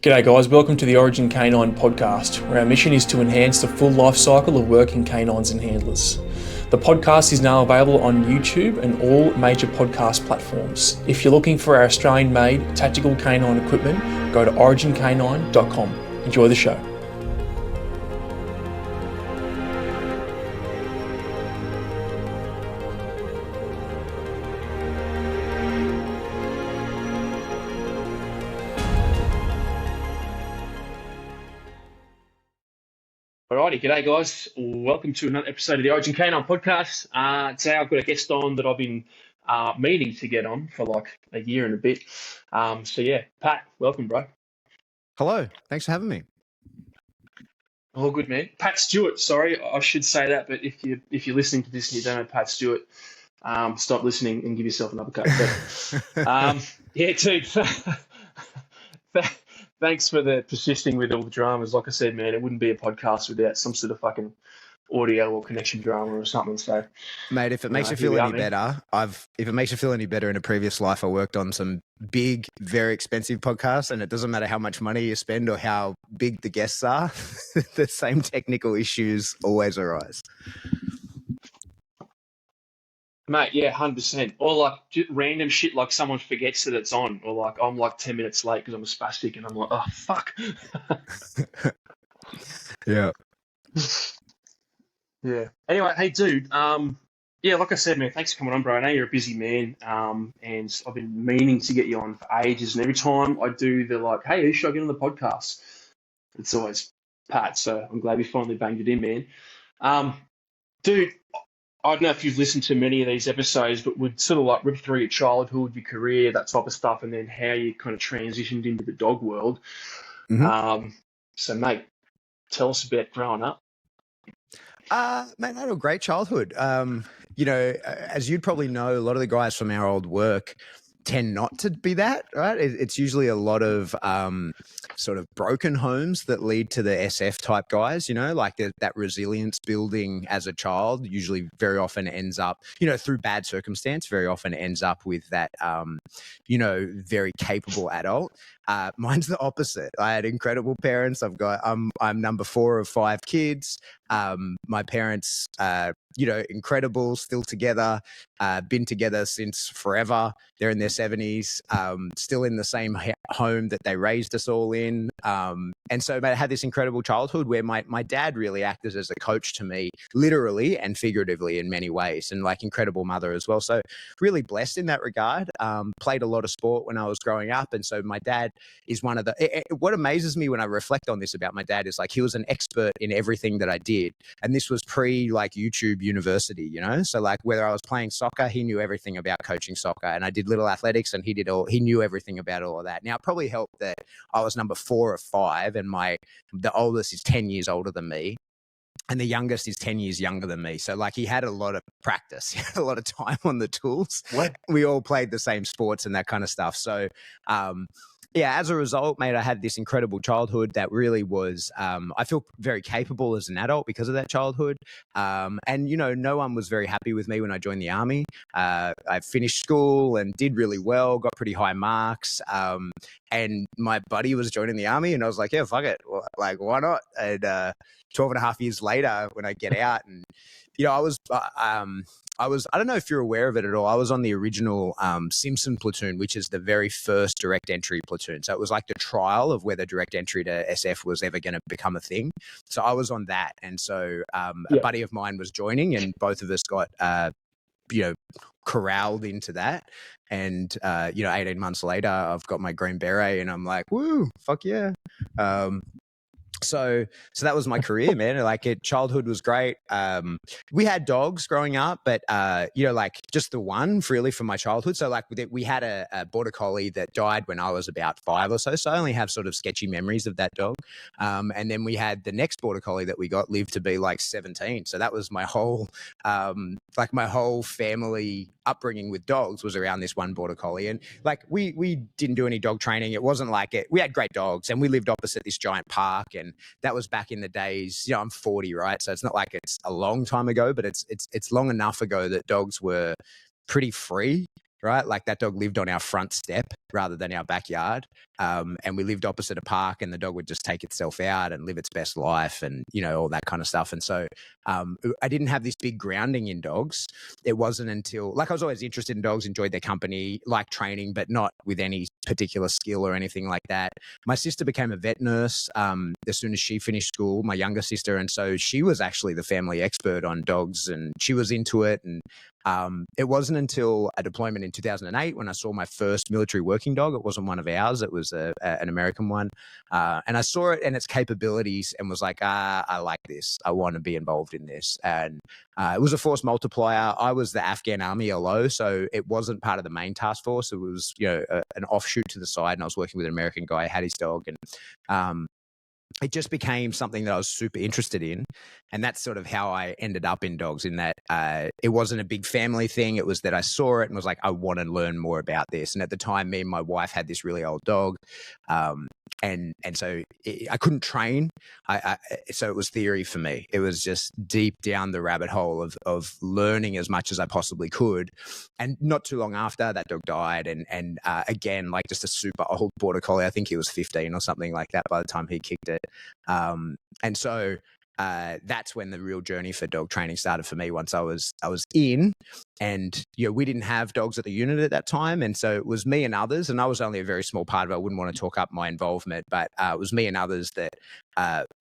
G'day guys, welcome to the Origin Canine podcast, where our mission is to enhance the full life cycle of working canines and handlers. The podcast is now available on YouTube and all major podcast platforms. If you're looking for our Australian-made tactical canine equipment, go to origincanine.com. Enjoy the show. Alrighty, g'day guys. Welcome to another episode of the Origin Canine podcast. Today I've got a guest on that I've been meaning to get on for like a year and a bit. Pat, welcome, bro. Hello, thanks for having me. All good, man. Pat Stuart, sorry, I should say that, but if you're listening to this and you don't know Pat Stuart, stop listening and give yourself another cut. Dude. Thanks for the persisting with all the dramas. Like I said, man, it wouldn't be a podcast without some sort of fucking audio or connection drama or something. So, mate, if it makes you feel any better, in a previous life, I worked on some big, very expensive podcasts, and it doesn't matter how much money you spend or how big the guests are, the same technical issues always arise. Mate, yeah, 100%. Or like just random shit, like someone forgets that it's on, or like I'm like 10 minutes late because I'm a spastic, and I'm like, oh fuck. Yeah. Yeah. Anyway, hey, dude. Like I said, man, thanks for coming on, bro. I know you're a busy man, and I've been meaning to get you on for ages. And every time I do, they're like, hey, who should I get on the podcast? It's always Pat. So I'm glad we finally banged it in, man. Dude. I don't know if you've listened to many of these episodes, but we'd sort of like rip through your childhood, your career, that type of stuff, and then how you kind of transitioned into the dog world. Mm-hmm. So, mate, tell us about growing up. Mate, I had a great childhood. As you'd probably know, a lot of the guys from our old work tend not to be that, right? It's usually a lot of sort of broken homes that lead to the SF type guys, like that resilience building as a child usually very often ends up, through bad circumstance, very often ends up with that, very capable adult. Mine's the opposite. I had incredible parents. I'm number 4 of 5 kids. My parents, incredible, still together, been together since forever. They're in their 70s, still in the same home that they raised us all in. And so I had this incredible childhood where my dad really acted as a coach to me, literally and figuratively in many ways, and like incredible mother as well. So really blessed in that regard. Played a lot of sport when I was growing up. And so my dad is one of what amazes me when I reflect on this about my dad is like he was an expert in everything that I did. And this was pre like YouTube University, so like whether I was playing soccer, he knew everything about coaching soccer, and I did little athletics and he knew everything about all of that. Now it probably helped that I was number 4 of 5 and the oldest is 10 years older than me. And the youngest is 10 years younger than me. So like he had a lot of practice, he had a lot of time on the tools. What? We all played the same sports and that kind of stuff. So, as a result, mate, I had this incredible childhood that really was, I feel very capable as an adult because of that childhood. No one was very happy with me when I joined the army. I finished school and did really well, got pretty high marks. And my buddy was joining the army and I was like, yeah, fuck it. Like, why not? And 12 and a half years later when I get out and, I don't know if you're aware of it at all. I was on the original Simpson platoon, which is the very first direct entry platoon. So it was like the trial of whether direct entry to SF was ever going to become a thing. So I was on that. And so a buddy of mine was joining and both of us got, corralled into that. And, 18 months later, I've got my green beret and I'm like, woo, fuck yeah. So that was my career, man. Like childhood was great. We had dogs growing up, but, just the one really from my childhood. So like we had a border collie that died when I was about 5 or so. So I only have sort of sketchy memories of that dog. And then we had the next border collie that we got lived to be like 17. So that was my whole, my whole family upbringing with dogs was around this one border collie. And like we didn't do any dog training. It wasn't like it. We had great dogs and we lived opposite this giant park, and that was back in the days. I'm 40, right? So it's not like it's a long time ago, but it's long enough ago that dogs were pretty free, right? Like that dog lived on our front step rather than our backyard. and we lived opposite a park, and the dog would just take itself out and live its best life, and all that kind of stuff. And so I didn't have this big grounding in dogs. It wasn't until, like, I was always interested in dogs, enjoyed their company, liked training, but not with any particular skill or anything like that. My sister became a vet nurse as soon as she finished school, my younger sister, and so she was actually the family expert on dogs, and she was into it. And it wasn't until a deployment in 2008 when I saw my first military working dog. It wasn't one of ours. It was an American one. And I saw it and its capabilities and was like, I like this. I want to be involved in this. And it was a force multiplier. I was the Afghan Army LO, so it wasn't part of the main task force. It was, an offshoot to the side, and I was working with an American guy, had his dog, and it just became something that I was super interested in. And that's sort of how I ended up in dogs, in that it wasn't a big family thing. It was that I saw it and was like, I want to learn more about this. And at the time, me and my wife had this really old dog. And so I couldn't train. So it was theory for me. It was just deep down the rabbit hole of learning as much as I possibly could. And not too long after, that dog died. And again, like just a super old border collie. I think he was 15 or something like that by the time he kicked it. And so that's when the real journey for dog training started for me. Once I was in, and we didn't have dogs at the unit at that time, and so it was me and others, and I was only a very small part of it. I wouldn't want to talk up my involvement, but it was me and others that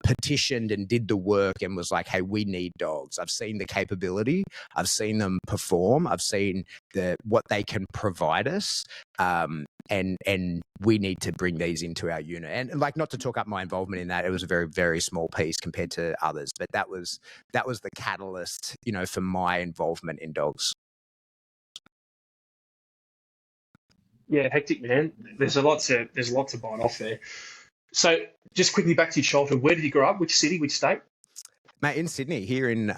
petitioned and did the work and was like, hey, we need dogs. I've seen the capability, I've seen them perform, I've seen what they can provide us, and we need to bring these into our unit. And like, not to talk up my involvement in that, it was a very, very small piece compared to others, but that was the catalyst, for my involvement in dogs. Yeah, hectic, man. There's a lot to bite off there. So just quickly back to your childhood. Where did you grow up? Which city? Which state? Mate, in Sydney, here in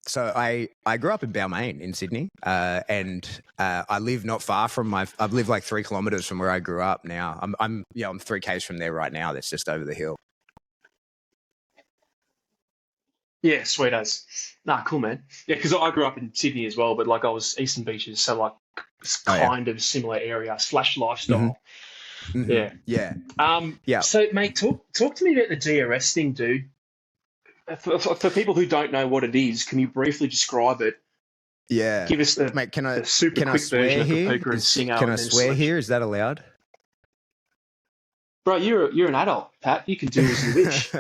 so I grew up in Balmain in Sydney, and I live not far from I've lived like 3 kilometers from where I grew up. Now I'm 3 k's from there right now. That's just over the hill. Yeah, sweet as. Nah, cool, man. Yeah, because I grew up in Sydney as well, but like I was Eastern Beaches, so like it's kind of similar area / lifestyle. Mm-hmm. Yeah. Yeah. So, mate, talk to me about the DRS thing, dude. For people who don't know what it is, can you briefly describe it? Yeah. Give us the, mate, the super quick version of Papuka and Singo. Can I swear here? Is that allowed? Bro, you're an adult, Pat. You can do as you wish.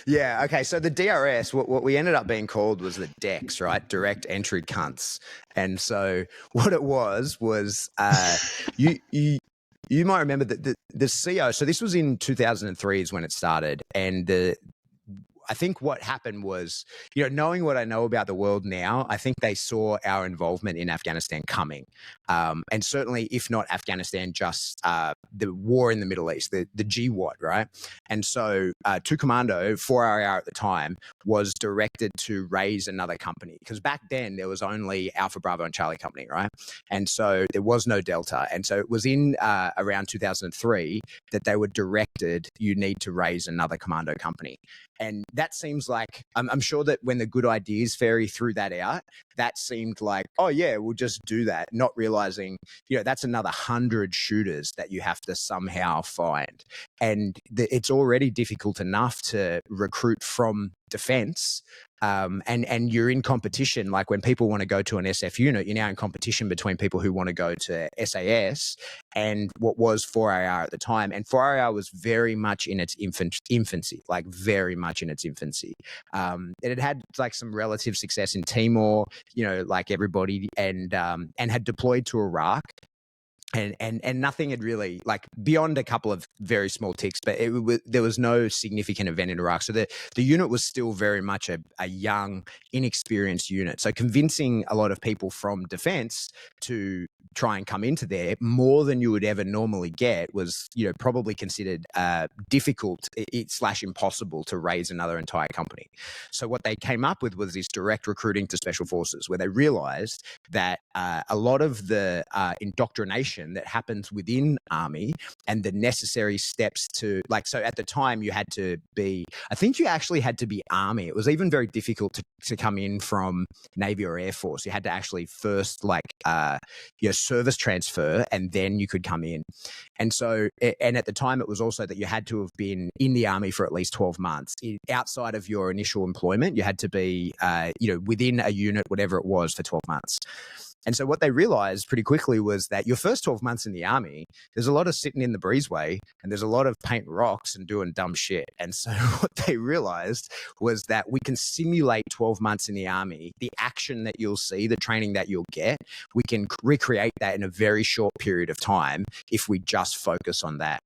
Yeah. Okay. So the DRS, what we ended up being called was the DEX, right? Direct Entry Cunts. And so what it was you might remember that the CO. So this was in 2003 is when it started, and I think what happened was, knowing what I know about the world now, I think they saw our involvement in Afghanistan coming. And certainly, if not Afghanistan, just the war in the Middle East, the GWAT, right? And so 2 Commando, 4RR at the time, was directed to raise another company. Because back then, there was only Alpha, Bravo, and Charlie Company, right? And so there was no Delta. And so it was in around 2003 that they were directed, you need to raise another commando company. And that seems like, I'm sure that when the good ideas ferry threw that out, that seemed like, oh yeah, we'll just do that, not realizing, that's another 100 shooters that you have to somehow find. And it's already difficult enough to recruit from defense. And you're in competition. Like when people want to go to an SF unit, you're now in competition between people who want to go to SAS and what was 4AR at the time. And 4AR was very much in its infancy, like very much in its infancy. It had like some relative success in Timor, like everybody, and had deployed to Iraq. And nothing had really, like, beyond a couple of very small ticks, but there was no significant event in Iraq. So the unit was still very much a young, inexperienced unit. So convincing a lot of people from defense to try and come into there more than you would ever normally get was, probably considered difficult / impossible to raise another entire company. So what they came up with was this direct recruiting to special forces, where they realized that a lot of the indoctrination that happens within Army and the necessary steps to, like, so at the time you had to be, I think you actually had to be Army. It was even very difficult to come in from Navy or Air Force. You had to actually first your service transfer, and then you could come in. And so, and at the time it was also that you had to have been in the Army for at least 12 months. Outside of your initial employment, you had to be, within a unit, whatever it was, for 12 months. And so what they realized pretty quickly was that your first 12 months in the Army, there's a lot of sitting in the breezeway and there's a lot of painting rocks and doing dumb shit. And so what they realized was that we can simulate 12 months in the Army, the action that you'll see, the training that you'll get, we can recreate that in a very short period of time if we just focus on that.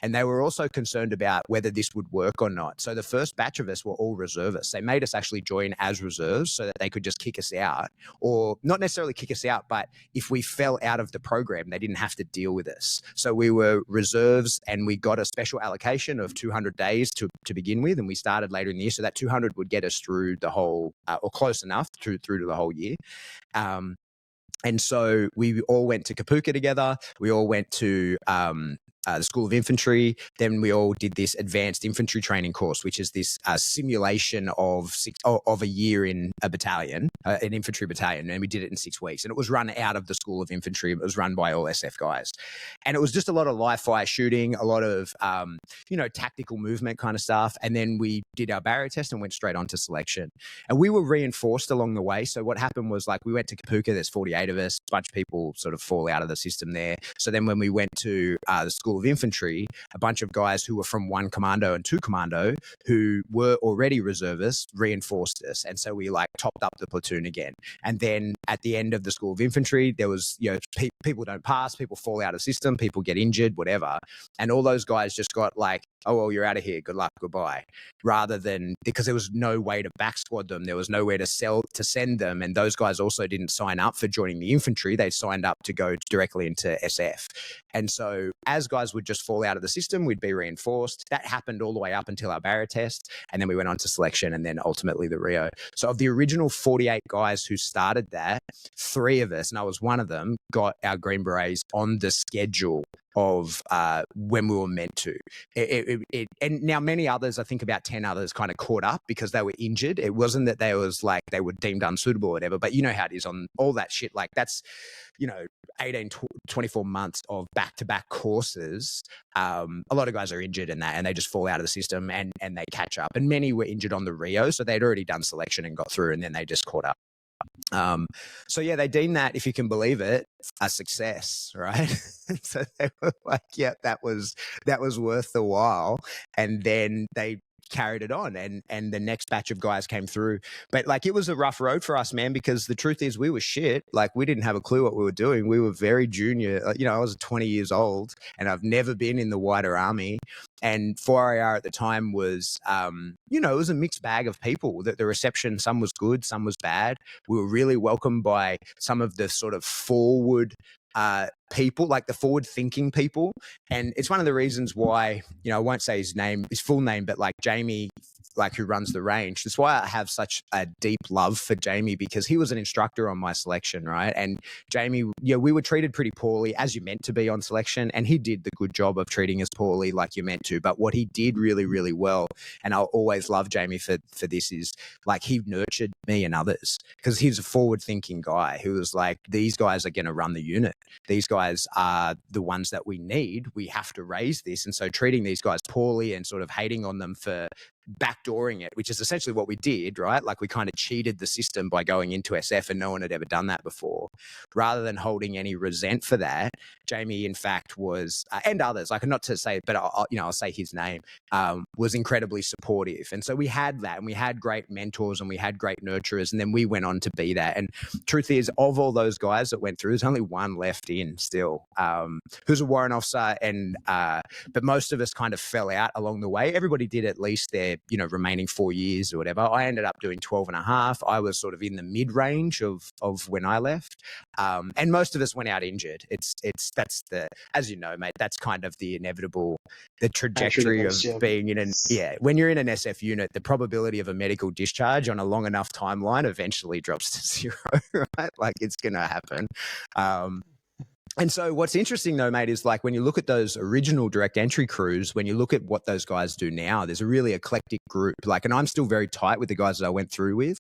And they were also concerned about whether this would work or not. So the first batch of us were all reservists. They made us actually join as reserves so that they could just kick us out, or not necessarily kick us out, but if we fell out of the program, they didn't have to deal with us. So we were reserves, and we got a special allocation of 200 days to begin with, and we started later in the year. So that 200 would get us through the whole, or close enough through to the whole year. And so we all went to Kapuka together. We all went to the School of Infantry. Then we all did this advanced infantry training course, which is this simulation of a year in a battalion, an infantry battalion. And we did it in 6 weeks. And it was run out of the School of Infantry. It was run by all SF guys. And it was just a lot of live fire shooting, a lot of, tactical movement kind of stuff. And then we did our barrier test and went straight on to selection. And we were reinforced along the way. So what happened was, like, we went to Kapuka, there's 48 of us, a bunch of people sort of fall out of the system there. So then when we went to the School of Infantry, a bunch of guys who were from 1 Commando and 2 Commando who were already reservists reinforced us. And so we topped up the platoon again. And then at the end of the School of Infantry, there was, people don't pass, people fall out of system, people get injured, whatever. And all those guys just got oh, well, you're out of here. Good luck. Goodbye. Rather than, because there was no way to back squad them. There was nowhere to send them. And those guys also didn't sign up for joining the infantry. They signed up to go directly into SF. And so as guys would just fall out of the system, we'd be reinforced. That happened all the way up until our barrier test. And then we went on to selection and then ultimately the Rio. So of the original 48 guys who started that, 3 of us, and I was one of them, got our Green Berets on the schedule of when we were meant to. And now many others, I think about 10 others, kind of caught up because they were injured. It wasn't that they were deemed unsuitable or whatever, but you know how it is on all that shit. That's, 18, 24 months of back-to-back courses. A lot of guys are injured in that, and they just fall out of the system and they catch up. And many were injured on the Rio, so they'd already done selection and got through, and then they just caught up. So yeah, they deemed that, if you can believe it, a success, right? So they were like, yeah, that was worth the while. And then they carried it on, and the next batch of guys came through. But it was a rough road for us, man, because the truth is we were shit. We didn't have a clue what we were doing. We were very junior. I was 20 years old and I've never been in the wider army. And 4AR at the time was, it was a mixed bag of people. The reception, some was good, some was bad. We were really welcomed by some of the sort of forward people, the forward-thinking people. And it's one of the reasons why, I won't say his full name, but Jamie, who runs the range. That's why I have such a deep love for Jamie, because he was an instructor on my selection, right? And Jamie, we were treated pretty poorly, as you meant to be on selection, and he did the good job of treating us poorly like you're meant to. But what he did really, really well, and I'll always love Jamie for this, is he nurtured me and others, because he's a forward-thinking guy who was these guys are going to run the unit. These guys are the ones that we need. We have to raise this. And so treating these guys poorly and sort of hating on them for backdooring it, which is essentially what we did, right? We kind of cheated the system by going into SF, and no one had ever done that before. Rather than holding any resent for that, Jamie, in fact, was, and others, not to say, but I'll say his name, was incredibly supportive. And so we had that, and we had great mentors, and we had great nurturers, and then we went on to be that. And truth is, of all those guys that went through, there's only one left in still, who's a warrant officer, and but most of us kind of fell out along the way. Everybody did at least their remaining 4 years or whatever. I ended up doing 12 and a half. I was sort of in the mid range of when I left. And most of us went out injured. That's the, as you know, mate, that's kind of the inevitable, the trajectory of being in when you're in an SF unit, the probability of a medical discharge on a long enough timeline eventually drops to 0, right? It's going to happen. And so what's interesting though, mate, is like when you look at those original direct entry crews, when you look at what those guys do now, there's a really eclectic group. Like, and I'm still very tight with the guys that I went through with,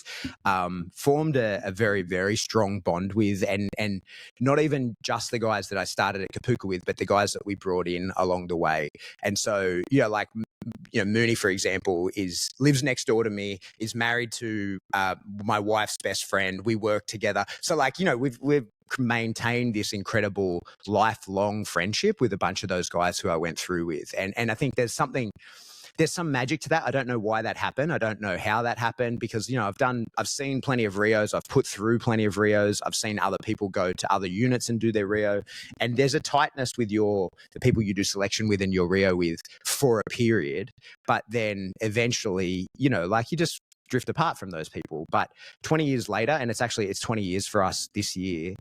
formed a very, very strong bond with, and not even just the guys that I started at Kapuka with, but the guys that we brought in along the way. And so, like, Mooney, for example, lives next door to me, is married to my wife's best friend. We work together. So like, we've maintained this incredible lifelong friendship with a bunch of those guys who I went through with. And I think there's some magic to that. I don't know why that happened. I don't know how that happened because, I've seen plenty of Rios. I've put through plenty of Rios. I've seen other people go to other units and do their Rio. And there's a tightness with the people you do selection with and your Rio with for a period. But then eventually, like you just drift apart from those people. But 20 years later, and it's 20 years for us this year,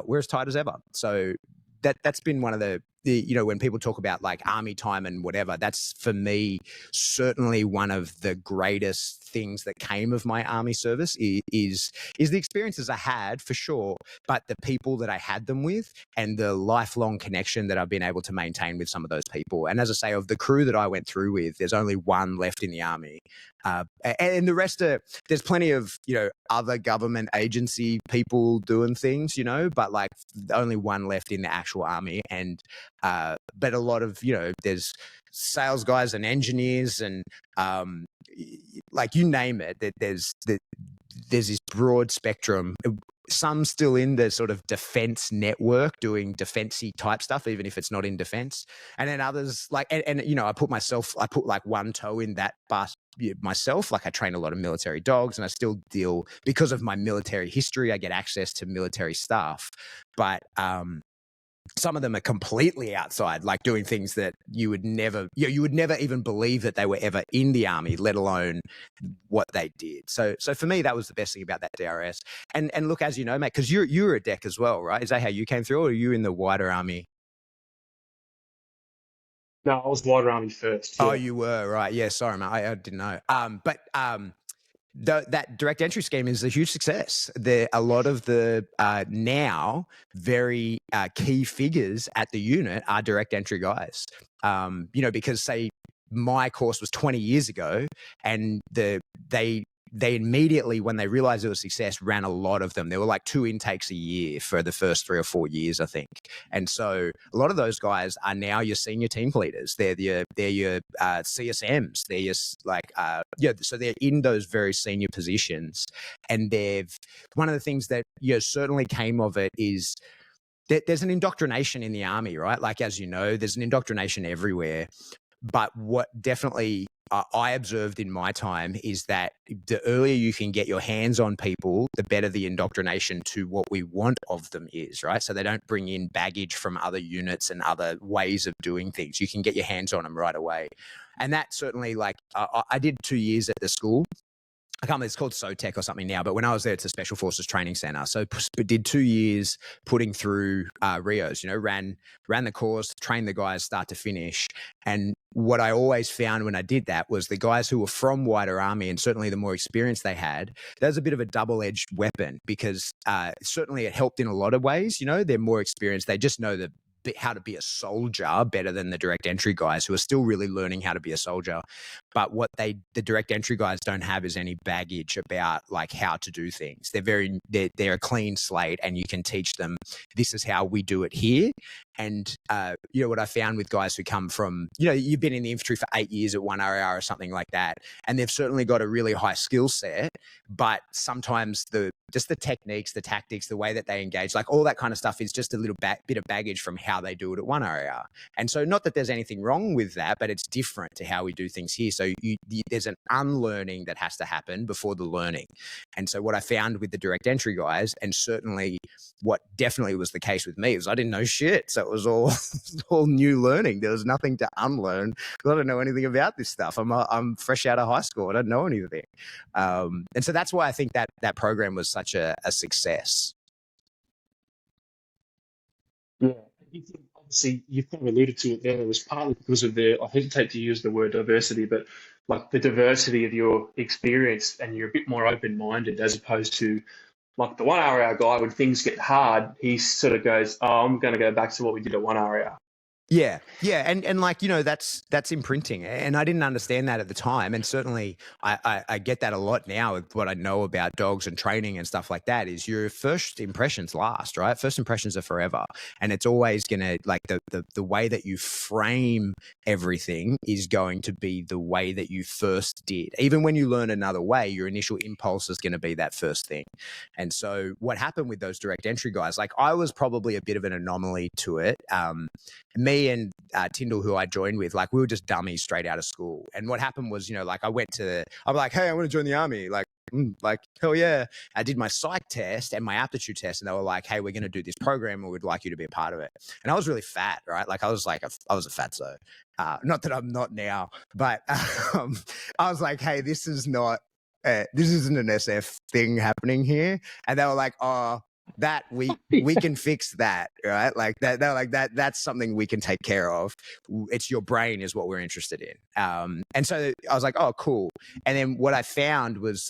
we're as tight as ever. So that's been one of the when people talk about like army time and whatever, that's for me certainly one of the greatest things that came of my army service is the experiences I had for sure, but the people that I had them with and the lifelong connection that I've been able to maintain with some of those people. And as I say, of the crew that I went through with, there's only one left in the army. And the rest there's plenty of, other government agency people doing things, but like only one left in the actual army. And, but a lot of, there's sales guys and engineers and, like you name it, there's this broad spectrum. Some still in the sort of defense network doing defensey type stuff, even if it's not in defense. And then others like, and I put like one toe in that bus myself. Like I train a lot of military dogs and I still deal, because of my military history, I get access to military staff. But, some of them are completely outside, like doing things that you would never even believe that they were ever in the army, let alone what they did. So for me, that was the best thing about that DRS. And look, as you know, mate, because you're a deck as well, right? Is that how you came through, or are you in the wider army? No, I was wider army first. Oh, Yeah. you were, right? Yeah, sorry, mate, I didn't know. That direct entry scheme is a huge success. A lot of the now very key figures at the unit are direct entry guys. Because say my course was 20 years ago, and they immediately, when they realized it was a success, ran a lot of them. There were like 2 intakes a year for the first 3 or 4 years, I think. And so a lot of those guys are now your senior team leaders. They're your CSMs. They're your so they're in those very senior positions. And one of the things that certainly came of it is there's an indoctrination in the army, right? Like, as you know, there's an indoctrination everywhere. But what definitely I observed in my time is that the earlier you can get your hands on people, the better the indoctrination to what we want of them is, right? So they don't bring in baggage from other units and other ways of doing things. You can get your hands on them right away. And that certainly, like, I did 2 years at the school. I can't remember, it's called SOTEC or something now, but when I was there, it's a Special Forces Training Center. So did 2 years putting through Rios, ran the course, trained the guys start to finish. And what I always found when I did that was the guys who were from wider army, and certainly the more experience they had, that was a bit of a double-edged weapon, because certainly it helped in a lot of ways. They're more experienced. They just know how to be a soldier better than the direct entry guys, who are still really learning how to be a soldier. But what the direct entry guys don't have is any baggage about like how to do things. They're a clean slate, and you can teach them, this is how we do it here. And what I found with guys who come from, you've been in the infantry for 8 years at 1RAR or something like that, and they've certainly got a really high skill set, but sometimes just the techniques, the tactics, the way that they engage, like all that kind of stuff is just a little bit of baggage from how they do it at 1RAR. And so not that there's anything wrong with that, but it's different to how we do things here. So there's an unlearning that has to happen before the learning. And so what I found with the direct entry guys, and certainly what definitely was the case with me, was I didn't know shit. So it was all new learning. There was nothing to unlearn. I don't know anything about this stuff. I'm fresh out of high school. I don't know anything. And so that's why I think that program was such a success. Yeah. Obviously, you've kind of alluded to it there. It was partly because of I hesitate to use the word diversity, but like the diversity of your experience, and you're a bit more open-minded as opposed to Like the 1 hour guy, when things get hard, he sort of goes, "Oh, I'm going to go back to what we did at 1 hour." Yeah, yeah, and like that's imprinting, and I didn't understand that at the time, and certainly I get that a lot now with what I know about dogs and training and stuff like that. Is your first impressions last, right? First impressions are forever, and it's always gonna like the way that you frame everything is going to be the way that you first did. Even when you learn another way, your initial impulse is going to be that first thing. And so what happened with those direct entry guys, like I was probably a bit of an anomaly to it. Me and Tyndall, who I joined with, like we were just dummies straight out of school. And what happened was, like I'm like, hey, I want to join the army. Like, hell yeah. I did my psych test and my aptitude test, and they were like, hey, we're going to do this program and we'd like you to be a part of it. And I was really fat, right? Like I was a fatso. Not that I'm not now, but I was like, hey, this isn't an SF thing happening here. And they were like, oh, that we can fix that, right? Like that they're like that's something we can take care of. It's your brain is what we're interested in. And so I was like, oh, cool. And then what I found was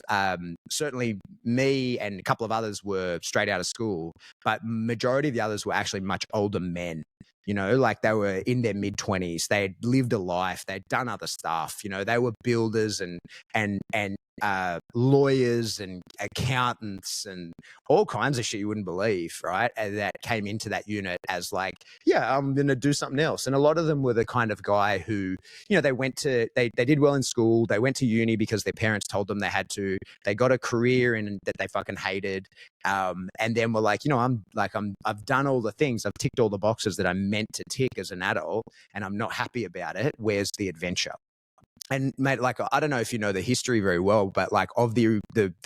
certainly me and a couple of others were straight out of school, but majority of the others were actually much older men. Like they were in their mid-20s. They'd lived a life. They'd done other stuff. They were builders and lawyers and accountants and all kinds of shit you wouldn't believe, right? And that came into that unit as like, yeah, I'm going to do something else. And a lot of them were the kind of guy who, they did well in school. They went to uni because their parents told them they had to. They got a career in that they fucking hated. And then were like, I've done all the things. I've ticked all the boxes that I'm meant to tick as an adult, and I'm not happy about it. Where's the adventure? And mate, like I don't know if you know the history very well, but like of the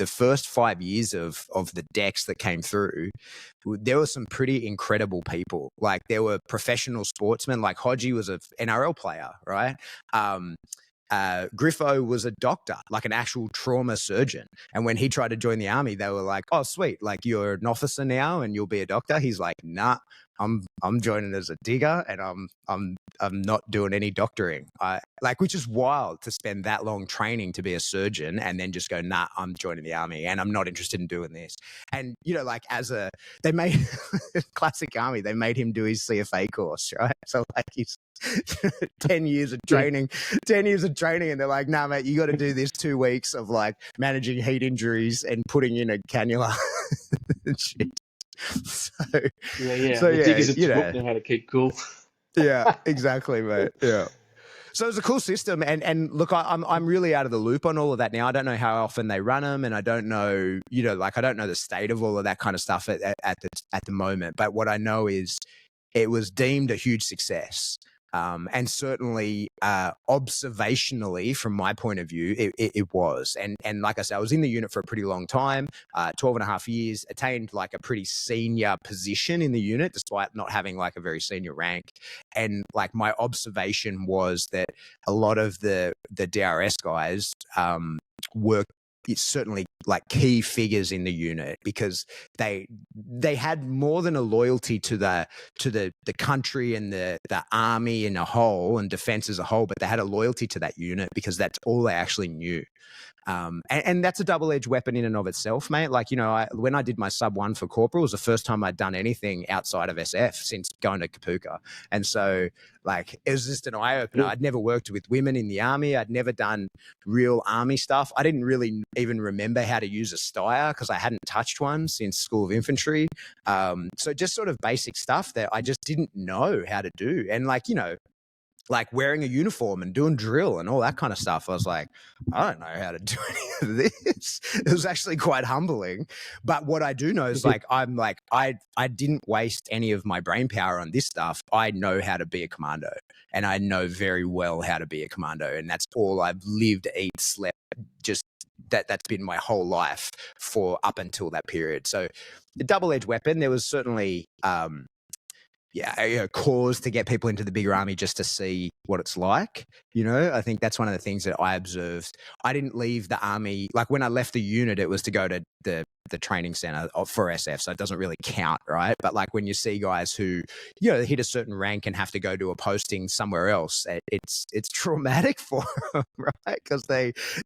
first 5 years of the decks that came through, there were some pretty incredible people. Like there were professional sportsmen. Like Hodgie was an NRL player, right? Griffo was a doctor, like an actual trauma surgeon. And when he tried to join the army, they were like, "Oh, sweet, like you're an officer now and you'll be a doctor." He's like, "Nah, I'm joining as a digger, and I'm not doing any doctoring." Which is wild to spend that long training to be a surgeon and then just go, "Nah, I'm joining the army and I'm not interested in doing this." And they made classic army. They made him do his CFA course, right? So like he's 10 years of training, 10 years of training. And they're like, nah, mate, you got to do this 2 weeks of like managing heat injuries and putting in a cannula and shit. The diggers at the book know how to keep cool. Yeah, exactly, mate. Yeah. So it's a cool system, and look, I'm really out of the loop on all of that now. I don't know how often they run them, and I don't know, I don't know the state of all of that kind of stuff at the moment. But what I know is it was deemed a huge success. And certainly observationally, from my point of view, it was. And like I said, I was in the unit for a pretty long time, 12 and a half years, attained like a pretty senior position in the unit, despite not having like a very senior rank. And like my observation was that a lot of the DRS guys worked. It's certainly like key figures in the unit because they had more than a loyalty to the country and the army in a whole and defense as a whole, but they had a loyalty to that unit because that's all they actually knew. And that's a double-edged weapon in and of itself, mate. Like, when I did my sub 1 for corporal, it was the first time I'd done anything outside of SF since going to Kapuka. And so, like, it was just an eye-opener. I'd never worked with women in the army. I'd never done real army stuff. I didn't really even remember how to use a steyr because I hadn't touched one since School of Infantry. So just sort of basic stuff that I just didn't know how to do. And like wearing a uniform and doing drill and all that kind of stuff. I was like, I don't know how to do any of this. It was actually quite humbling. But what I do know is I didn't waste any of my brain power on this stuff. I know how to be a commando, and I know very well how to be a commando. And that's all I've lived, eat, slept, just that's been my whole life for up until that period. So the double-edged weapon, there was certainly, cause to get people into the bigger army just to see what it's like. I think that's one of the things that I observed. I didn't leave the army. Like when I left the unit, it was to go to the training center for SF. So it doesn't really count, right? But like when you see guys who, they hit a certain rank and have to go to a posting somewhere else, it's traumatic for them, right? Because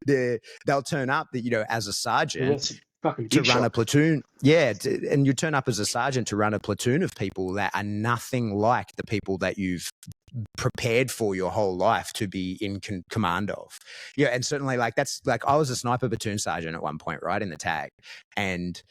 they'll turn up that, as a sergeant. Fucking to big run a shot. platoon. Yeah, and you turn up as a sergeant to run a platoon of people that are nothing like the people that you've prepared for your whole life to be in command of. Yeah, and certainly like that's like I was a sniper platoon sergeant at one point, right, in the tag, and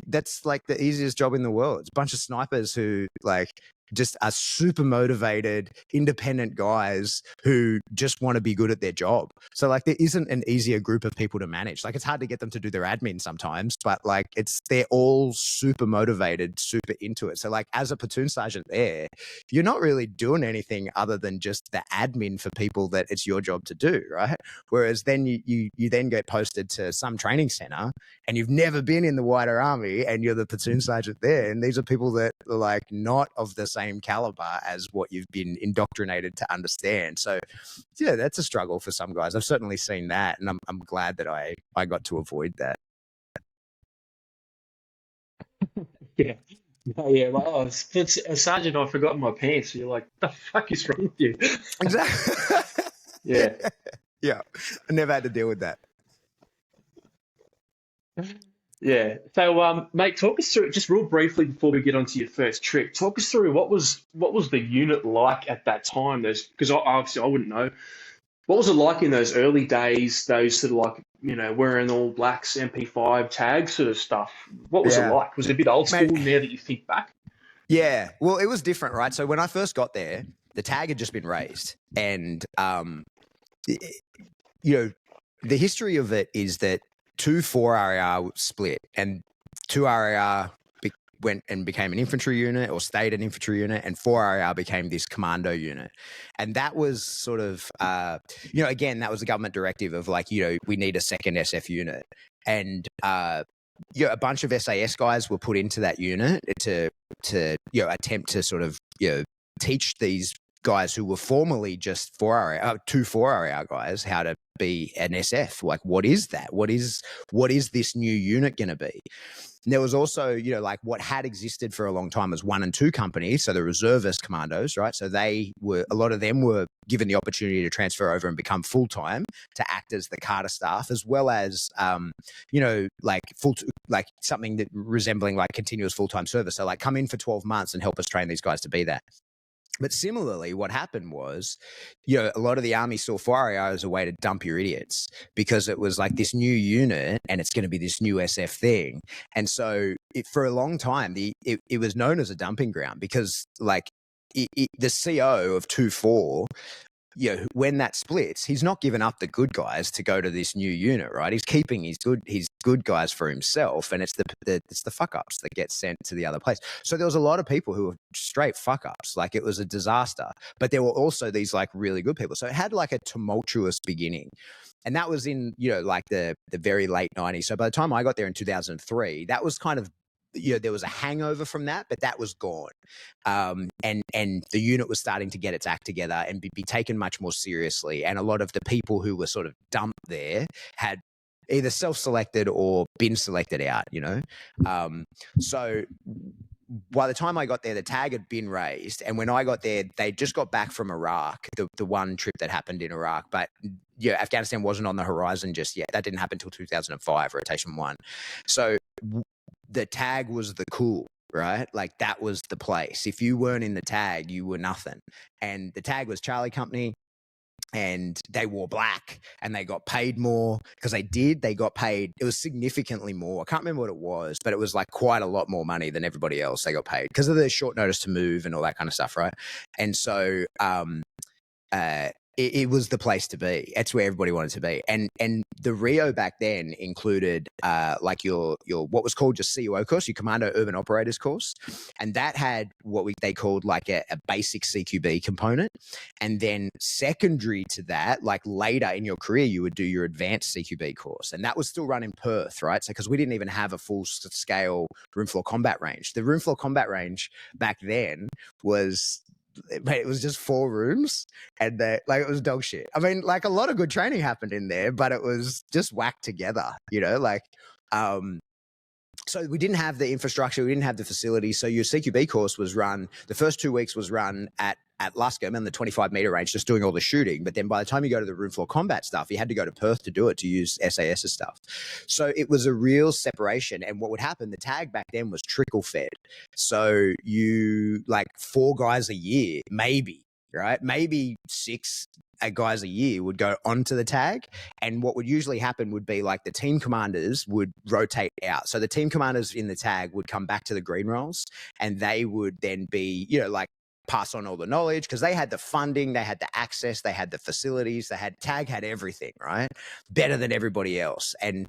that's like the easiest job in the world. It's a bunch of snipers who like just are super motivated, independent guys who just want to be good at their job. So like there isn't an easier group of people to manage. Like it's hard to get them to do their admin sometimes, but like they're all super motivated, super into it. So like as a platoon sergeant there, you're not really doing anything other than just the admin for people that it's your job to do, right? Whereas then you then get posted to some training center and you've never been in the wider army and you're the platoon sergeant there. And these are people that are like not of the same caliber as what you've been indoctrinated to understand. So yeah, that's a struggle for some guys. I've certainly seen that, and I'm glad that I got to avoid that. Yeah. No, yeah, like, oh, Sergeant, I've forgotten my pants. You're like, the fuck is wrong with you? Exactly. Yeah. Yeah. I never had to deal with that. Yeah. So, mate, talk us through just real briefly before we get onto your first trip. Talk us through what was the unit like at that time? Those because obviously I wouldn't know. What was it like in those early days? Those sort of like wearing all blacks, MP5 tags sort of stuff. What was it Yeah. like? Was it a bit old school Mate, now that you think back? yeah. Well, it was different, right? So when I first got there, the tag had just been raised. And, the history of it is that 2 4RAR split and 2 RAR went and became an infantry unit or stayed an infantry unit, and 4 RAR became this commando unit. And that was sort of, again, that was a government directive of like, we need a second SF unit. And, a bunch of SAS guys were put into that unit to attempt to sort of, teach these guys who were formerly just 2 4RAR guys how to be an SF. Like, what is that? What is this new unit going to be? And there was also, like what had existed for a long time as 1 and 2 companies. So the reservist commandos, right? So a lot of them were given the opportunity to transfer over and become full-time to act as the Carter staff, as well as, like something that resembling like continuous full-time service. So like come in for 12 months and help us train these guys to be that. But similarly, what happened was, a lot of the army saw 4RAR as a way to dump your idiots because it was like this new unit and it's going to be this new SF thing. And so for a long time, it was known as a dumping ground because like the CO of 2-4, when that splits, he's not giving up the good guys to go to this new unit, right? He's keeping his good guys for himself, and it's the fuck ups that get sent to the other place. So there was a lot of people who were straight fuck ups, like it was a disaster. But there were also these like really good people. So it had like a tumultuous beginning. And that was in, like the very late 90s. So by the time I got there in 2003, that was kind of, there was a hangover from that, but that was gone. And the unit was starting to get its act together and be taken much more seriously. And a lot of the people who were sort of dumped there had either self-selected or been selected out, So by the time I got there, the tag had been raised. And when I got there, they just got back from Iraq, the one trip that happened in Iraq. But Afghanistan wasn't on the horizon just yet. That didn't happen until 2005, rotation 1. So the tag was the cool, right? Like that was the place. If you weren't in the tag, you were nothing. And the tag was Charlie Company, and they wore black and they got paid more because they got paid. It was significantly more. I can't remember what it was, but it was like quite a lot more money than everybody else. They got paid because of their short notice to move and all that kind of stuff, right? And so it was the place to be. It's where everybody wanted to be. And the Rio back then included like your what was called your CUO course, your Commando Urban Operators course. And that had what they called like a basic CQB component. And then secondary to that, like later in your career, you would do your advanced CQB course. And that was still run in Perth, right? So because we didn't even have a full scale room floor combat range. The room floor combat range back then was... Mate, it was just 4 rooms and like it was dog shit. I mean, like a lot of good training happened in there, but it was just whacked together, so we didn't have the infrastructure, we didn't have the facility. So your CQB course was run, the first 2 weeks was run at at Luscombe in the 25-meter range, just doing all the shooting. But then by the time you go to the room floor combat stuff, you had to go to Perth to do it, to use SAS's stuff. So it was a real separation. And what would happen, the tag back then was trickle fed. So you, like, 4 guys a year, maybe, right? Maybe 6 guys a year would go onto the tag. And what would usually happen would be, like, the team commanders would rotate out. So the team commanders in the tag would come back to the green rolls, and they would then be, you know, like, pass on all the knowledge, because they had the funding, they had the access, they had the facilities, tag had everything, right? Better than everybody else. And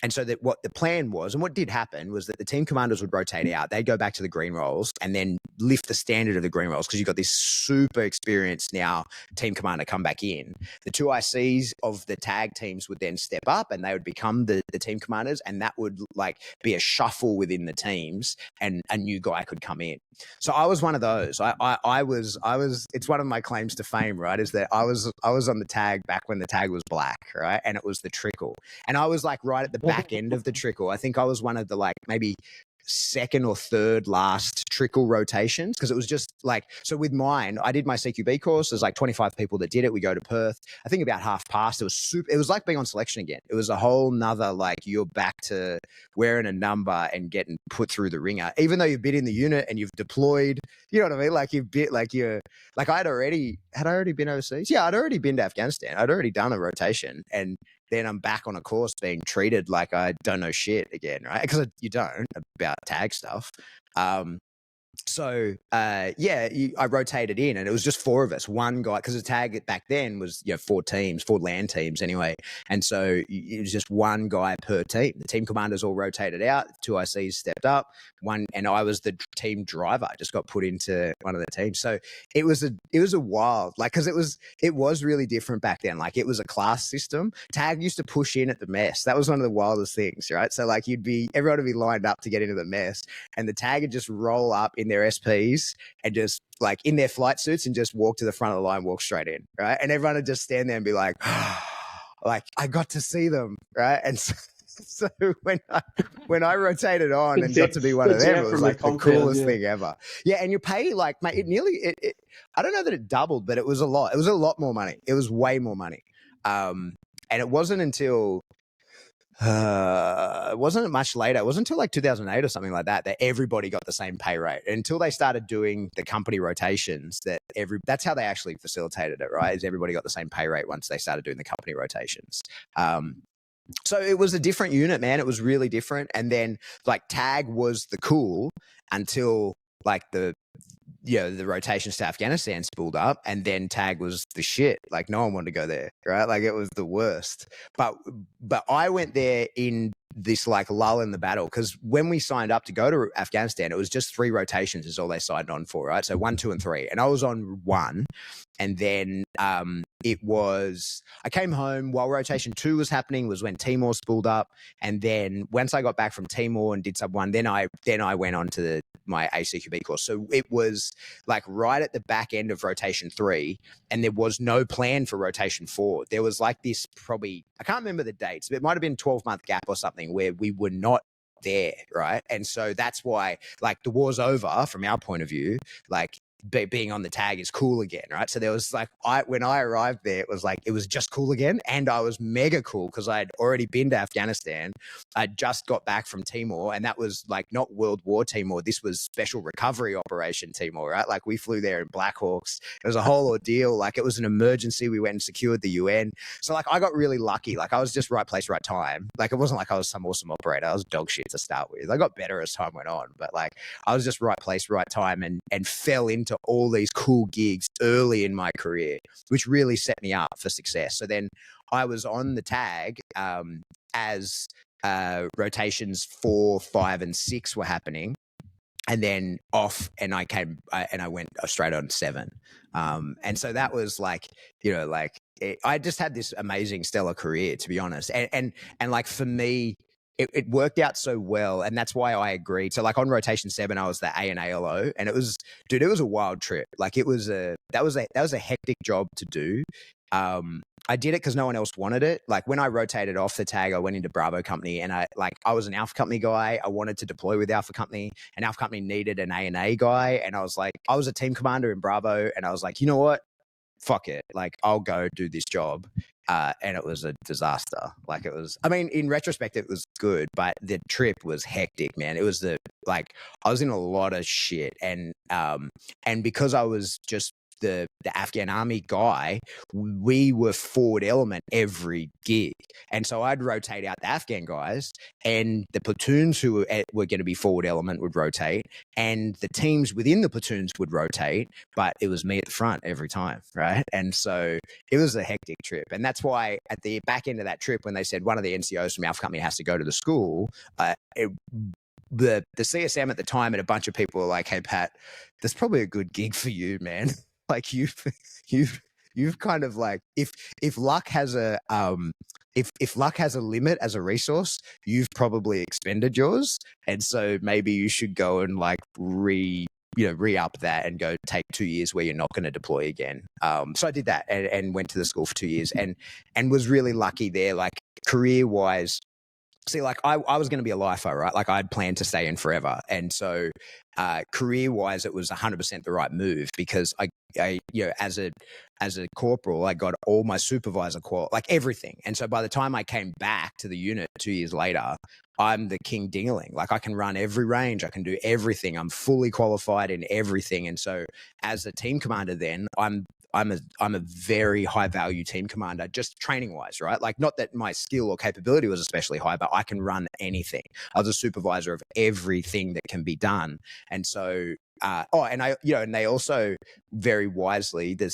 so that what the plan was, and what did happen, was that the team commanders would rotate out, they'd go back to the green rolls and then lift the standard of the green rolls, because you've got this super experienced now team commander come back in. The 2 ICs of the tag teams would then step up and they would become the team commanders, and that would, like, be a shuffle within the teams, and a new guy could come in. So I was one of those. I was. It's one of my claims to fame, right? Is that I was on the tag back when the tag was black, right? And it was the trickle, and I was, like, right at the back end of the trickle. I think I was one of the, like, maybe second or third last trickle rotations, because it was just like, so with mine, I did my CQB course. There's like 25 people that did it. We go to Perth. I think about half passed. It was like being on selection again. It was a whole nother, like, you're back to wearing a number and getting put through the ringer, even though you've been in the unit and you've deployed, you know what I mean? Like, you've been, like, like, had I already been overseas? Yeah, I'd already been to Afghanistan. I'd already done a rotation, and then I'm back on a course being treated like I don't know shit again, right? Because you don't, about tag stuff. I rotated in, and it was just 4 of us. One guy, because the tag back then was, 4 teams, 4 land teams anyway, and so it was just one guy per team. The team commanders all rotated out, 2 ICs stepped up, and I was the team driver. I just got put into one of the teams. So it was a wild, like, because it was really different back then. Like, it was a class system. Tag used to push in at the mess. That was one of the wildest things, right? So, like, everyone would be lined up to get into the mess, and the tag would just roll up in their SPs and just, like, in their flight suits, and just walk to the front of the line, walk straight in, right? And everyone would just stand there and be like, like, I got to see them, right? And so when I rotated on and got to be one of them, it was like the coolest thing ever. Yeah, and you pay, like, mate, it I don't know that it doubled, but it was a lot. It was a lot more money. It was way more money. And it wasn't until it wasn't much later. It wasn't until like 2008 or something like that everybody got the same pay rate. Until they started doing the company rotations, that's how they actually facilitated it, right? Is everybody got the same pay rate once they started doing the company rotations. So it was a different unit, man. It was really different. And then, like, tag was the cool until, like, the rotations to Afghanistan spooled up, and then tag was the shit. Like, no one wanted to go there, right? Like, it was the worst. But I went there in this, like, lull in the battle, because when we signed up to go to Afghanistan, it was just 3 rotations is all they signed on for, right? So 1, 2, and 3, and I was on 1, and then I came home while rotation 2 was happening, was when Timor spooled up, and then once I got back from Timor and did sub 1, then I went on to my ACQB course. So it was, like, right at the back end of rotation 3, and there was no plan for rotation 4. There was, like, this, probably, I can't remember the dates, but it might have been 12-month gap or something where we were not there, right? And so that's why, like, the war's over from our point of view, like, being on the tag is cool again, right? So there was, like, when I arrived there, it was just cool again, and I was mega cool because I'd already been to Afghanistan. I just got back from Timor, and that was, like, not World War Timor. This was Special Recovery Operation Timor, right? Like, we flew there in Black Hawks. It was a whole ordeal. Like, it was an emergency. We went and secured the UN. So, like, I got really lucky. Like, I was just right place, right time. Like, it wasn't like I was some awesome operator. I was dog shit to start with. I got better as time went on, but, like, I was just right place, right time, and fell into all these cool gigs early in my career, which really set me up for success. So then I was on the tag as rotations 4, 5, and 6 were happening, and then off, and I went straight on 7. And so that was, like, I just had this amazing stellar career, to be honest. And like, for me, it worked out so well, and that's why I agreed. So like on rotation 7, I was the A and ALO, and it was, dude, it was a wild trip. Like it was that was a hectic job to do. I did it because no one else wanted it. Like when I rotated off the tag, I went into Bravo Company, and I was an Alpha Company guy. I wanted to deploy with Alpha Company, and Alpha Company needed an A&A guy, and I was like, I was a team commander in Bravo, and I was like, you know what? Fuck it. Like I'll go do this job. And it was a disaster. Like it was, I mean, in retrospect, it was good, but the trip was hectic, man. It was I was in a lot of shit. And because I was just the Afghan army guy, we were forward element every gig. And so I'd rotate out the Afghan guys, and the platoons who were going to be forward element would rotate, and the teams within the platoons would rotate, but it was me at the front every time, right? And so it was a hectic trip. And that's why at the back end of that trip, when they said one of the NCOs from Alpha Company has to go to the school, the CSM at the time and a bunch of people were like, hey, Pat, that's probably a good gig for you, man. Like you've kind of like, if luck has a if luck has a limit as a resource, you've probably expended yours, and so maybe you should go and like re-up that and go take 2 years where you're not going to deploy again. So I did that and went to the school for 2 years and was really lucky there. Like career wise, see, like I was going to be a lifer, right? Like I'd planned to stay in forever. And so career-wise, it was 100% the right move, because I as a corporal, I got all my supervisor like everything. And so by the time I came back to the unit 2 years later, I'm the king dingling. Like I can run every range. I can do everything. I'm fully qualified in everything. And so as a team commander then, I'm a very high value team commander, just training wise, right? Like not that my skill or capability was especially high, but I can run anything. I was a supervisor of everything that can be done. And so, and they also very wisely, the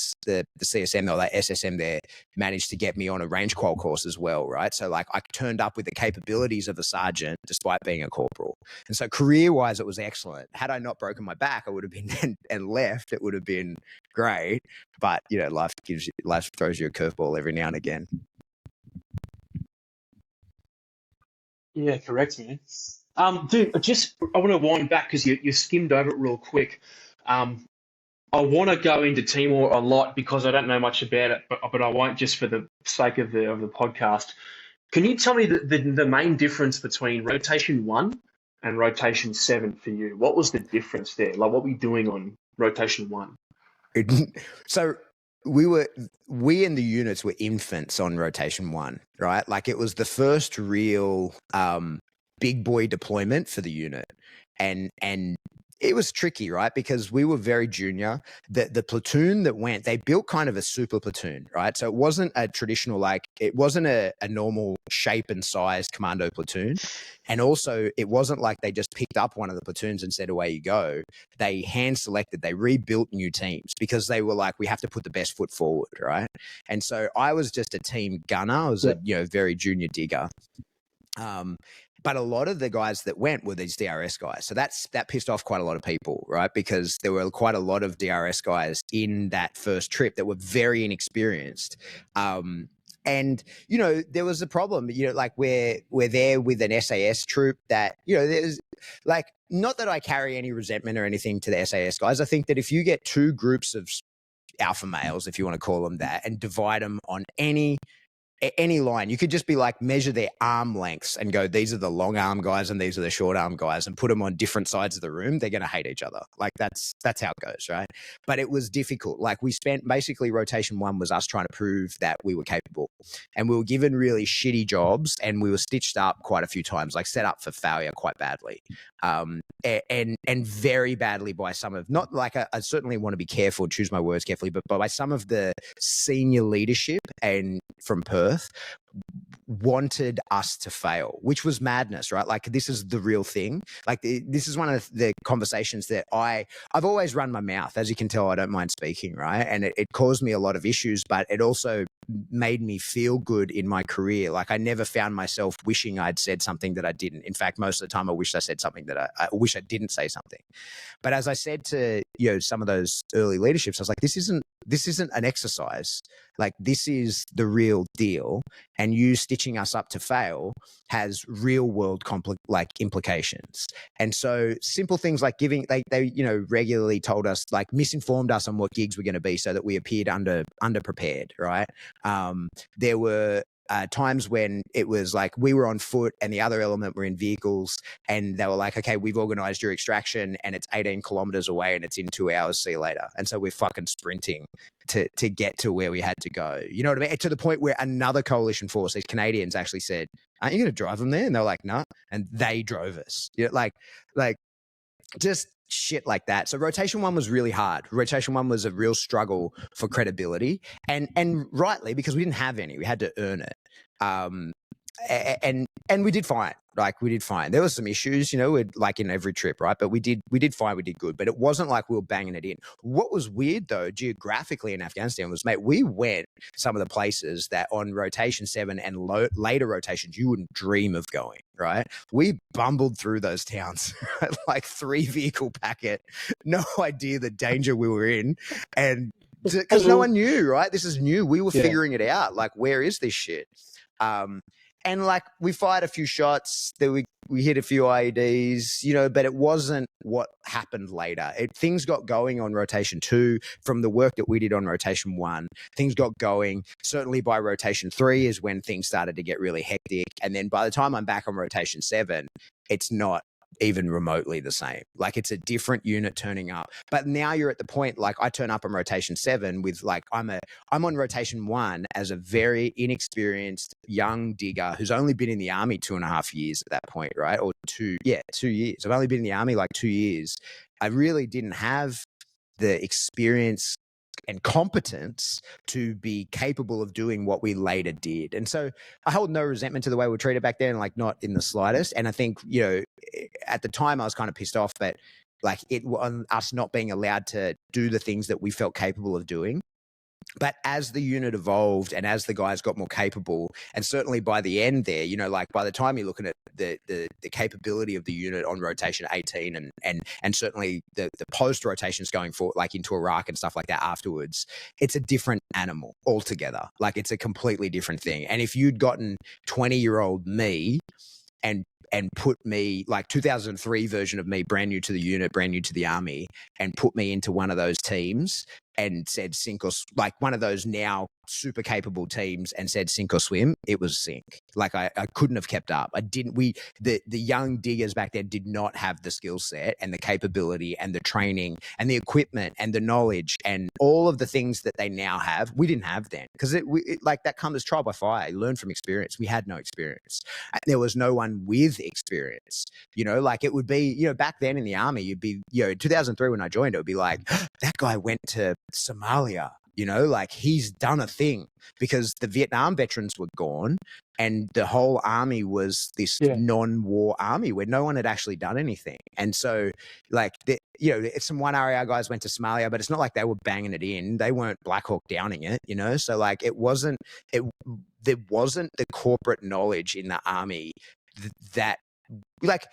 CSM or the SSM there managed to get me on a range qual course as well, right? So like I turned up with the capabilities of a sergeant despite being a corporal. And so career wise, it was excellent. Had I not broken my back, I would have been and left. It would have been great. But life throws you a curveball every now and again. Yeah, correct, man. Dude, I want to wind back because you skimmed over it real quick. I want to go into Timor a lot because I don't know much about it, but I won't, just for the sake of the podcast. Can you tell me the main difference between rotation 1 and rotation 7 for you? What was the difference there? Like, what were you doing on rotation 1? So we in the units were infants on rotation 1, right? Like it was the first real big boy deployment for the unit, and it was tricky, right? Because we were very junior. The platoon that went, they built kind of a super platoon, right? So it wasn't a traditional, it wasn't a normal shape and size commando platoon. And also it wasn't like they just picked up one of the platoons and said, away you go. They hand selected, they rebuilt new teams because they were like, we have to put the best foot forward, right? And so I was just a team gunner. I was a very junior digger. But a lot of the guys that went were these DRS guys. So that pissed off quite a lot of people, right? Because there were quite a lot of DRS guys in that first trip that were very inexperienced. And, there was a problem, like we're there with an SAS troop that, there's like, not that I carry any resentment or anything to the SAS guys. I think that if you get two groups of alpha males, if you want to call them that, and divide them on any line, you could just be like, measure their arm lengths and go, these are the long arm guys and these are the short arm guys, and put them on different sides of the room. They're going to hate each other. Like that's how it goes, right? But it was difficult. Like we spent basically rotation 1 was us trying to prove that we were capable, and we were given really shitty jobs, and we were stitched up quite a few times, like set up for failure quite badly, and very badly by some of, not like I certainly want to be careful, choose my words carefully, but by some of the senior leadership and from Perth wanted us to fail, which was madness, right? Like this is the real thing. Like this is one of the conversations that I've always run my mouth. As you can tell, I don't mind speaking, right? And it caused me a lot of issues, but it also made me feel good in my career. Like I never found myself wishing I'd said something that I didn't. In fact, most of the time I wished I said something that I wish I didn't say something. But as I said to, some of those early leaderships, I was like, this isn't this isn't an exercise. Like, this is the real deal. And you stitching us up to fail has real world implications. And so simple things like giving, they regularly told us, like, misinformed us on what gigs were going to be so that we appeared underprepared, right? There were times when it was like we were on foot and the other element were in vehicles, and they were like, okay, we've organized your extraction and it's 18 kilometers away and it's in 2 hours, see you later. And so we're fucking sprinting to get to where we had to go. You know what I mean? To the point where another coalition force, these Canadians, actually said, aren't you going to drive them there? And they're like, no. And they drove us. You know, like just shit like that. So rotation 1 was really hard. Rotation 1 was a real struggle for credibility, and rightly, because we didn't have any. We had to earn it. And we did fine. Like, we did fine. There were some issues, like in every trip, right? But we did fine. We did good. But it wasn't like we were banging it in. What was weird, though, geographically in Afghanistan was, mate, we went some of the places that on rotation 7 and later rotations you wouldn't dream of going, right? We bumbled through those towns, like 3-vehicle packet, no idea the danger we were in. And because no one knew, right? This is new. We were figuring it out. Like, where is this shit? And like, we fired a few shots, that we hit a few IEDs, but it wasn't what happened later. Things got going on rotation 2 from the work that we did on rotation 1. Things got going. Certainly by rotation 3 is when things started to get really hectic. And then by the time I'm back on rotation 7, it's not even remotely the same. Like, it's a different unit turning up. But now you're at the point, like, I turn up on rotation 7 with, like, I'm on rotation 1 as a very inexperienced young digger who's only been in the army 2.5 years at that point, right? Or 2 years. I've only been in the army like 2 years. I really didn't have the experience and competence to be capable of doing what we later did. And so I hold no resentment to the way we were treated back then, like, not in the slightest. And I think, at the time I was kind of pissed off, but like, it on us not being allowed to do the things that we felt capable of doing. But as the unit evolved and as the guys got more capable, and certainly by the end there, like, by the time you're looking at the capability of the unit on rotation 18 and certainly the post rotations going forward, like into Iraq and stuff like that afterwards, it's a different animal altogether. Like, it's a completely different thing. And if you'd gotten 20-year-old me and put me, like 2003 version of me, brand new to the unit, brand new to the army, and put me into one of those teams and said sink or, like, one of those now super capable teams, and said sink or swim, it was sink. Like, I couldn't have kept up. The young diggers back then did not have the skill set and the capability and the training and the equipment and the knowledge and all of the things that they now have. We didn't have then, because like, that comes as trial by fire. You learn from experience. We had no experience. There was no one with experience, like, it would be, back then in the army, you'd be, in 2003 when I joined, it would be like, that guy went to Somalia, like, he's done a thing, because the Vietnam veterans were gone and the whole army was this non-war army where no one had actually done anything. And so, like, some 1RAR guys went to Somalia, but it's not like they were banging it in. They weren't Black Hawk downing it, so, like, there wasn't the corporate knowledge in the army that, like,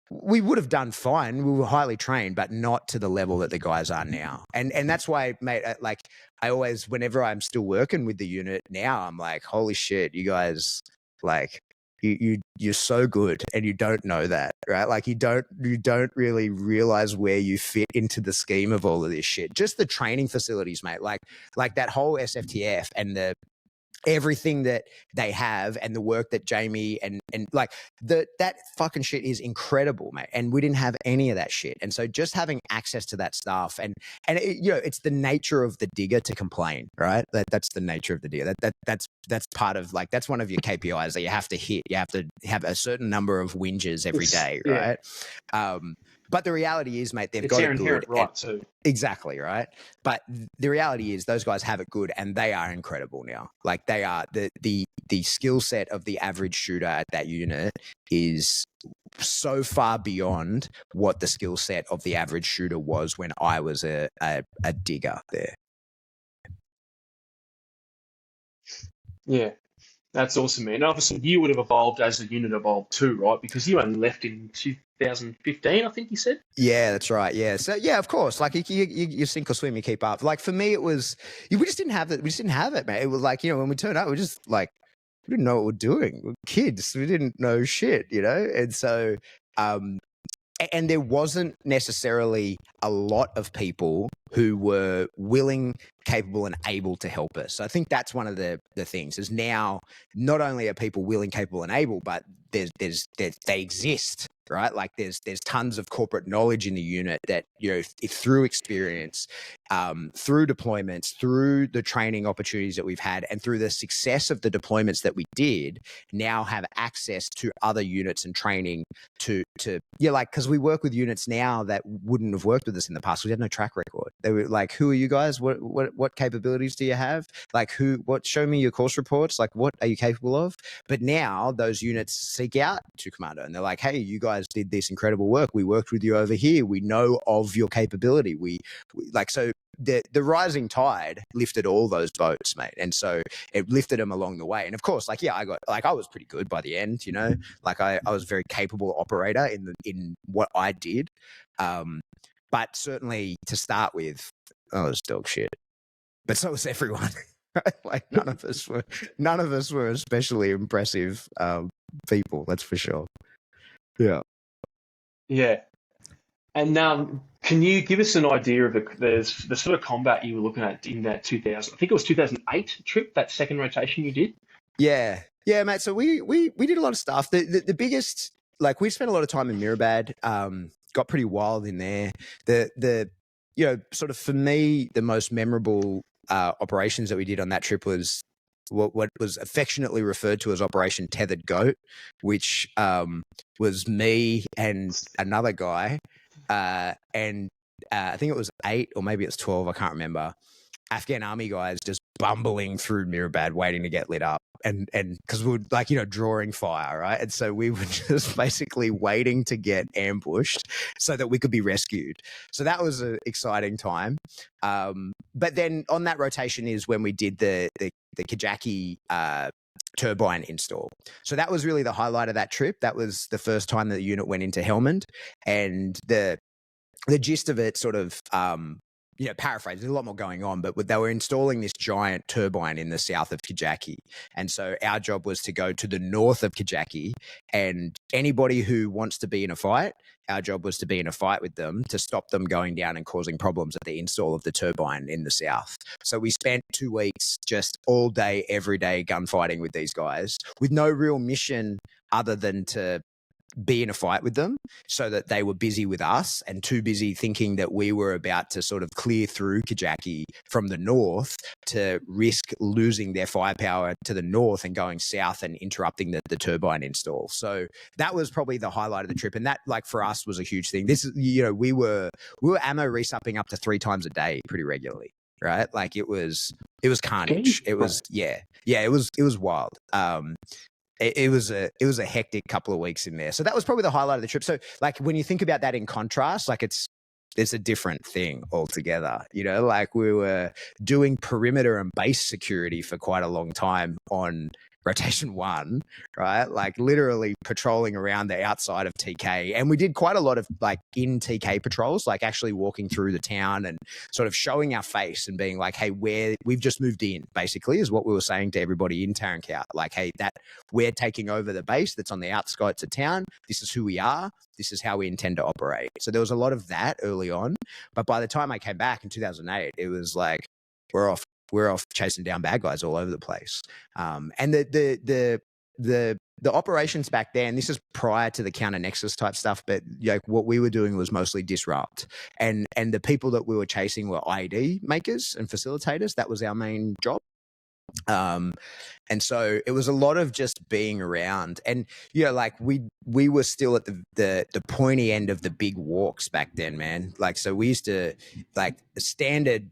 we would have done fine. We were highly trained, but not to the level that the guys are now. And that's why, mate, like, I always, whenever I'm still working with the unit now, I'm like, holy shit, you guys, like, you're so good, and you don't know that, right? Like, you don't really realize where you fit into the scheme of all of this shit. Just the training facilities, mate, like that whole SFTF and everything that they have, and the work that Jamie and like, that fucking shit is incredible, mate. And we didn't have any of that shit. And so just having access to that stuff, and it's the nature of the digger to complain, right? That's the nature of the digger. That's part of, like, that's one of your KPIs that you have to hit. You have to have a certain number of whinges every day, right? But the reality is, mate, they've got it good. Right too. Exactly, right? But the reality is, those guys have it good, and they are incredible now. Like, they are the skill set of the average shooter at that unit is so far beyond what the skill set of the average shooter was when I was a digger there. Yeah. That's awesome, man. And obviously, you would have evolved as the unit evolved too, right? Because you only left in 2015, I think you said. Yeah, that's right. Yeah. So yeah, of course. Like you sink or swim, you keep up. Like for me, it was we just didn't have it. We just didn't have it, man. It was like, you know, when we turned up, we just like we didn't know what we're doing. We're kids. We didn't know shit, you know. And so, um, and there wasn't necessarily a lot of people who were willing, capable, and able to help us. So I think that's one of the things is now not only are people willing, capable, and able, but they exist, right? Like there's tons of corporate knowledge in the unit that, you know, if through experience, through deployments, through the training opportunities that we've had, and through the success of the deployments that we did, now have access to other units and training to yeah, like because we work with units now that wouldn't have worked with us in the past. We had no track record. They were like, "Who are you guys? What capabilities do you have? Like, show me your course reports. Like, what are you capable of?" But now those units seek out to Commando and they're like, "Hey, you guys did this incredible work. We worked with you over here. We know of your capability. We like so." The rising tide lifted all those boats, mate, and so it lifted them along the way. And of course, like I was pretty good by the end, you know, like I was a very capable operator in what I did, but certainly to start with, I was dog shit. But so was everyone. Like none of us were especially impressive people. That's for sure. Yeah. Yeah. And can you give us an idea of the sort of combat you were looking at in that 2000? I think it was 2008 trip, that second rotation you did. Yeah, mate. So we did a lot of stuff. The biggest, like, we spent a lot of time in Mirabad. Got pretty wild in there. The you know, sort of for me, the most memorable operations that we did on that trip was what was affectionately referred to as Operation Tethered Goat, which was me and another guy, and I think it was 8 or maybe it's 12. I can't remember. Afghan army guys just bumbling through Mirabad waiting to get lit up. And because we were like, you know, drawing fire, right? And so we were just basically waiting to get ambushed so that we could be rescued. So that was an exciting time. But then on that rotation is when we did the Kajaki turbine install. So that was really the highlight of that trip. That was the first time that the unit went into Helmand, and the gist of it sort of you know, paraphrase, there's a lot more going on, but they were installing this giant turbine in the south of Kajaki. And so our job was to go to the north of Kajaki, and anybody who wants to be in a fight, our job was to be in a fight with them to stop them going down and causing problems at the install of the turbine in the south. So we spent 2 weeks just all day, every day gunfighting with these guys with no real mission other than to be in a fight with them, so that they were busy with us and too busy thinking that we were about to sort of clear through Kajaki from the north to risk losing their firepower to the north and going south and interrupting the turbine install. So that was probably the highlight of the trip. And that, like, for us was a huge thing. This is, you know, we were ammo resupping up to 3 times a day pretty regularly, right? Like it was carnage. It was, it was wild. It was a hectic couple of weeks in there. So that was probably the highlight of the trip. So like when you think about that in contrast, like it's a different thing altogether. You know, like we were doing perimeter and base security for quite a long time on rotation 1, right? Like literally patrolling around the outside of TK. And we did quite a lot of like in TK patrols, like actually walking through the town and sort of showing our face and being like, hey, we've just moved in, basically, is what we were saying to everybody in Tarankout. Like, hey, that we're taking over the base that's on the outskirts of town. This is who we are. This is how we intend to operate. So there was a lot of that early on. But by the time I came back in 2008, it was like, we're off chasing down bad guys all over the place. And the operations back then, this is prior to the counter nexus type stuff, but like what we were doing was mostly disrupt. And the people that we were chasing were IED makers and facilitators. That was our main job. And so it was a lot of just being around, and you know, like we were still at the pointy end of the big walks back then, man. Like, so we used to, like, the standard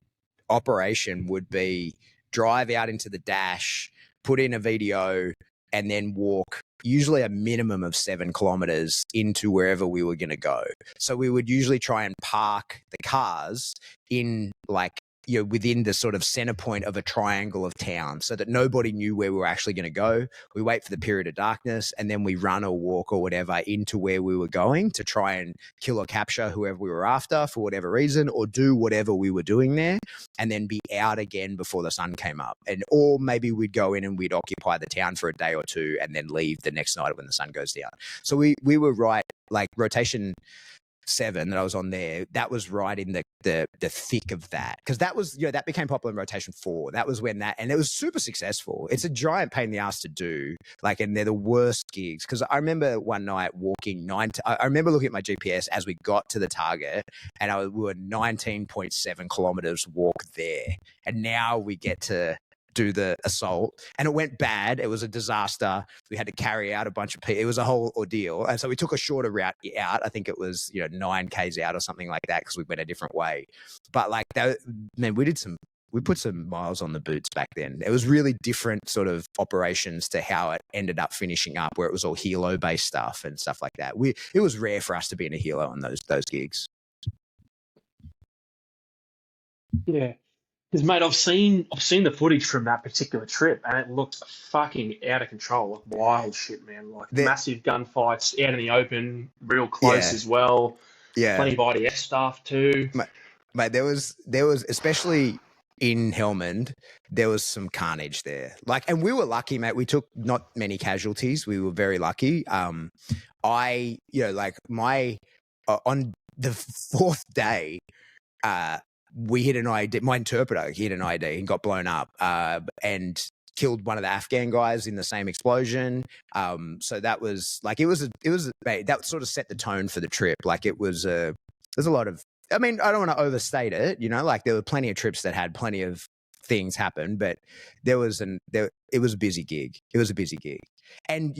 operation would be drive out into the dash, put in a VDO, and then walk usually a minimum of 7 kilometers into wherever we were going to go. So we would usually try and park the cars in like within the sort of center point of a triangle of town, so that nobody knew where we were actually going to go. We wait for the period of darkness, and then we run or walk or whatever into where we were going to try and kill or capture whoever we were after for whatever reason, or do whatever we were doing there, and then be out again before the sun came up. Or maybe we'd go in and we'd occupy the town for a day or two and then leave the next night when the sun goes down. So we were right, like rotation 7 that I was on there, that was right in the thick of that, because that was, that became popular in rotation 4. That was when and it was super successful. It's a giant pain in the ass to do, and they're the worst gigs. Because I remember one night walking I remember looking at my GPS as we got to the target, and we were 19.7 kilometers walk there, and now we get to do the assault, and it went bad. It was a disaster. We had to carry out a bunch of people. It was a whole ordeal, and so we took a shorter route out. I think it was 9 k's out or something like that, because we went a different way. But man, we put some miles on the boots back then. It was really different sort of operations to how it ended up finishing up, where it was all helo based stuff and stuff like that. It was rare for us to be in a helo on those gigs. Yeah. Because, mate, I've seen the footage from that particular trip, and it looked fucking out of control, like wild shit, man. Like massive gunfights out in the open, real close as well. Yeah, plenty of IDF stuff too. Mate, there was especially in Helmand, there was some carnage there. And we were lucky, mate. We took not many casualties. We were very lucky. On the 4th day, we hit an IED. My interpreter hit an IED and got blown up, and killed one of the Afghan guys in the same explosion. So that was that sort of set the tone for the trip. There's a lot of, I mean, I don't want to overstate it, there were plenty of trips that had plenty of things happen, but it was a busy gig. It was a busy gig. And,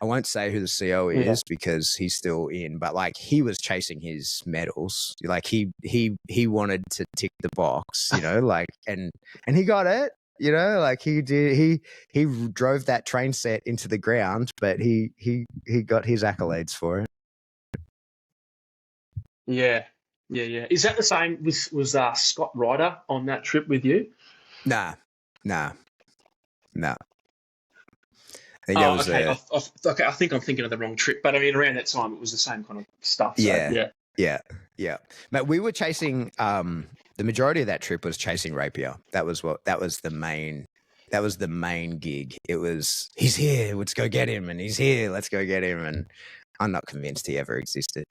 I won't say who the CO is because he's still in, but he was chasing his medals. He wanted to tick the box, and he got it, he did, he drove that train set into the ground, but he got his accolades for it. Yeah. Is that the same? Was Scott Ryder on that trip with you? Nah. I think okay. I think I'm thinking of the wrong trip, but I mean, around that time it was the same kind of stuff. So, yeah. Mate, we were chasing. The majority of that trip was chasing Rapier. That was the main gig. It was, he's here, let's go get him, and he's here, let's go get him, and I'm not convinced he ever existed.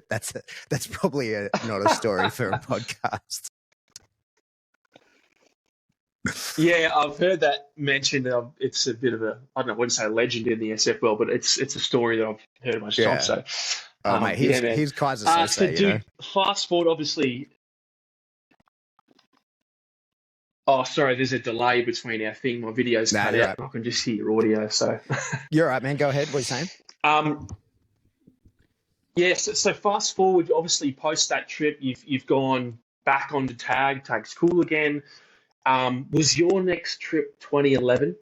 That's probably not a story for a podcast. Yeah, I've heard that mentioned. It's a bit of a, I wouldn't say a legend in the SF world, but it's a story that I've heard myself. So, mate, he's Kaiser Sose, fast forward, obviously. Oh, sorry, there's a delay between our thing. My video's cut out. Right. I can just hear your audio. So you're right, man. Go ahead. What are you saying? Yes. So fast forward, obviously post that trip, you've gone back onto tag's cool again. Was your next trip 2011?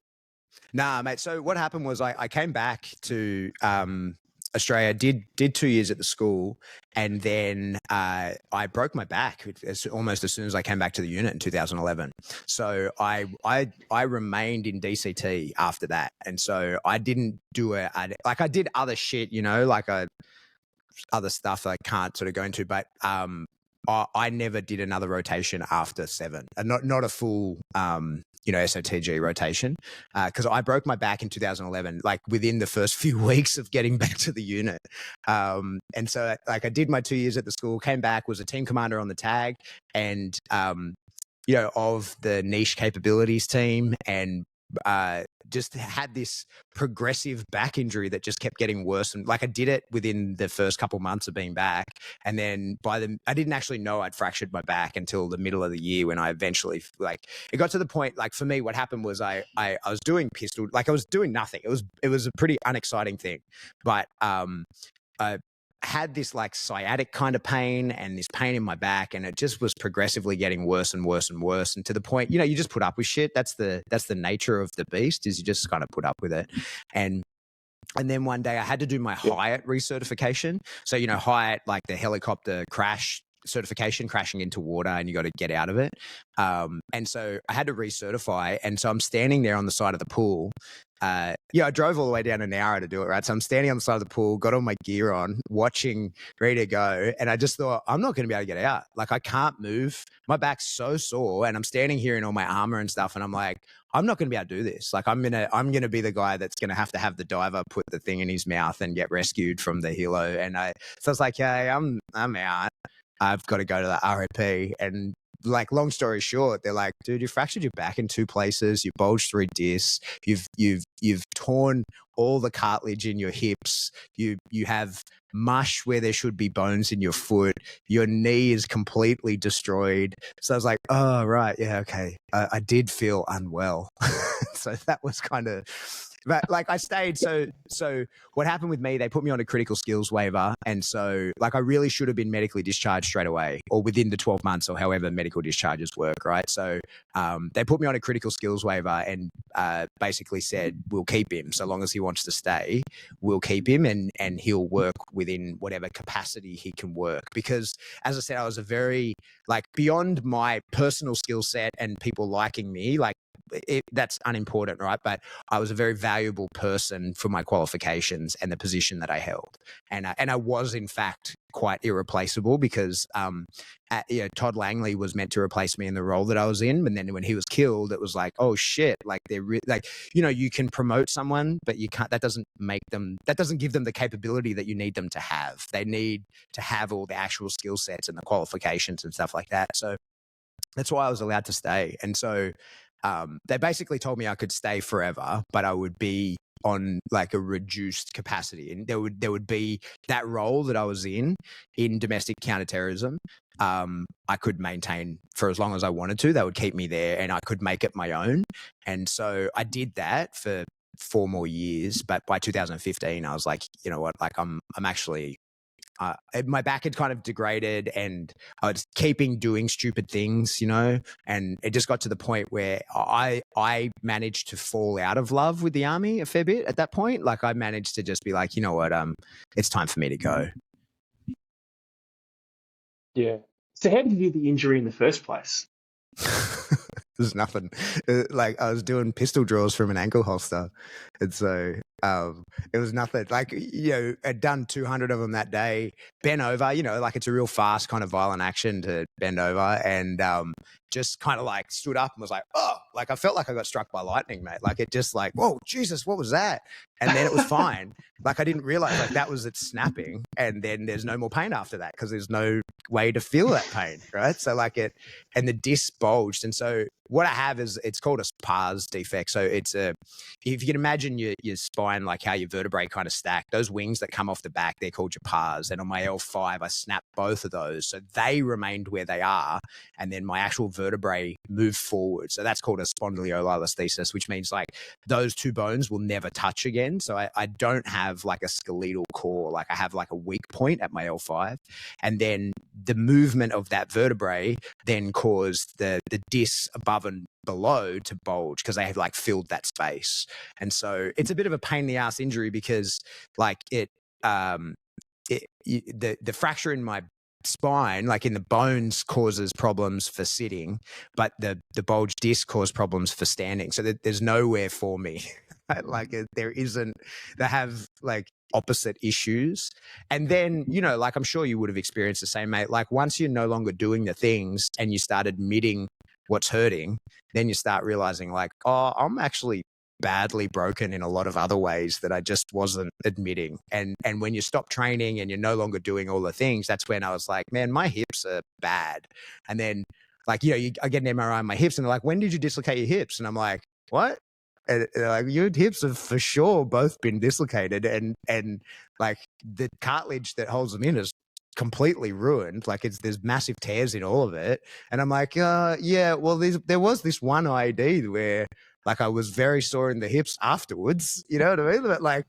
Nah, mate. So what happened was I came back to Australia, did 2 years at the school, and then I broke my back almost as soon as I came back to the unit in 2011. So I remained in DCT after that, and so I didn't do I did other shit, other stuff that I can't sort of go into, but I never did another rotation after 7, and not a full, SOTG rotation, because I broke my back in 2011, within the first few weeks of getting back to the unit. And so I did my 2 years at the school, came back, was a team commander on the tag, and, of the niche capabilities team, and just had this progressive back injury that just kept getting worse. And I did it within the first couple months of being back. And then I didn't actually know I'd fractured my back until the middle of the year, when I eventually, it got to the point, for me, what happened was I was doing pistol, I was doing nothing. It was a pretty unexciting thing, but, I had this sciatic kind of pain and this pain in my back, and it just was progressively getting worse and worse and worse. And to the point, you just put up with shit. That's the nature of the beast, is you just kind of put up with it. And then one day I had to do my Hyatt recertification. So, Hyatt, the helicopter crash certification crashing into water and you got to get out of it. And so I had to recertify. And so I'm standing there on the side of the pool. I drove all the way down an hour to do it, right? So I'm standing on the side of the pool, got all my gear on, watching, ready to go. And I just thought, I'm not going to be able to get out. Like, I can't move. My back's so sore. And I'm standing here in all my armor and stuff. And I'm like, I'm not going to be able to do this. Like, I'm going to be the guy that's going to have the diver put the thing in his mouth and get rescued from the helo. And so I was like, hey, I'm out. I've got to go to the RAP. And like, long story short, they're like, dude, you fractured your back in 2 places. You bulged 3 discs. You've torn all the cartilage in your hips. You have mush where there should be bones in your foot. Your knee is completely destroyed. So I was like, oh, right. Yeah. Okay. I did feel unwell. So that was kind of, but like, I stayed. So what happened with me, they put me on a critical skills waiver. And so like, I really should have been medically discharged straight away or within the 12 months or however medical discharges work. Right. So they put me on a critical skills waiver and basically said, we'll keep him so long as he wants to stay. We'll keep him and he'll work within whatever capacity he can work. Because as I said, I was a very, like, beyond my personal skill set and people liking me, like, that's unimportant, right? But I was a very valuable person for my qualifications and the position that I held. And I was, in fact, quite irreplaceable because Todd Langley was meant to replace me in the role that I was in. And then when he was killed, it was like, oh, shit. Like, you can promote someone, but you can't, that doesn't give them the capability that you need them to have. They need to have all the actual skill sets and the qualifications and stuff like that. So that's why I was allowed to stay. And so they basically told me I could stay forever, but I would be on like a reduced capacity. And there would be that role that I was in domestic counterterrorism. I could maintain for as long as I wanted to. They would keep me there and I could make it my own. And so I did that for 4 more years. But by 2015, I was like, you know what, like I'm actually, my back had kind of degraded and I was keeping doing stupid things, and it just got to the point where I managed to fall out of love with the army a fair bit at that point. Like, I managed to just be like, you know what, it's time for me to go. Yeah. So how did you get the injury in the first place? There's nothing. Like, I was doing pistol draws from an ankle holster. And so it was nothing. Like, I'd done 200 of them that day, bent over, like, it's a real fast kind of violent action to bend over, and just kind of like stood up and was like, oh, like I felt like I got struck by lightning, mate. Like, it just like, whoa, Jesus, what was that? And then it was fine. Like, I didn't realize like that was it snapping. And then there's no more pain after that because there's no way to feel that pain, right? So like and the disc bulged. And so what I have is, it's called a pars defect. So it's if you can imagine your spine, like how your vertebrae kind of stack, those wings that come off the back, they're called your pars. And on my L5, I snapped both of those. So they remained where they are. And then my actual vertebrae moved forward. So that's called a spondylolisthesis, which means like those 2 bones will never touch again. So I don't have like a skeletal core. Like, I have like a weak point at my L5. And then the movement of that vertebrae then caused the discs above and below to bulge because they have like filled that space. And so it's a bit of a pain in the ass injury because like the fracture in my spine, like in the bones, causes problems for sitting, but the bulge disc caused problems for standing. So there's nowhere for me. Like, there isn't. They have like opposite issues. And then, like, I'm sure you would have experienced the same, mate. Like, once you're no longer doing the things and you start admitting what's hurting, then you start realizing like, oh, I'm actually badly broken in a lot of other ways that I just wasn't admitting. And when you stop training and you're no longer doing all the things, that's when I was like, man, my hips are bad. And then like, I get an MRI on my hips and they're like, when did you dislocate your hips? And I'm like, what? And like, your hips have for sure both been dislocated, and like the cartilage that holds them in is completely ruined. Like, there's massive tears in all of it. And I'm like, yeah, well, there was this one IED where like I was very sore in the hips afterwards, you know what I mean? But like,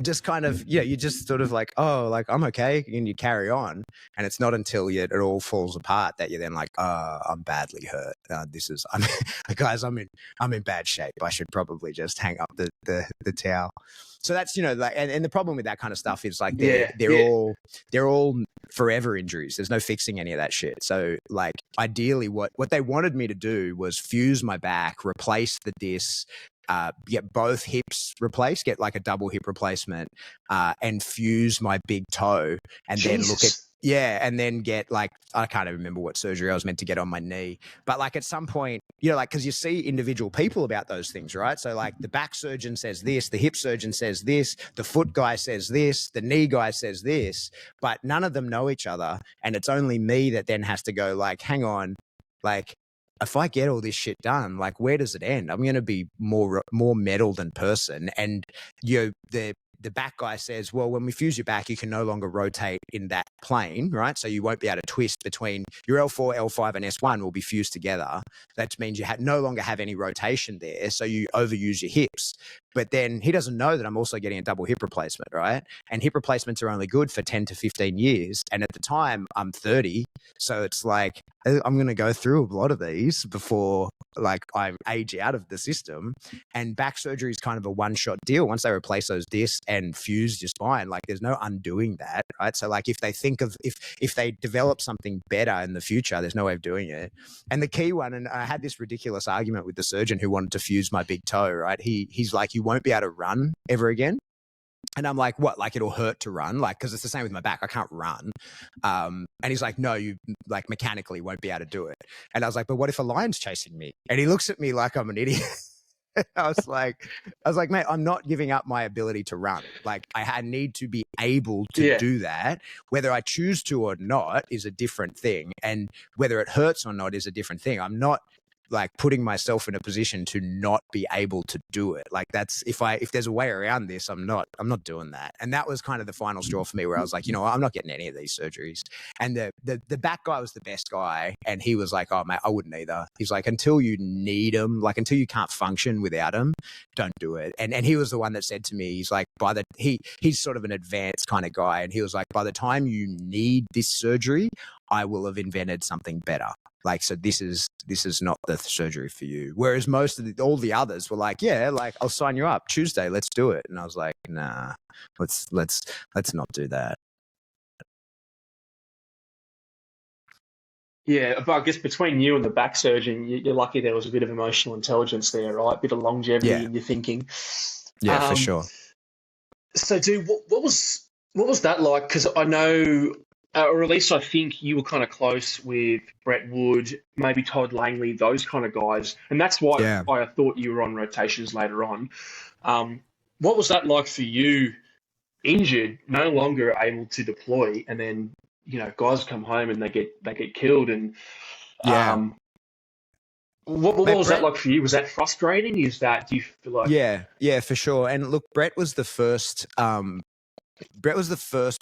just kind of, you just sort of like, oh, like, I'm okay, and you carry on. And it's not until it all falls apart that you're then like, oh, I'm badly hurt. guys, I'm in bad shape. I should probably just hang up the towel. So that's, like, and the problem with that kind of stuff is like they're all forever injuries. There's no fixing any of that shit. So like ideally what they wanted me to do was fuse my back, replace the disc, get both hips replaced, get like a double hip replacement, and fuse my big toe, and then look at and then get like, I can't even remember what surgery I was meant to get on my knee, but like at some point, like, because you see individual people about those things, right? So like the back surgeon says this, the hip surgeon says this, the foot guy says this, the knee guy says this, but none of them know each other, and it's only me that then has to go like, hang on, like, if I get all this shit done, like, where does it end? I'm going to be more metal than person. And the back guy says, well, when we fuse your back, you can no longer rotate in that plane, right? So you won't be able to twist between your L4, L5, and S1 will be fused together. That means you no longer have any rotation there. So you overuse your hips. But then he doesn't know that I'm also getting a double hip replacement, right? And hip replacements are only good for 10 to 15 years. And at the time, I'm 30. So it's like, I'm going to go through a lot of these before like I age out of the system. And back surgery is kind of a one-shot deal. Once they replace those discs and fuse your spine, like there's no undoing that, right? So like if they think of, if they develop something better in the future, there's no way of doing it. And the key one, and I had this ridiculous argument with the surgeon who wanted to fuse my big toe, right? He's like, you won't be able to run ever again. And I'm like, what? Like it'll hurt to run? Like, because it's the same with my back. I can't run. And he's like, no, you like mechanically won't be able to do it. And I was like, but what if a lion's chasing me? And he looks at me like I'm an idiot. I was like, mate, I'm not giving up my ability to run. Like I need to be able to do that. Whether I choose to or not is a different thing. And whether it hurts or not is a different thing. I'm not like putting myself in a position to not be able to do it. Like that's, if there's a way around this, I'm not doing that. And that was kind of the final straw for me, where I was like, I'm not getting any of these surgeries. And the back guy was the best guy. And he was like, oh mate, I wouldn't either. He's like, until you need him, like until you can't function without him, don't do it. And he was the one that said to me, he's like, he's sort of an advanced kind of guy. And he was like, by the time you need this surgery, I will have invented something better. Like, so this is not the surgery for you. Whereas most of all the others were like, yeah, like I'll sign you up Tuesday, let's do it. And I was like, nah, let's not do that. Yeah, but I guess between you and the back surgeon, you're lucky there was a bit of emotional intelligence there, right? A bit of longevity in your thinking. Yeah, for sure. So, dude, what was that like? Because I know, or at least I think you were kind of close with Brett Wood, maybe Todd Langley, those kind of guys, and that's why I thought you were on rotations later on. What was that like for you? Injured, no longer able to deploy, and then guys come home and they get killed, and what was that like for you? Was that frustrating? Do you feel like yeah, for sure. And look, Brett was the first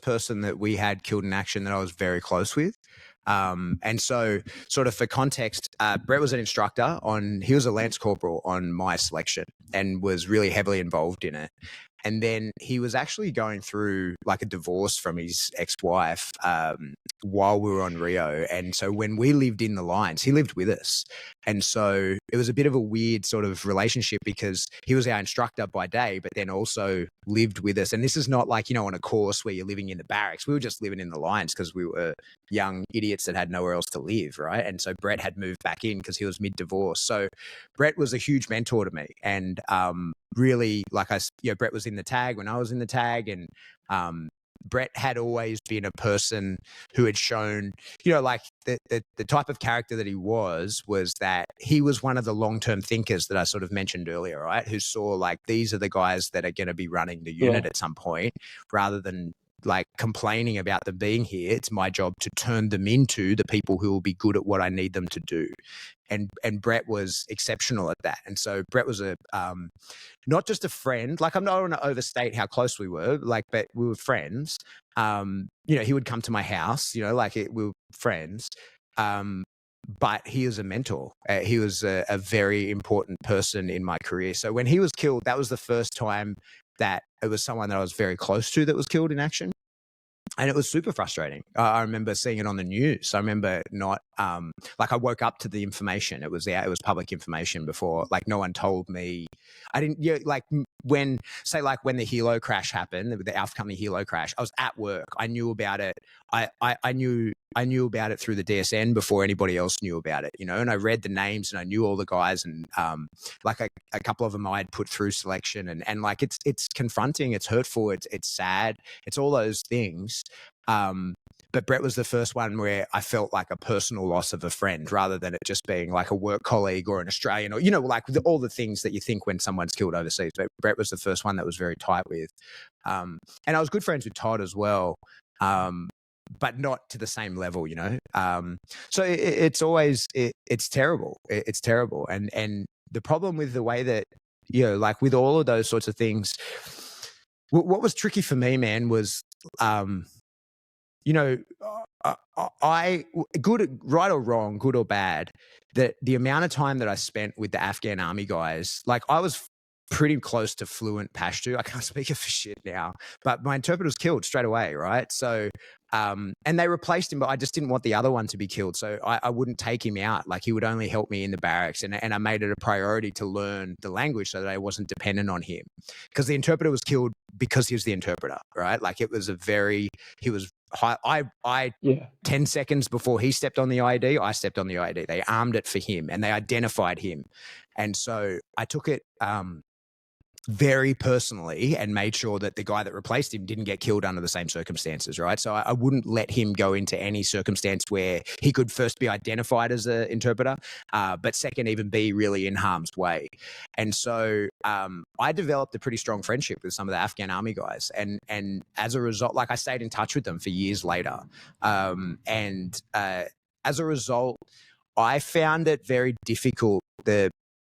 person that we had killed in action that I was very close with. And so sort of for context, Brett was an instructor he was a Lance Corporal on my selection and was really heavily involved in it. And then he was actually going through like a divorce from his ex-wife while we were on Rio. And so when we lived in the lines, he lived with us. And so it was a bit of a weird sort of relationship because he was our instructor by day, but then also lived with us. And this is not like, on a course where you're living in the barracks. We were just living in the lines because we were young idiots that had nowhere else to live, right? And so Brett had moved back in because he was mid-divorce. So Brett was a huge mentor to me. And really, like Brett was in the tag when I was in the tag, and Brett had always been a person who had shown, like the type of character that he was that he was one of the long-term thinkers that I sort of mentioned earlier, right? Who saw like, these are the guys that are going to be running the unit at some point, rather than like complaining about them being here. It's my job to turn them into the people who will be good at what I need them to do. And Brett was exceptional at that. And so Brett was not just a friend. Like, I'm not going to overstate how close we were, like, but we were friends. He would come to my house, we were friends. But he was a mentor. He was a very important person in my career. So when he was killed, that was the first time that it was someone that I was very close to that was killed in action. And it was super frustrating. I remember seeing it on the news. I remember not, like I woke up to the information. It was out. It was public information before. Like no one told me. I didn't. Yeah, like when when the Hilo crash happened, the Alpha Company Hilo crash. I was at work. I knew about it. I knew about it through the DSN before anybody else knew about it. You know, and I read the names and I knew all the guys, and like a couple of them I'd put through selection, and like it's confronting. It's hurtful. It's sad. It's all those things. But Brett was the first one where I felt like a personal loss of a friend rather than it just being like a work colleague or an Australian or, you know, like all the things that you think when someone's killed overseas. But Brett was the first one that was very tight with. And I was good friends with Todd as well, but not to the same level, you know. So it's always, it's terrible. It's terrible. And the problem with the way that, you know, like with all of those sorts of things, what was tricky for me, man, was, you know, I good, right or wrong, good or bad, that the amount of time that I spent with the Afghan army guys, like I was pretty close to fluent Pashto. I can't speak it for shit now, but my interpreter was killed straight away, right? So, and they replaced him, but I just didn't want the other one to be killed. So I wouldn't take him out. Like he would only help me in the barracks. And I made it a priority to learn the language so that I wasn't dependent on him. Because the interpreter was killed because he was the interpreter, right? Like it was he was high. I 10 seconds before he stepped on the IED, I stepped on the IED. They armed it for him and they identified him. And so I took it very personally and made sure that the guy that replaced him didn't get killed under the same circumstances, right? So I wouldn't let him go into any circumstance where he could first be identified as an interpreter, but second, even be really in harm's way. And so I developed a pretty strong friendship with some of the Afghan army guys. And as a result, like I stayed in touch with them for years later. And as a result, I found it very difficult.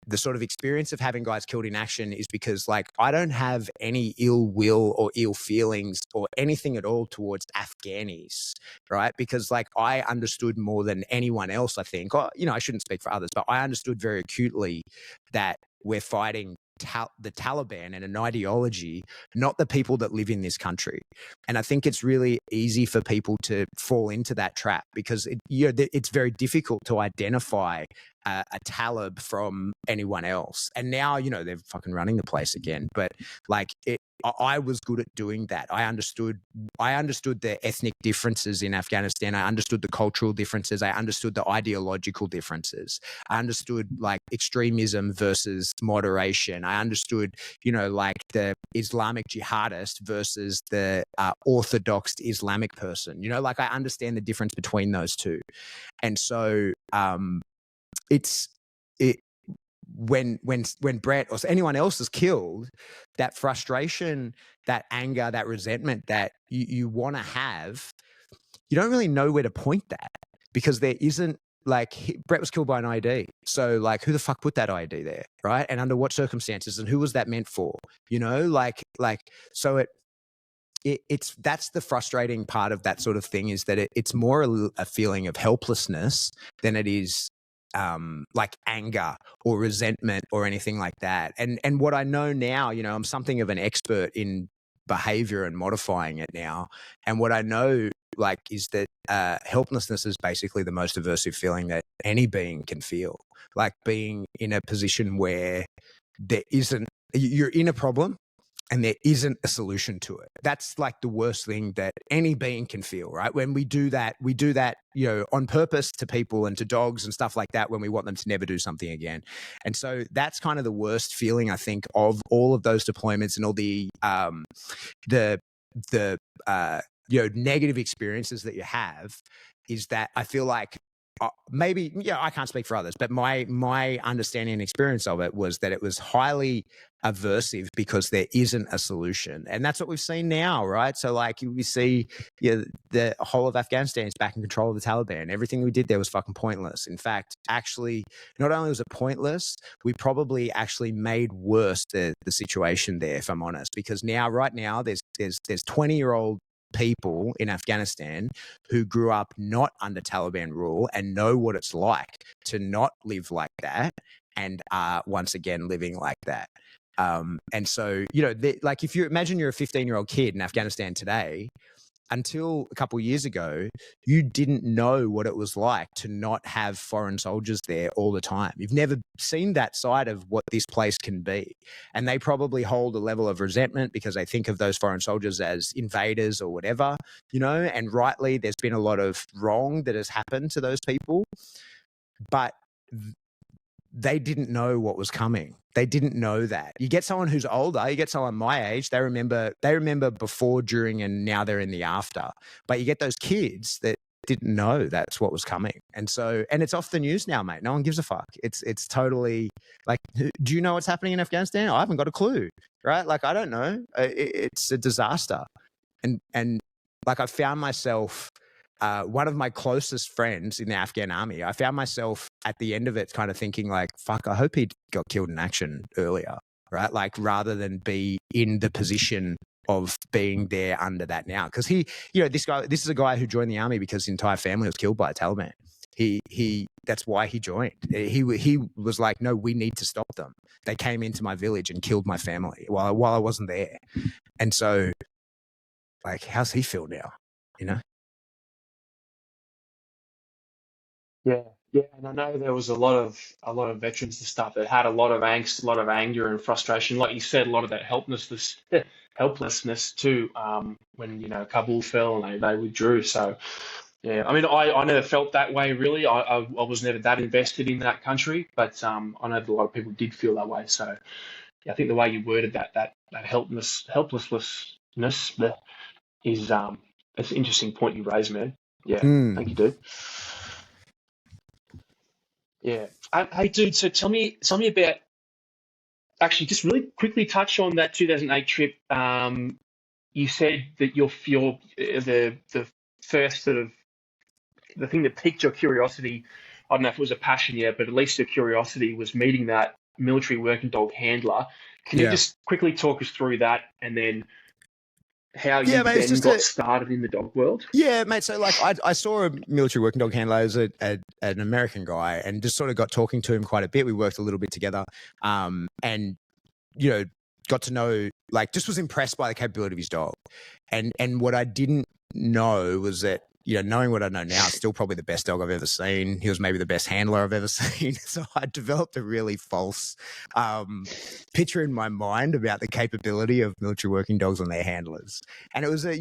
The sort of experience of having guys killed in action is because like I don't have any ill will or ill feelings or anything at all towards Afghanis, right? Because like I understood more than anyone else, I think, or, you know, I shouldn't speak for others, but I understood very acutely that we're fighting the Taliban and an ideology, not the people that live in this country. And I think it's really easy for people to fall into that trap because it's very difficult to identify a Talib from anyone else. And now, you know, they're fucking running the place again. But like I was good at doing that. I understood the ethnic differences in Afghanistan. I understood the cultural differences. I understood the ideological differences. I understood like extremism versus moderation. I understood, you know, like the Islamic jihadist versus the orthodox Islamic person. You know, like I understand the difference between those two. And so when Brett or anyone else is killed, that frustration, that anger, that resentment that you want to have, you don't really know where to point that because there isn't, like, Brett was killed by an IED. So like, who the fuck put that IED there, right? And under what circumstances, and who was that meant for? You know, like so it's that's the frustrating part of that sort of thing, is that it's more a feeling of helplessness than it is like anger or resentment or anything like that. And what I know now, you know, I'm something of an expert in behavior and modifying it now. And what I know, like, is that helplessness is basically the most aversive feeling that any being can feel. Like being in a position where you're in a problem and there isn't a solution to it. That's like the worst thing that any being can feel, right? When we do that, you know, on purpose to people and to dogs and stuff like that, when we want them to never do something again. And so that's kind of the worst feeling, I think, of all of those deployments and all the you know, negative experiences that you have, is that I feel like maybe, yeah, I can't speak for others, but my understanding and experience of it was that it was highly aversive because there isn't a solution. And that's what we've seen now, right? So like we see, yeah, the whole of Afghanistan is back in control of the Taliban. Everything we did there was fucking pointless. In fact, actually, not only was it pointless, we probably actually made worse the situation there, if I'm honest, because right now there's 20-year-old people in Afghanistan who grew up not under Taliban rule and know what it's like to not live like that, and are once again living like that. And so, you know, like if you imagine you're a 15-year-old kid in Afghanistan today, until a couple of years ago, you didn't know what it was like to not have foreign soldiers there all the time. You've never seen that side of what this place can be. And they probably hold a level of resentment because they think of those foreign soldiers as invaders or whatever, and rightly, there's been a lot of wrong that has happened to those people. But they didn't know what was coming. They didn't know that. You get someone who's older, you get someone my age, they remember before, during, and now they're in the after. But you get those kids that didn't know that's what was coming. And it's off the news now, mate. No one gives a fuck. It's totally like, do you know what's happening in Afghanistan? I haven't got a clue, right? Like, I don't know. It's a disaster. And like, I found myself, one of my closest friends in the Afghan army, I found myself at the end of it kind of thinking like, fuck, I hope he got killed in action earlier, right? Like, rather than be in the position of being there under that now. Because this is a guy who joined the army because his entire family was killed by the Taliban. That's why he joined. He was like, no, we need to stop them. They came into my village and killed my family while I wasn't there. And so, like, how's he feel now? Yeah, and I know there was a lot of veterans and stuff that had a lot of angst, a lot of anger and frustration. Like you said, a lot of that helplessness too. When Kabul fell and they withdrew. So yeah, I mean, I never felt that way really. I was never that invested in that country, but I know that a lot of people did feel that way. So yeah, I think the way you worded that helplessness is it's an interesting point you raised, man. Yeah, thank you, dude. Yeah. Hey, dude. So tell me about actually just really quickly touch on that 2008 trip. You said that the first sort of the thing that piqued your curiosity. I don't know if it was a passion yet, but at least your curiosity was meeting that military working dog handler. Can you just quickly talk us through that and then how you then got started in the dog world? Yeah, mate. So like I saw a military working dog handler as an American guy and just sort of got talking to him quite a bit. We worked a little bit together, and got to know, like, just was impressed by the capability of his dog. And what I didn't know was that, knowing what I know now, it's still probably the best dog I've ever seen. He was maybe the best handler I've ever seen. So I developed a really false picture in my mind about the capability of military working dogs and their handlers. And it was a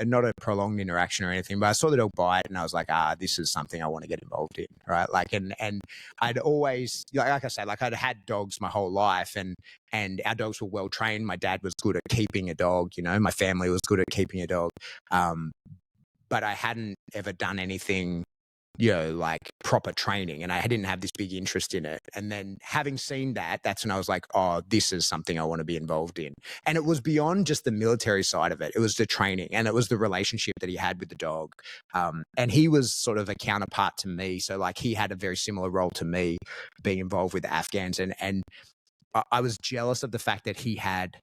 not a prolonged interaction or anything, but I saw the dog bite and I was like, this is something I want to get involved in, right? Like, and I'd always, like I said, like I'd had dogs my whole life, and our dogs were well trained. My dad was good at keeping a dog, my family was good at keeping a dog. But I hadn't ever done anything, like proper training, and I didn't have this big interest in it. And then having seen that, that's when I was like, oh, this is something I want to be involved in. And it was beyond just the military side of it. It was the training and it was the relationship that he had with the dog. And he was sort of a counterpart to me. So like he had a very similar role to me being involved with the Afghans. And I was jealous of the fact that he had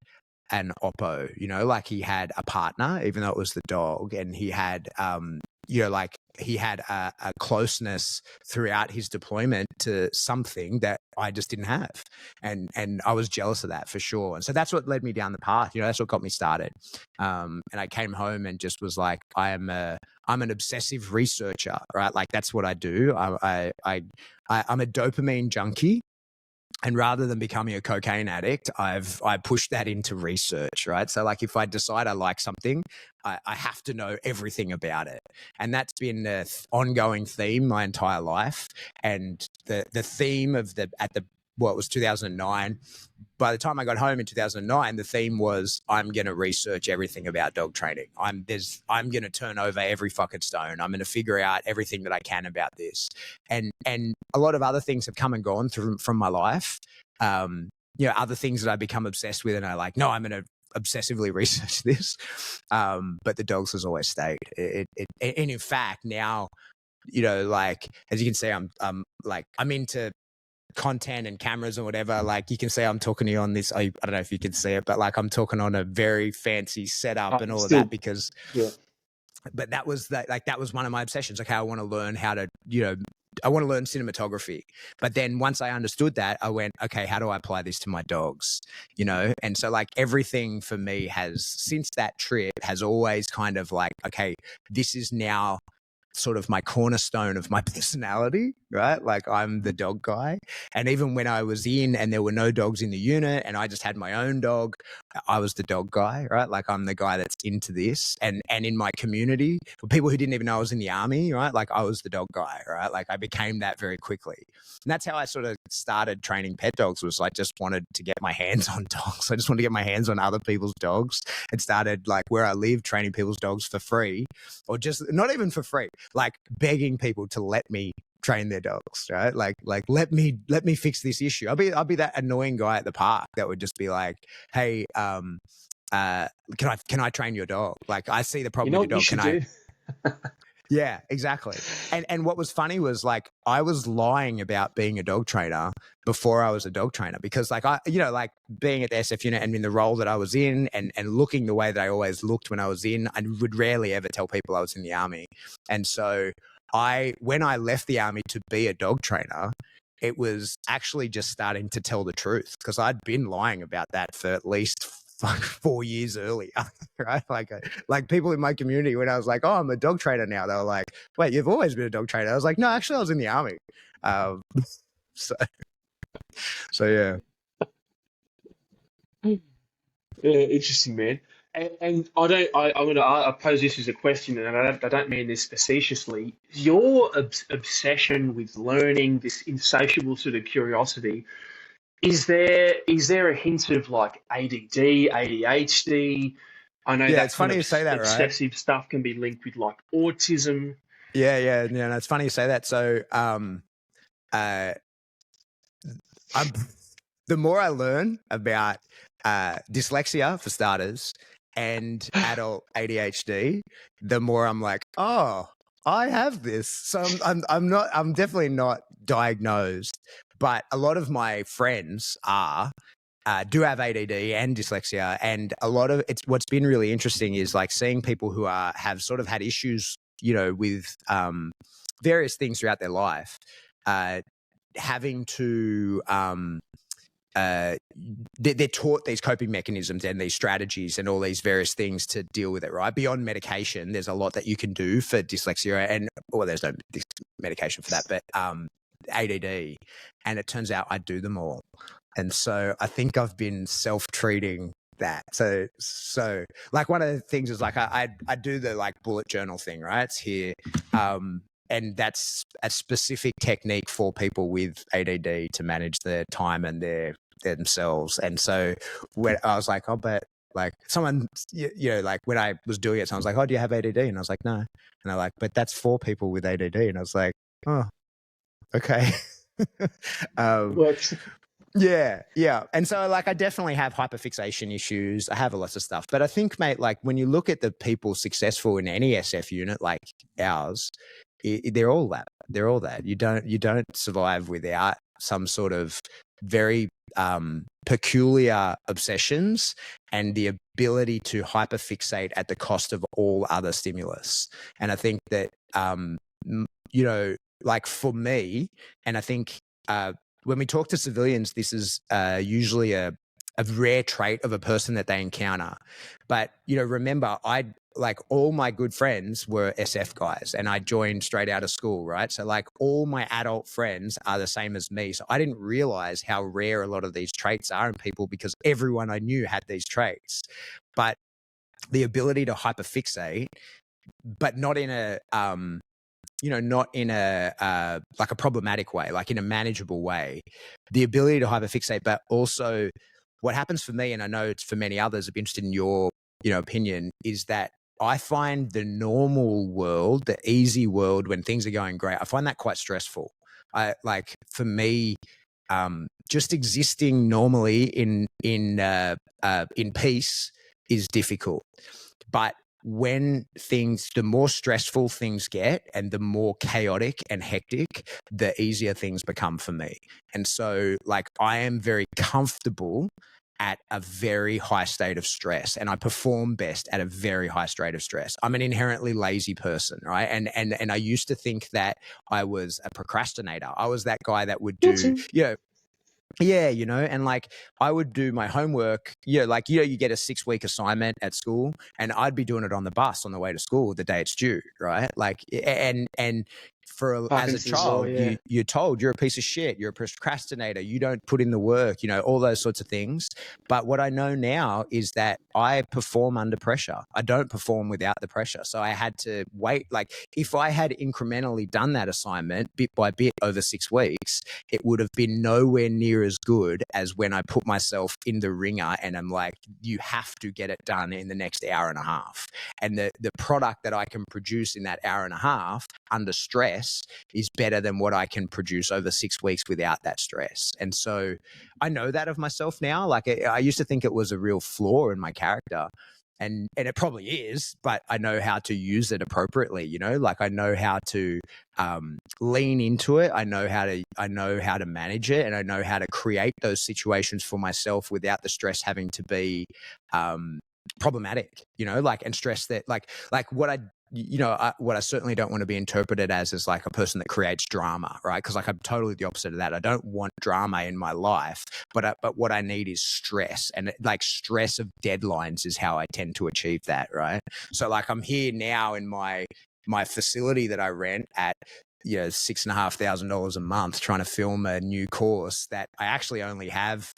an oppo, like he had a partner, even though it was the dog, and he had, like he had a closeness throughout his deployment to something that I just didn't have. And I was jealous of that for sure. And so that's what led me down the path, that's what got me started. And I came home and just was like, I'm an obsessive researcher, right? Like that's what I do. I'm a dopamine junkie. And rather than becoming a cocaine addict, I pushed that into research, right? So like if I decide I like something, I have to know everything about it. And that's been an ongoing theme my entire life. And the theme of it was 2009. By the time I got home in 2009, the theme was, I'm going to research everything about dog training. I'm going to turn over every fucking stone. I'm going to figure out everything that I can about this. And a lot of other things have come and gone from my life. Other things that I become obsessed with, and I like, no, I'm going to obsessively research this. But the dogs has always stayed. And in fact, now, like, as you can see, I'm into content and cameras and whatever. Like you can see I'm talking to you on this, I don't know if you can see it, but like I'm talking on a very fancy setup and all of that because but that was one of my obsessions. Okay, I want to learn how to want to learn cinematography. But then once I understood that, I went, okay, how do I apply this to my dogs? You know? And so like everything for me has, since that trip, has always kind of like, okay, this is now sort of my cornerstone of my personality, right? Like I'm the dog guy. And even when I was in and there were no dogs in the unit and I just had my own dog, I was the dog guy, right? Like I'm the guy that's into this. And in my community, for people who didn't even know I was in the army, right? Like I was the dog guy, right? Like I became that very quickly. And that's how I sort of started training pet dogs, was I just wanted to get my hands on dogs. I just wanted to get my hands on other people's dogs, and started like where I live training people's dogs for free, or just not even for free, like begging people to let me train their dogs, right? Like let me fix this issue. I'll be that annoying guy at the park that would just be like, hey, can I train your dog? Like I see the problem with your dog. Can I? Yeah, exactly. And what was funny was like I was lying about being a dog trainer before I was a dog trainer, because like I, you know, like being at the SF unit and in the role that I was in, and looking the way that I always looked when I was in, I would rarely ever tell people I was in the army. And so when I left the army to be a dog trainer, it was actually just starting to tell the truth, because I'd been lying about that for at least 4 years earlier, right? Like people in my community, when I was like, oh, I'm a dog trainer now, they were like, wait, you've always been a dog trainer? I was like, no, actually I was in the army. So yeah. Yeah, interesting, man. And I pose this as a question, and I don't mean this facetiously. Your obsession with learning, this insatiable sort of curiosity, is there a hint of like ADD, ADHD? I know Yeah, that it's kind funny of you say that, right? obsessive stuff can be linked with like autism. Yeah, no, it's funny you say that. So uh I'm the more I learn about dyslexia, for starters, and adult ADHD, the more I'm like, oh, I have this. So I'm definitely not diagnosed, but a lot of my friends do have ADD and dyslexia, and a lot of it's what's been really interesting is like seeing people who have sort of had issues, you know, with various things throughout their life, having to they're taught these coping mechanisms and these strategies and all these various things to deal with it, right? Beyond medication, there's a lot that you can do for dyslexia, and well, there's no medication for that, but ADD, and it turns out I do them all. And so I think I've been self-treating that. So like one of the things is like I do the like bullet journal thing, right? It's here. And that's a specific technique for people with ADD to manage their time and themselves. And so when I was like, oh, but like someone, you know, like when I was doing it, someone's like, oh, do you have ADD? And I was like, no. And they're like, but that's for people with ADD. And I was like, oh, okay. Works. Yeah. And so like I definitely have hyperfixation issues. I have lots of stuff. But I think, mate, like when you look at the people successful in any SF unit like ours, they're all that. They're all that. You don't survive without some sort of very peculiar obsessions and the ability to hyperfixate at the cost of all other stimulus. And I think that you know, like for me, and I think when we talk to civilians, this is usually a rare trait of a person that they encounter. But, you know, remember, like all my good friends were SF guys, and I joined straight out of school, right? So like all my adult friends are the same as me. So I didn't realize how rare a lot of these traits are in people, because everyone I knew had these traits. But the ability to hyperfixate, but not in a you know, not in a like a problematic way, like in a manageable way. The ability to hyperfixate, but also what happens for me, and I know it's for many others, I'd be interested in your, you know, opinion, is that I find the normal world, the easy world when things are going great, I find that quite stressful. I like, for me, just existing normally in peace is difficult. But when the more stressful things get and the more chaotic and hectic, the easier things become for me. And so like I am very comfortable at a very high state of stress, and I perform best at a very high state of stress. I'm an inherently lazy person, right? And I used to think that I was a procrastinator. I was that guy that would do, Guilty. yeah, and like I would do my homework, like, you get a 6-week assignment at school, and I'd be doing it on the bus on the way to school the day it's due, right? Like, and as a Parkinson's law, child, yeah. you're told you're a piece of shit, you're a procrastinator, you don't put in the work, all those sorts of things. But what I know now is that I perform under pressure. I don't perform without the pressure. So I had to wait. Like, if I had incrementally done that assignment bit by bit over 6 weeks, it would have been nowhere near as good as when I put myself in the ringer and I'm like, you have to get it done in the next hour and a half. And the product that I can produce in that hour and a half under stress is better than what I can produce over 6 weeks without that stress. And so I know that of myself now. Like, I used to think it was a real flaw in my character. And it probably is, but I know how to use it appropriately. Like, I know how to lean into it. I know how to manage it, and I know how to create those situations for myself without the stress having to be problematic. Like, and stress that like what I certainly don't want to be interpreted as like a person that creates drama, right? Because like I'm totally the opposite of that. I don't want drama in my life, but what I need is stress, and like stress of deadlines is how I tend to achieve that, right? So like I'm here now in my facility that I rent at $6,500 a month, trying to film a new course that I actually only have,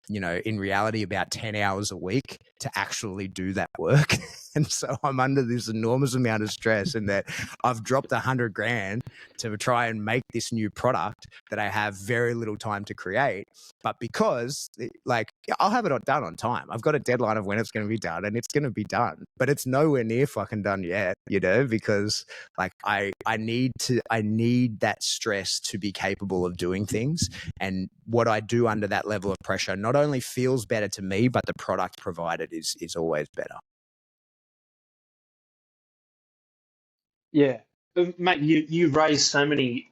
in reality, about 10 hours a week to actually do that work. And so I'm under this enormous amount of stress, in that I've dropped $100,000 to try and make this new product that I have very little time to create. But because like I'll have it done on time. I've got a deadline of when it's going to be done, and it's going to be done, but it's nowhere near fucking done yet, because like I need that stress to be capable of doing things. And what I do under that level of pressure not only feels better to me, but the product provided is always better. Yeah. Mate, you raised so many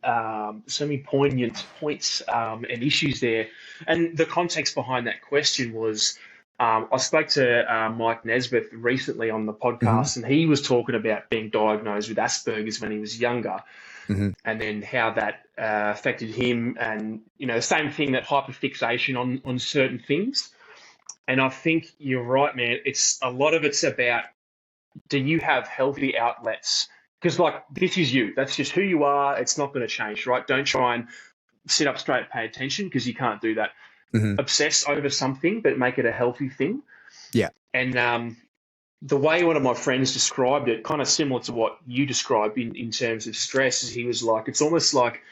poignant points and issues there, and the context behind that question was I spoke to Mike Nesbitt recently on the Mm-hmm. podcast, and he was talking about being diagnosed with Asperger's when he was younger, Mm-hmm. and then how that affected him, and the same thing, that hyperfixation on certain things. And I think you're right, man. It's a lot of it's about, do you have healthy outlets? Because like this is you. That's just who you are. It's not going to change, right? Don't try and sit up straight, pay attention, because you can't do that. Mm-hmm. Obsess over something, but make it a healthy thing. Yeah. And the way one of my friends described it, kind of similar to what you described in terms of stress, is he was like, it's almost like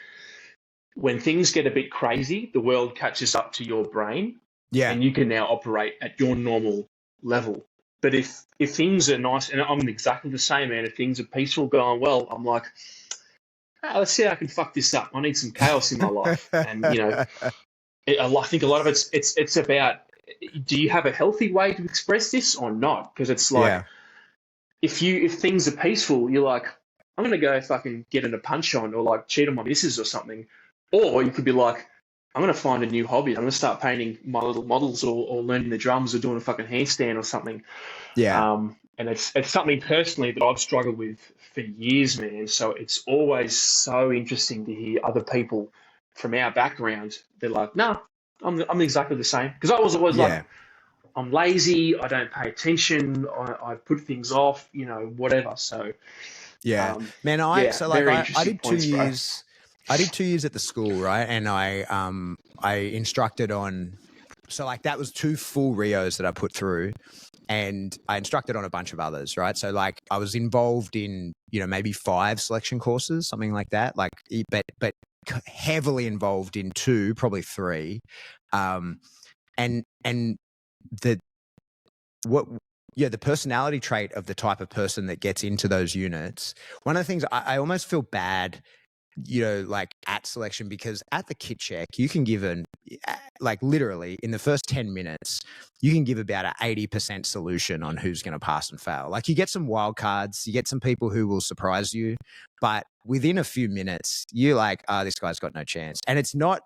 when things get a bit crazy, the world catches up to your brain, Yeah. and you can now operate at your normal level. But if things are nice, and I'm exactly the same, man, if things are peaceful, going well, I'm like, let's see how I can fuck this up. I need some chaos in my life. And, I think a lot of it's about, do you have a healthy way to express this or not? Because it's like, Yeah. if things are peaceful, you're like, I'm going to go fucking get in a punch on, or like cheat on my missus or something. Or you could be like, I'm going to find a new hobby. I'm going to start painting my little models, or learning the drums, or doing a fucking handstand or something. Yeah. And it's something personally that I've struggled with for years, man. So it's always so interesting to hear other people from our background. They're like, no, I'm exactly the same. Because I was always like, Yeah. I'm lazy, I don't pay attention, I put things off, whatever. So Yeah. Man, yeah, so like very I interesting did 2 points, bro. years. I did 2 years at the school, right? And I instructed on, so like that was 2 full Rios that I put through, and I instructed on a bunch of others, right? So like I was involved in, maybe 5 selection courses, something like that. Like, but heavily involved in 2, probably 3. And the what the personality trait of the type of person that gets into those units, one of the things I almost feel bad, like at selection, because at the kit check you can give like literally in the first 10 minutes you can give about an 80% solution on who's going to pass and fail. Like, you get some wild cards, you get some people who will surprise you, but within a few minutes you're like, this guy's got no chance. And it's not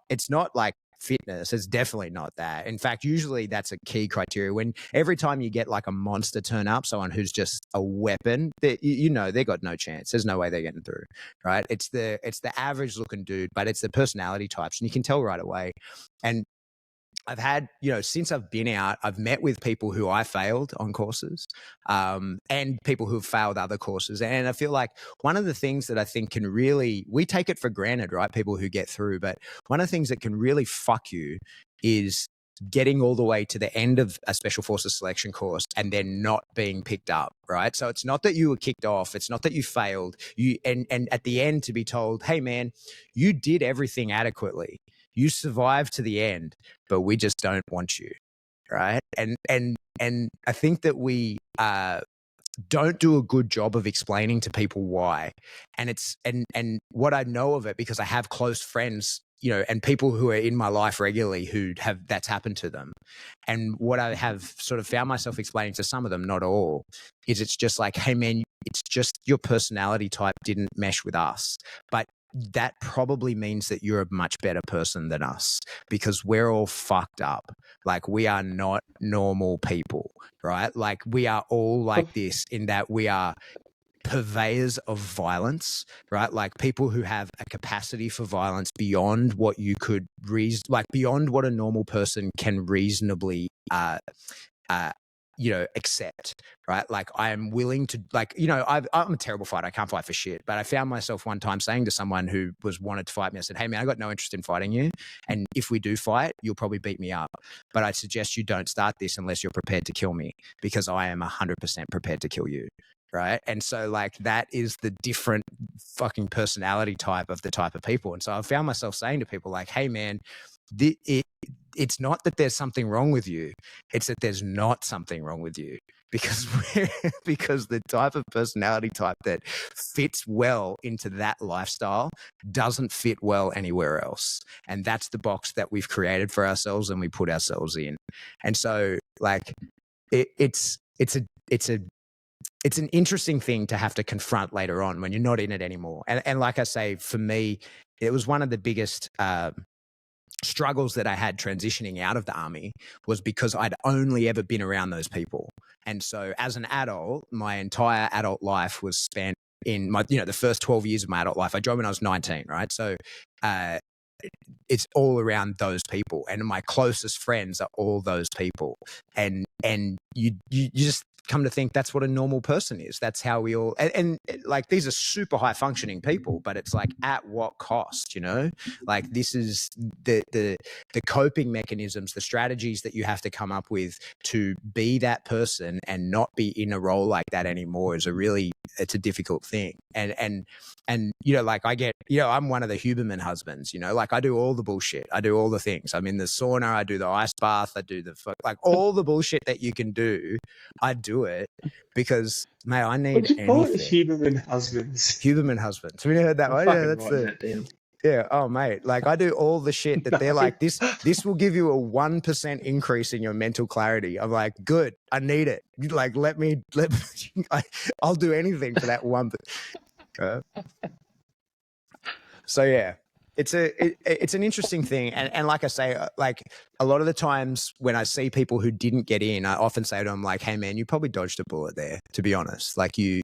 like fitness. It's definitely not that. In fact, usually that's a key criteria. When every time you get like a monster turn up, someone who's just a weapon, you know they got no chance. There's no way they're getting through, right? It's the average looking dude, but it's the personality types, and you can tell right away. And I've had, since I've been out, I've met with people who I failed on courses, and people who've failed other courses. And I feel like one of the things that I think can really, we take it for granted, right? People who get through, but one of the things that can really fuck you is getting all the way to the end of a special forces selection course and then not being picked up, right? So it's not that you were kicked off, it's not that you failed, and at the end to be told, hey man, you did everything adequately. You survived to the end, but we just don't want you, right? And I think that we don't do a good job of explaining to people why. And it's and what I know of it, because I have close friends, and people who are in my life regularly who have that's happened to them. And what I have sort of found myself explaining to some of them, not all, is it's just like, hey man, it's just your personality type didn't mesh with us. But that probably means that you're a much better person than us, because we're all fucked up. Like, we are not normal people, right? Like, we are all like this in that we are purveyors of violence, right? Like, people who have a capacity for violence beyond what you could beyond what a normal person can reasonably accept, right? Like, I am willing to, I'm a terrible fighter. I can't fight for shit. But I found myself one time saying to someone who wanted to fight me, I said, hey man, I got no interest in fighting you. And if we do fight, you'll probably beat me up. But I suggest you don't start this unless you're prepared to kill me, because I am 100% prepared to kill you. Right. And so, like, that is the different fucking personality type of the type of people. And so I found myself saying to people like, hey man, it's not that there's something wrong with you, it's that there's not something wrong with you, because because the type of personality type that fits well into that lifestyle doesn't fit well anywhere else. And that's the box that we've created for ourselves and we put ourselves in. And so, like, it's an interesting thing to have to confront later on when you're not in it anymore. And like I say, for me, it was one of the biggest struggles that I had transitioning out of the army, was because I'd only ever been around those people. And so as an adult, my entire adult life was spent in the first 12 years of my adult life. I joined when I was 19, right? So it's all around those people, and my closest friends are all those people. And you just come to think that's what a normal person is. That's how we all, and like, these are super high functioning people, but it's like, at what cost, like, this is the coping mechanisms, the strategies that you have to come up with to be that person and not be in a role like that anymore it's a difficult thing. And like, I get, I'm one of the Huberman husbands, like, I do all the bullshit. I do all the things. I'm in the sauna, I do the ice bath, I do like all the bullshit that you can do. I do it because, mate, I need What'd you call it? anything. Huberman husbands. Huberman husbands. Have you heard that one? Yeah, that's that down. Yeah. Oh, mate. Like, I do all the shit that they're like, this will give you a 1% increase in your mental clarity. I'm like, good. I need it. Like, let me I'll do anything for that 1%. So yeah, it's an interesting thing. And like I say, like, a lot of the times when I see people who didn't get in, I often say to them like, hey man, you probably dodged a bullet there, to be honest. Like, you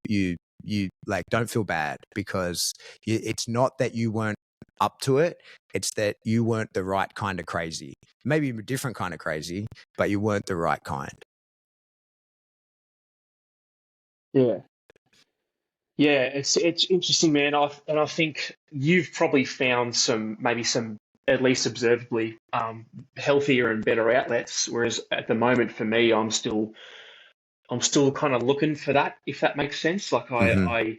like, don't feel bad, because it's not that you weren't up to it. It's that you weren't the right kind of crazy. Maybe a different kind of crazy, but you weren't the right kind. Yeah. Yeah, it's interesting, man. I think you've probably found some at least observably healthier and better outlets, whereas at the moment for me, I'm still kind of looking for that, if that makes sense. Like, I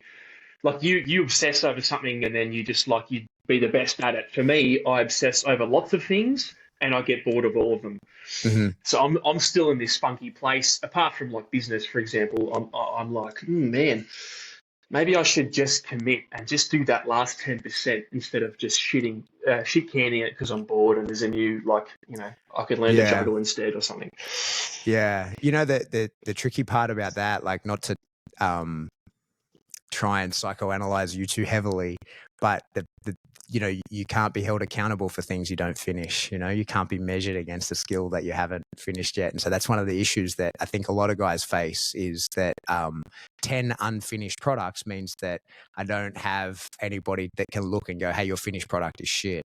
like, you obsess over something and then you just, like, you be the best at it. For me, I obsess over lots of things and I get bored of all of them. Mm-hmm. So I'm still in this funky place. Apart from, like, business, for example, I'm like, man, maybe I should just commit and just do that last 10% instead of just shit canning it because I'm bored and there's a new, like, I could learn to juggle instead or something. Yeah. The tricky part about that, like, not to try and psychoanalyze you too heavily, but the you can't be held accountable for things you don't finish. You can't be measured against a skill that you haven't finished yet. And so that's one of the issues that I think a lot of guys face, is that 10 unfinished products means that I don't have anybody that can look and go, hey, your finished product is shit.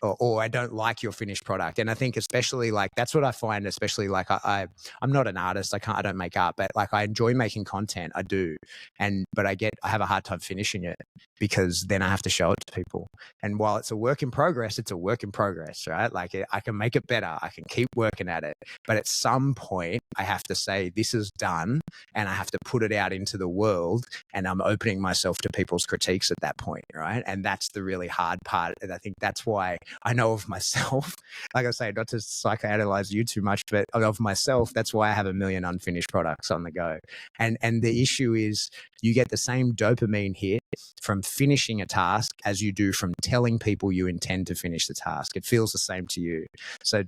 Or I don't like your finished product. And I think especially like, that's what I find, especially like I'm not an artist. I don't make art, but like I enjoy making content. I do. But I have a hard time finishing it, because then I have to show it to people. And while it's a work in progress, it's a work in progress, right? Like I can make it better. I can keep working at it. But at some point I have to say, this is done, and I have to put it out into the world, and I'm opening myself to people's critiques at that point, right? And that's the really hard part. And I think that's why I know of myself, like I say, not to psychoanalyze you too much, but of myself, that's why I have a million unfinished products on the go. And the issue is, you get the same dopamine hit from finishing a task as you do from telling people you intend to finish the task. It feels the same to you. So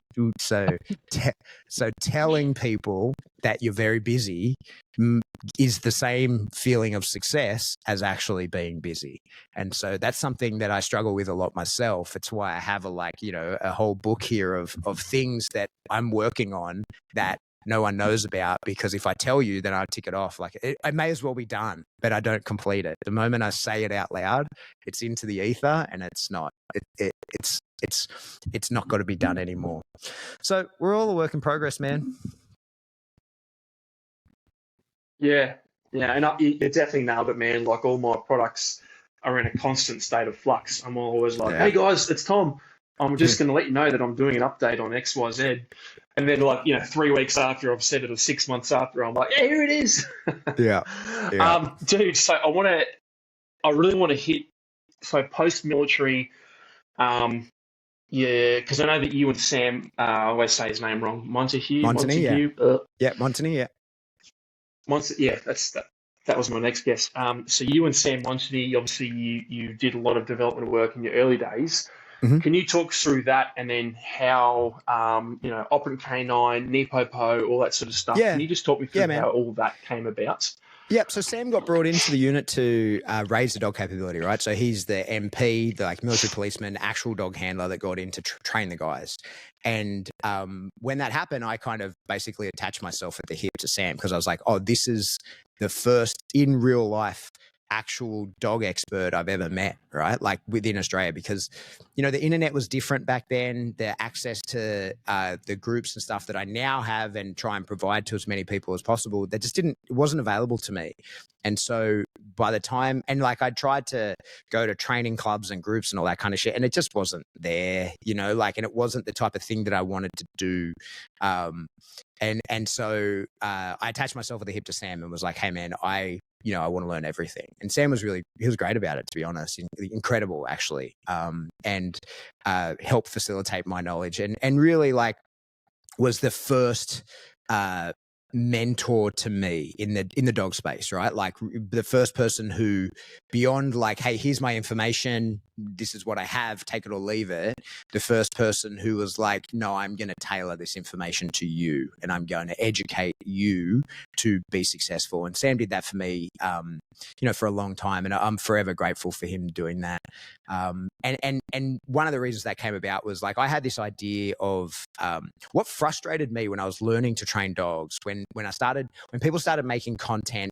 telling people that you're very busy is the same feeling of success as actually being busy. And so that's something that I struggle with a lot myself. It's why I have a whole book here of things that I'm working on that no one knows about, because if I tell you, then I tick it off. Like I may as well be done, but I don't complete it. The moment I say it out loud, it's into the ether, and it's not. It's not got to be done anymore. So we're all a work in progress, man. Yeah, and you definitely nailed it, man. Like, all my products are in a constant state of flux. I'm always like, hey guys, it's Tom. I'm just going to let you know that I'm doing an update on XYZ. And then 3 weeks after I've said it, or 6 months after, I'm like, yeah, here it is. Yeah. Dude, so I really want to hit, so post-military, because I know that you and Sam, I always say his name wrong, Montague. Yeah, Montague, yeah. That was my next guess. So you and Sam Montague, obviously you did a lot of development work in your early days. Mm-hmm. Can you talk through that, and then how, Operant Canine, Nepopo, all that sort of stuff? Yeah. Can you just talk me through how all that came about? Yep. So Sam got brought into the unit to raise the dog capability, right? So he's the MP, the military policeman, actual dog handler that got in to train the guys. And when that happened, I kind of basically attached myself at the hip to Sam, because I was like, oh, this is the first in real life actual dog expert I've ever met, right? Like within Australia, because, the internet was different back then. The access to the groups and stuff that I now have and try and provide to as many people as possible, that just it wasn't available to me. And so by the time, and I tried to go to training clubs and groups and all that kind of shit, and it just wasn't there, and it wasn't the type of thing that I wanted to do. And so I attached myself at the hip to Sam and was like, hey man, I want to learn everything. And Sam was great about it, to be honest, incredible actually. And helped facilitate my knowledge, and really was the first mentor to me in the dog space, right? Like the first person who, beyond hey, here's my information, this is what I have, take it or leave it, the first person who was like, no, I'm going to tailor this information to you, and I'm going to educate you to be successful. And Sam did that for me, for a long time, and I'm forever grateful for him doing that. And one of the reasons that came about was I had this idea of what frustrated me when I was learning to train dogs, when people started making content,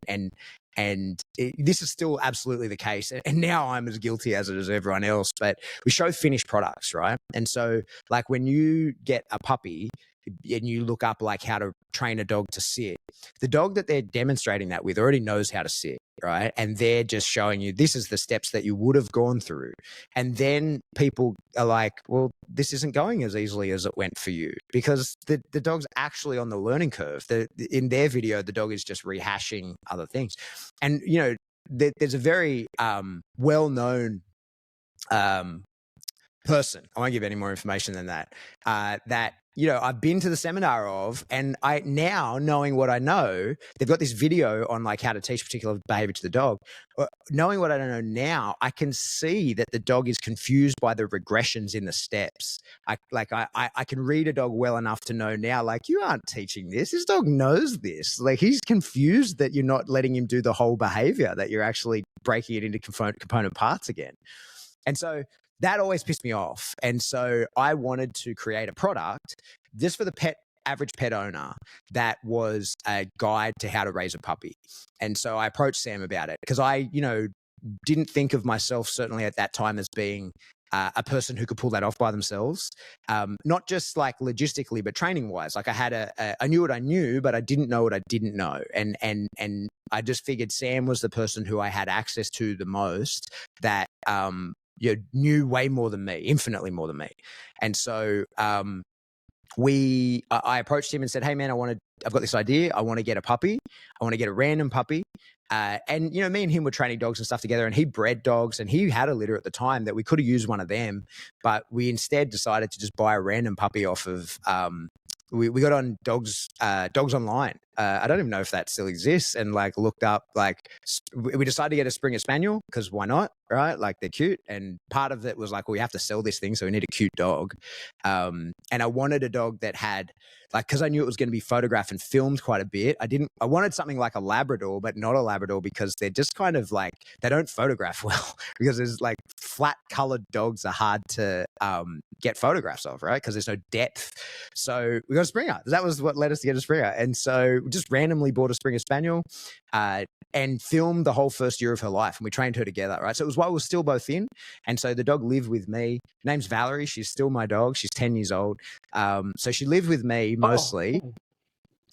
and this is still absolutely the case, and now I'm as guilty as it is everyone else, but we show finished products, right? And so when you get a puppy and you look up how to train a dog to sit, the dog that they're demonstrating that with already knows how to sit, right? And they're just showing you, this is the steps that you would have gone through. And then people are like, well, this isn't going as easily as it went for you, because the dog's actually on the learning curve. In their video, the dog is just rehashing other things. And, there's a very well-known person, I won't give any more information than that, that I've been to the seminar of, and I now, knowing what I know, they've got this video on how to teach particular behavior to the dog. Knowing what I know now, I can see that the dog is confused by the regressions in the steps. I can read a dog well enough to know now, you aren't teaching this. This dog knows this. He's confused that you're not letting him do the whole behavior, that you're actually breaking it into component parts again. And so that always pissed me off. And so I wanted to create a product just for the average pet owner that was a guide to how to raise a puppy. And so I approached Sam about it because I, didn't think of myself certainly at that time as being a person who could pull that off by themselves. Not just like logistically, but training wise. Like I knew what I knew, but I didn't know what I didn't know. And I just figured Sam was the person who I had access to the most that, knew way more than me, infinitely more than me. And so, I approached him and said, "Hey man, I've got this idea. I want to get a puppy. I want to get a random puppy." And me and him were training dogs and stuff together, and he bred dogs and he had a litter at the time that we could have used one of them, but we instead decided to just buy a random puppy off of, we got on dogs online. I don't even know if that still exists, and like looked up, like we decided to get a Springer Spaniel because why not, right? Like they're cute, and part of it was like, well, we have to sell this thing, so we need a cute dog. And I wanted a dog that had, like, because I knew it was going to be photographed and filmed quite a bit. I wanted something like a Labrador, but not a Labrador because they're just kind of like, they don't photograph well because there's like flat colored dogs are hard to get photographs of, right? Because there's no depth. So we got a Springer. That was what led us to get a Springer. And so we just randomly bought a Springer Spaniel and filmed the whole first year of her life. And we trained her together, right? So it was while we were still both in. And so the dog lived with me. Her name's Valerie. She's still my dog. She's 10 years old. So she lived with me mostly. Oh.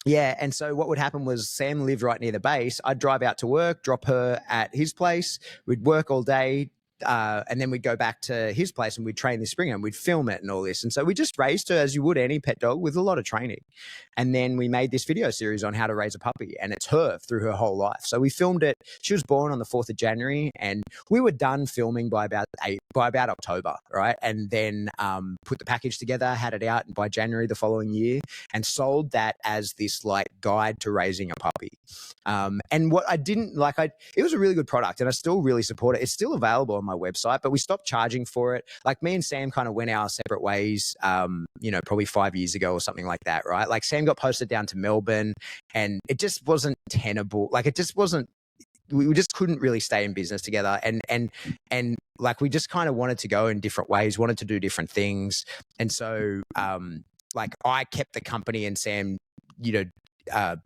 Yeah. And so what would happen was Sam lived right near the base. I'd drive out to work, drop her at his place. We'd work all day. And then we'd go back to his place and we'd train the Springer and we'd film it and all this. And so we just raised her as you would any pet dog with a lot of training. And then we made this video series on how to raise a puppy, and it's her through her whole life. So we filmed it. She was born on the 4th of January and we were done filming by about October, right? And then put the package together, had it out by January the following year, and sold that as this like guide to raising a puppy. And what I didn't like, it was a really good product and I still really support it. It's still available on my website, but we stopped charging for it. Like me and Sam kind of went our separate ways, probably 5 years ago or something like that, right? Like Sam got posted down to Melbourne and it just wasn't tenable. Like it just wasn't, we just couldn't really stay in business together. And like, we just kind of wanted to go in different ways, wanted to do different things. And so, like I kept the company and Sam,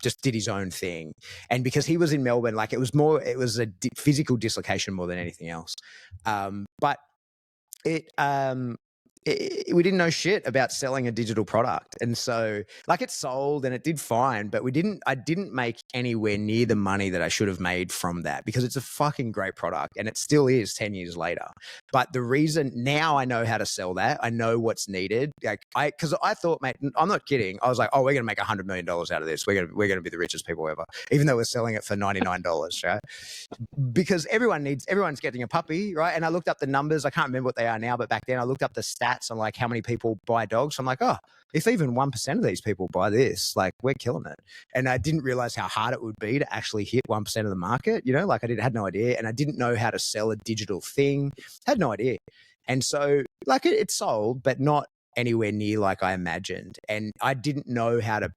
just did his own thing. And because he was in Melbourne, like it was a physical dislocation more than anything else. But we didn't know shit about selling a digital product. And so like it sold and it did fine, but I didn't make anywhere near the money that I should have made from that because it's a fucking great product and it still is 10 years later. But the reason now I know how to sell that, I know what's needed. Cause I thought, mate, I'm not kidding. I was like, oh, we're going to make $100 million out of this. We're going to be the richest people ever, even though we're selling it for $99, right? Because everyone's getting a puppy, right? And I looked up the numbers. I can't remember what they are now, but back then I looked up the stats on like how many people buy dogs. I'm like, oh, if even 1% of these people buy this, like we're killing it. And I didn't realize how hard it would be to actually hit 1% of the market, like had no idea. And I didn't know how to sell a digital thing, had no idea. And so like it sold, but not anywhere near like I imagined. And I didn't know how to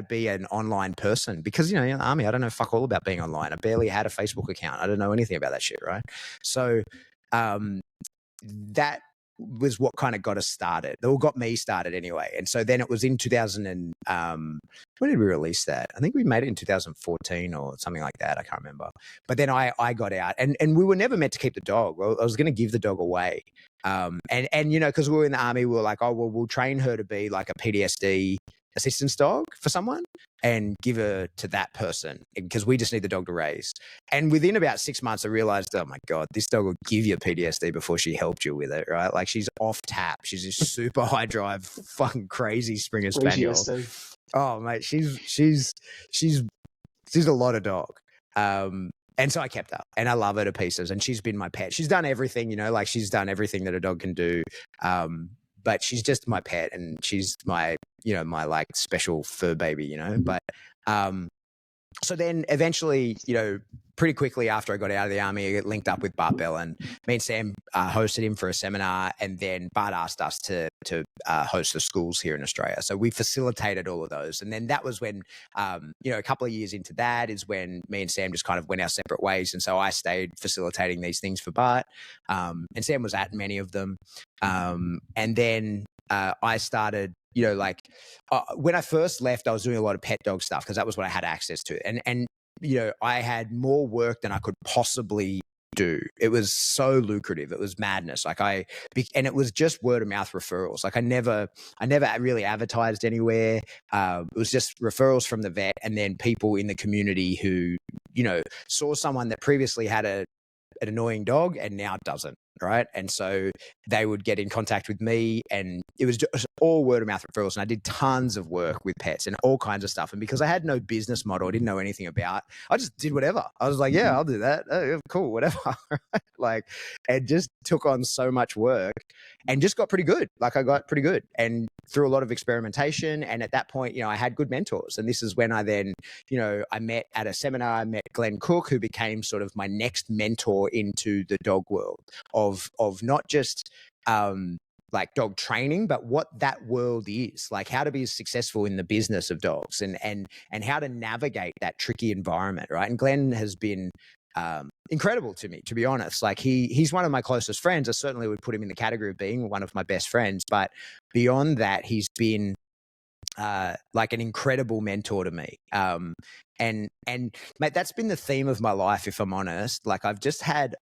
be an online person because, in the army, I don't know fuck all about being online. I barely had a Facebook account. I don't know anything about that shit, right? So that was what kind of got us started, or got me started anyway. And so then it was in 2000 and when did we release that? I think we made it in 2014 or something like that. I can't remember. But then I got out and we were never meant to keep the dog. Well, I was going to give the dog away. And because we were in the army, we were like, oh, well, we'll train her to be like a PTSD assistance dog for someone and give her to that person because we just need the dog to raise. And within about 6 months, I realized, oh my God, this dog will give you PTSD before she helped you with it, right? Like she's off tap. She's a super high drive, fucking crazy Springer Spaniel. Oh mate, she's a lot of dog. And so I kept her and I love her to pieces and she's been my pet. She's done everything, like she's done everything that a dog can do. But she's just my pet and she's my, my like special fur baby, but So then eventually, pretty quickly after I got out of the army, I linked up with Bart Bellin. Me and Sam hosted him for a seminar, and then Bart asked us to host the schools here in Australia. So we facilitated all of those. And then that was when, a couple of years into that is when me and Sam just kind of went our separate ways. And so I stayed facilitating these things for Bart, and Sam was at many of them. And then I started, when I first left, I was doing a lot of pet dog stuff because that was what I had access to. And I had more work than I could possibly do. It was so lucrative. It was madness. And it was just word of mouth referrals. Like I never really advertised anywhere. It was just referrals from the vet and then people in the community who, saw someone that previously had an annoying dog and now doesn't. Right. And so they would get in contact with me, and it was just all word of mouth referrals. And I did tons of work with pets and all kinds of stuff. And because I had no business model, I didn't know anything about, I just did whatever. I was like, yeah, I'll do that. Oh, cool, whatever. And just took on so much work and just got pretty good. Like I got pretty good and through a lot of experimentation. And at that point, I had good mentors. And this is when I then, I met at a seminar, I met Glenn Cook, who became sort of my next mentor into the dog world of not just like dog training, but what that world is, like how to be successful in the business of dogs and how to navigate that tricky environment, right? And Glenn has been incredible to me, to be honest. Like he's one of my closest friends. I certainly would put him in the category of being one of my best friends, but beyond that, he's been like an incredible mentor to me. And mate, that's been the theme of my life, if I'm honest. Like I've just had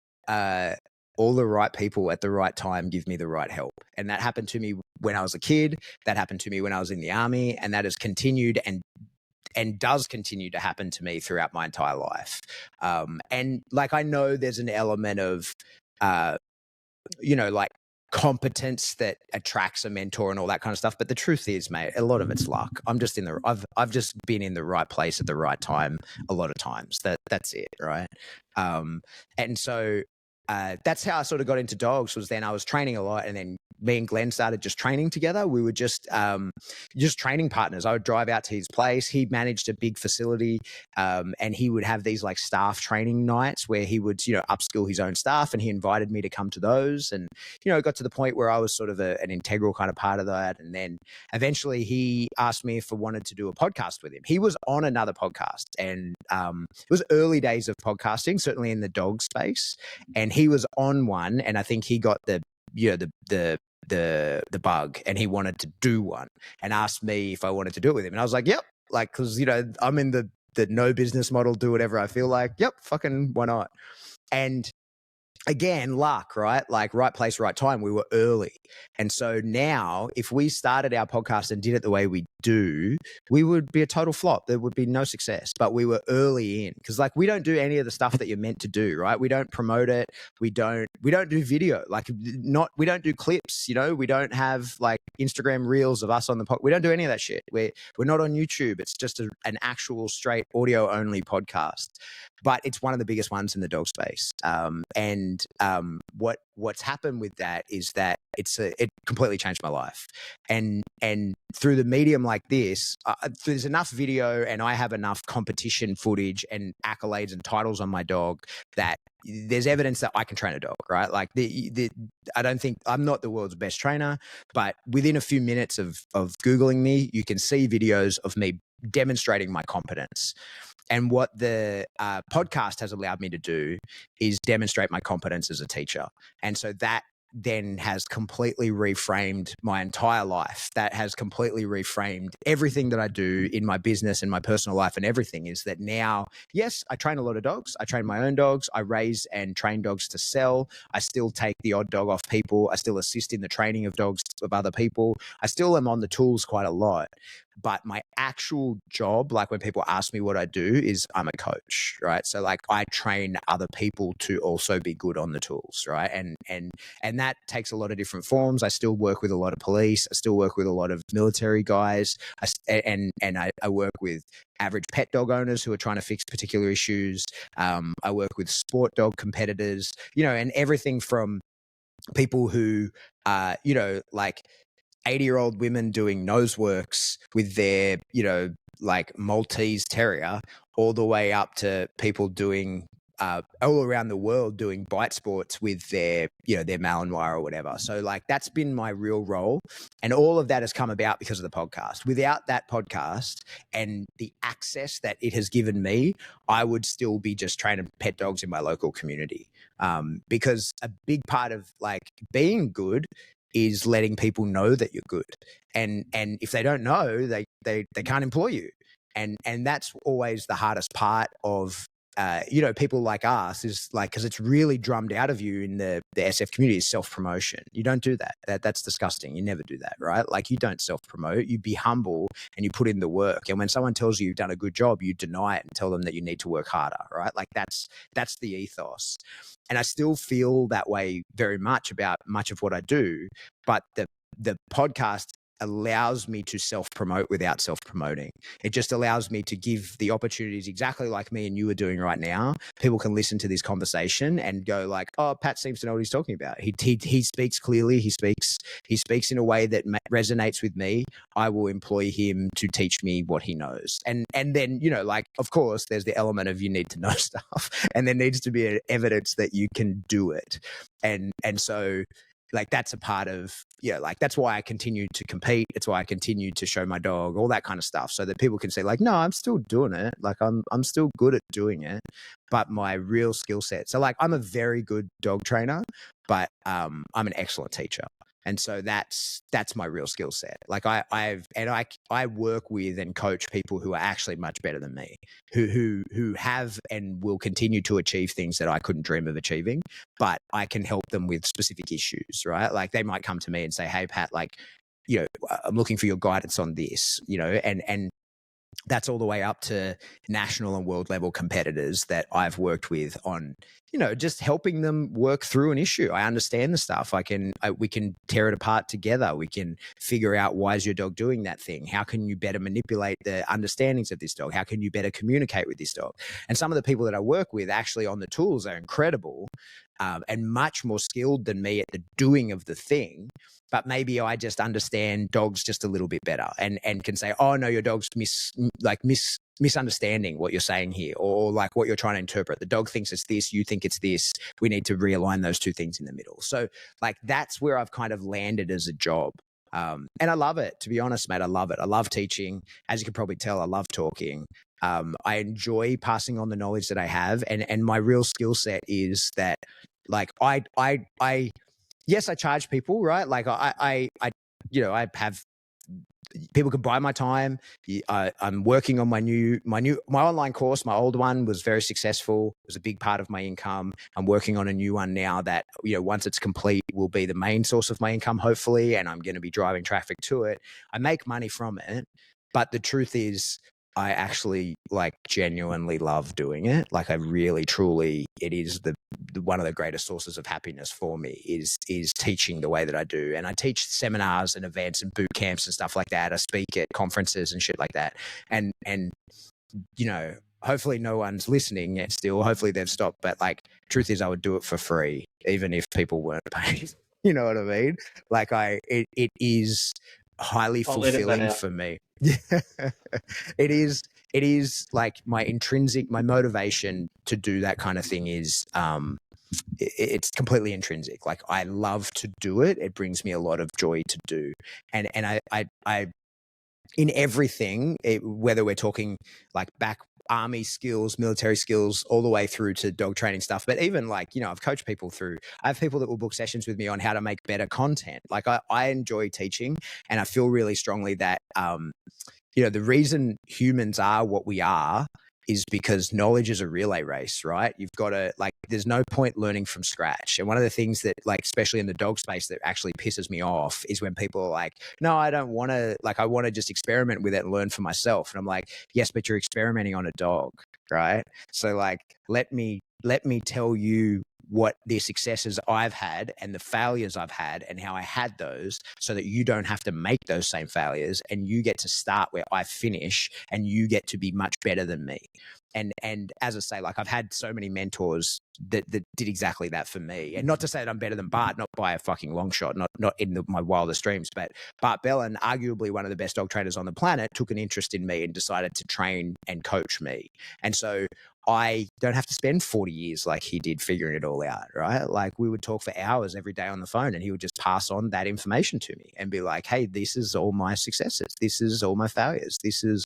all the right people at the right time give me the right help. And that happened to me when I was a kid. That happened to me when I was in the army, and that has continued and does continue to happen to me throughout my entire life. And like, I know there's an element of, like competence that attracts a mentor and all that kind of stuff. But the truth is, mate, a lot of it's luck. I've just been in the right place at the right time a lot of times. That's it. Right. And so, that's how I sort of got into dogs. Was then I was training a lot, and then me and Glenn started just training together. We were just training partners. I would drive out to his place. He managed a big facility, and he would have these like staff training nights where he would, upskill his own staff, and he invited me to come to those. And, it got to the point where I was sort of an integral kind of part of that. And then eventually he asked me if I wanted to do a podcast with him. He was on another podcast, and it was early days of podcasting, certainly in the dog space. And he was on one, and I think he got the bug, and he wanted to do one and asked me if I wanted to do it with him. And I was like, yep, like, cause I'm in the no business model, do whatever I feel like. Yep. Fucking why not? And again, luck, right? Like right place, right time. We were early. And so now if we started our podcast and did it the way we do, we would be a total flop. There would be no success, but we were early in, because like we don't do any of the stuff that you're meant to do, right? We don't promote it. We don't do video, we don't do clips, we don't have like Instagram reels of us on the pod. We don't do any of that shit. We're not on YouTube. It's just an actual straight audio only podcast, but it's one of the biggest ones in the dog space. What's happened with that is that it completely changed my life. And through the medium like this, there's enough video and I have enough competition footage and accolades and titles on my dog that there's evidence that I can train a dog, right? Like I don't think I'm not the world's best trainer, but within a few minutes of Googling me, you can see videos of me demonstrating my competence. And what the podcast has allowed me to do is demonstrate my competence as a teacher. And so that then has completely reframed my entire life. That has completely reframed everything that I do in my business and my personal life, and everything is that now, yes, I train a lot of dogs. I train my own dogs. I raise and train dogs to sell. I still take the odd dog off people. I still assist in the training of dogs of other people. I still am on the tools quite a lot. But my actual job, like when people ask me what I do, is I'm a coach, right? So like I train other people to also be good on the tools, right? And that takes a lot of different forms. I still work with a lot of police. I still work with a lot of military guys. I work with average pet dog owners who are trying to fix particular issues. I work with sport dog competitors, and everything from people who, like 80-year-old women doing nose works with their, like Maltese Terrier all the way up to people doing all around the world doing bite sports with their, their Malinois or whatever. So like that's been my real role. And all of that has come about because of the podcast. Without that podcast and the access that it has given me, I would still be just training pet dogs in my local community. Because a big part of like being good is letting people know that you're good. And if they don't know, they can't employ you. And that's always the hardest part of people like us is like, because it's really drummed out of you in the SF community is self-promotion. You don't do that. That's disgusting. You never do that, right? Like you don't self-promote. You be humble and you put in the work. And when someone tells you you've done a good job, you deny it and tell them that you need to work harder, right? Like that's the ethos. And I still feel that way very much about much of what I do, but the podcast allows me to self-promote without self-promoting. It just allows me to give the opportunities exactly like me and you are doing right now. People can listen to this conversation and go like, oh, Pat seems to know what he's talking about. He speaks clearly. He speaks in a way that resonates with me. I will employ him to teach me what he knows. And then, like, of course, there's the element of you need to know stuff and there needs to be evidence that you can do it. And so like that's a part of, like that's why I continue to compete. It's why I continue to show my dog, all that kind of stuff, so that people can say like, no, I'm still doing it. Like I'm still good at doing it, but my real skill set. So like I'm a very good dog trainer, but I'm an excellent teacher. And so that's my real skill set. Like I work with and coach people who are actually much better than me, who have and will continue to achieve things that I couldn't dream of achieving, but I can help them with specific issues, right? Like they might come to me and say, hey, Pat, like, I'm looking for your guidance on this, and that's all the way up to national and world level competitors that I've worked with on, just helping them work through an issue. I understand the stuff. We can tear it apart together. We can figure out, why is your dog doing that thing? How can you better manipulate the understandings of this dog? How can you better communicate with this dog? And some of the people that I work with actually on the tools are incredible, and much more skilled than me at the doing of the thing. But maybe I just understand dogs just a little bit better and can say, oh no, your dog's misunderstanding what you're saying here, or like what you're trying to interpret. The dog thinks it's this, you think it's this. We need to realign those two things in the middle. So like that's where I've kind of landed as a job. And I love it, to be honest, mate. I love it. I love teaching. As you can probably tell, I love talking. I enjoy passing on the knowledge that I have. And my real skill set is that like yes, I charge people, right? Like I have people can buy my time. I'm working on my online course. My old one was very successful. It was a big part of my income. I'm working on a new one now that, once it's complete, will be the main source of my income, hopefully. And I'm going to be driving traffic to it. I make money from it. But the truth is, I actually like genuinely love doing it. Like I really, truly, it is the one of the greatest sources of happiness for me is teaching the way that I do. And I teach seminars and events and boot camps and stuff like that. I speak at conferences and shit like that. And hopefully no one's listening yet still. Hopefully they've stopped. But like, truth is, I would do it for free, even if people weren't paid. You know what I mean? Like it is highly fulfilling for me. It is like my motivation to do that kind of thing is, it's completely intrinsic. Like I love to do it. It brings me a lot of joy to do. And I in everything, whether we're talking like back army skills, military skills, all the way through to dog training stuff. But even like, I've coached people I have people that will book sessions with me on how to make better content. Like I enjoy teaching, and I feel really strongly that, the reason humans are what we are is because knowledge is a relay race, right? You've got to there's no point learning from scratch. And one of the things that especially in the dog space that actually pisses me off is when people are like, no, I don't want to, I want to just experiment with it and learn for myself. And I'm like, yes, but you're experimenting on a dog, right? So let me tell you what the successes I've had and the failures I've had and how I had those, so that you don't have to make those same failures and you get to start where I finish and you get to be much better than me. And as I say, like, I've had so many mentors that did exactly that for me. And not to say that I'm better than Bart, not by a fucking long shot, not in my wildest dreams, but Bart Bellin, arguably one of the best dog trainers on the planet, took an interest in me and decided to train and coach me. And so I don't have to spend 40 years like he did figuring it all out, right? Like, we would talk for hours every day on the phone and he would just pass on that information to me and be like, hey, this is all my successes. This is all my failures. This is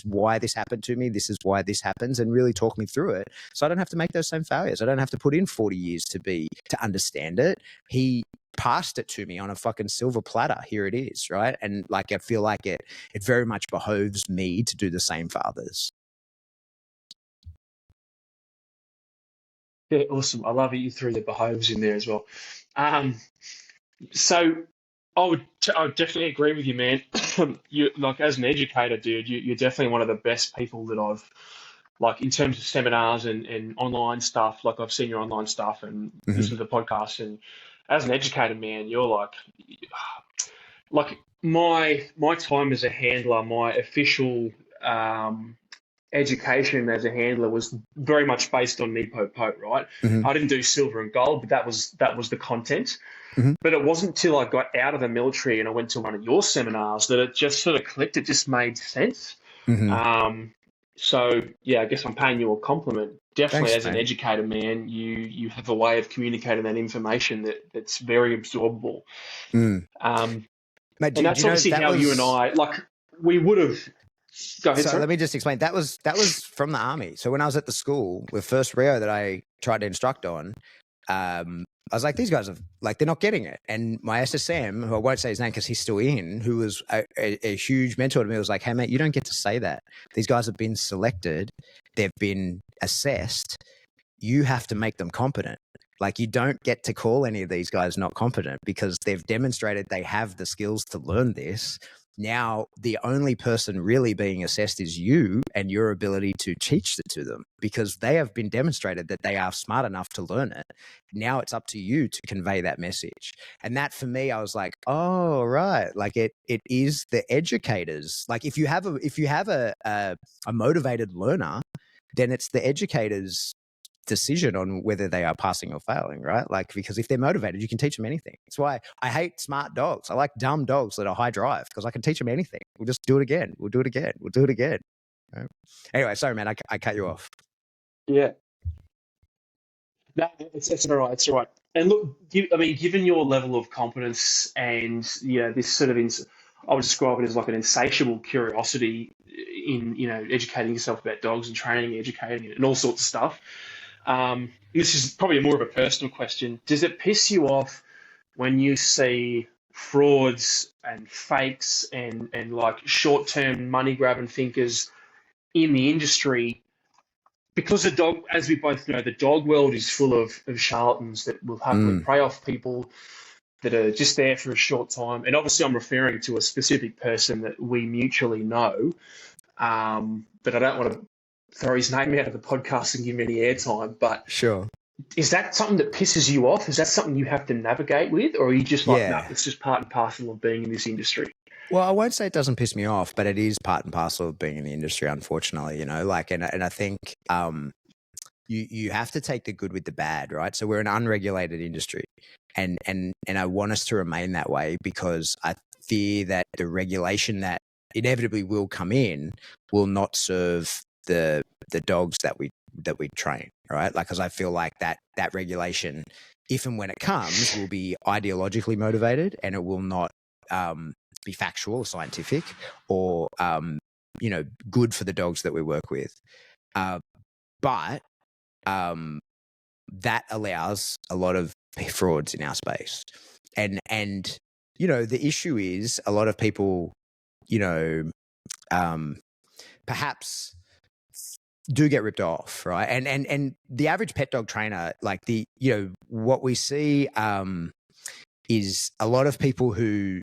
why this happened to me. This is why this happens, and really talk me through it. So I don't have to make those same failures. I don't have to put in 40 years to understand it. He passed it to me on a fucking silver platter. Here it is, right? And like, I feel like it very much behoves me to do the same for others. Yeah, awesome. I love it. You threw the behoves in there as well. So I would definitely agree with you, man. You, like, as an educator, dude, you're definitely one of the best people that I've, like, in terms of seminars and online stuff. Like, I've seen your online stuff and listened to the podcast. And as an educator, man, you're like my time as a handler, my official education as a handler was very much based on Nepo Pote, right? I didn't do silver and gold, but that was the content. But it wasn't until I got out of the military and I went to one of your seminars that it just sort of clicked. It just made sense. So yeah, I guess I'm paying you a compliment. Definitely, Thanks, as an educator, man, you have a way of communicating that information that's very absorbable. Mate, And that's obviously how you and I, like, we would have. Go ahead, so let me just explain. That was from the army. So when I was at the school with first Rio that I tried to instruct on, I was like, these guys are like, they're not getting it. And my SSM, who I won't say his name because he's still in, who was a huge mentor to me, was like, hey, mate, you don't get to say that. These guys have been selected. They've been assessed. You have to make them competent. Like, you don't get to call any of these guys not competent because they've demonstrated they have the skills to learn this. Now, the only person really being assessed is you and your ability to teach it to them, because they have been demonstrated that they are smart enough to learn it. Now it's up to you to convey that message. And that, for me, I was like, oh, right. Like, it is the educators. Like, if you have a motivated learner, then it's the educators' decision on whether they are passing or failing, right? Like, because if they're motivated, you can teach them anything. That's why I hate smart dogs. I like dumb dogs that are high drive, because I can teach them anything. We'll just do it again. We'll do it again. We'll do it again. Right? Anyway, sorry, man, I cut you off. Yeah. No, it's all right. It's all right. And look, I mean, given your level of competence and, this sort of, I would describe it as like an insatiable curiosity in, educating yourself about dogs and training, educating, and all sorts of stuff. This is probably more of a personal question. Does it piss you off when you see frauds and fakes and like short-term money grabbing thinkers in the industry? Because the dog, as we both know, the dog world is full of charlatans that will happily prey off people that are just there for a short time. And obviously I'm referring to a specific person that we mutually know, but I don't want to throw his name out of the podcast and give him any airtime. But Sure. is that something that pisses you off? Is that something you have to navigate with? Or are you just like, no, it's just part and parcel of being in this industry? Well, I won't say it doesn't piss me off, but it is part and parcel of being in the industry, unfortunately, like, and I think you have to take the good with the bad, right? So we're an unregulated industry, and I want us to remain that way, because I fear that the regulation that inevitably will come in will not serve the dogs that we train, right? Like, because I feel like that regulation, if and when it comes, will be ideologically motivated, and it will not be factual or scientific or good for the dogs that we work with. But that allows a lot of frauds in our space. And the issue is a lot of people, perhaps do get ripped off, right? And the average pet dog trainer, like, what we see is a lot of people who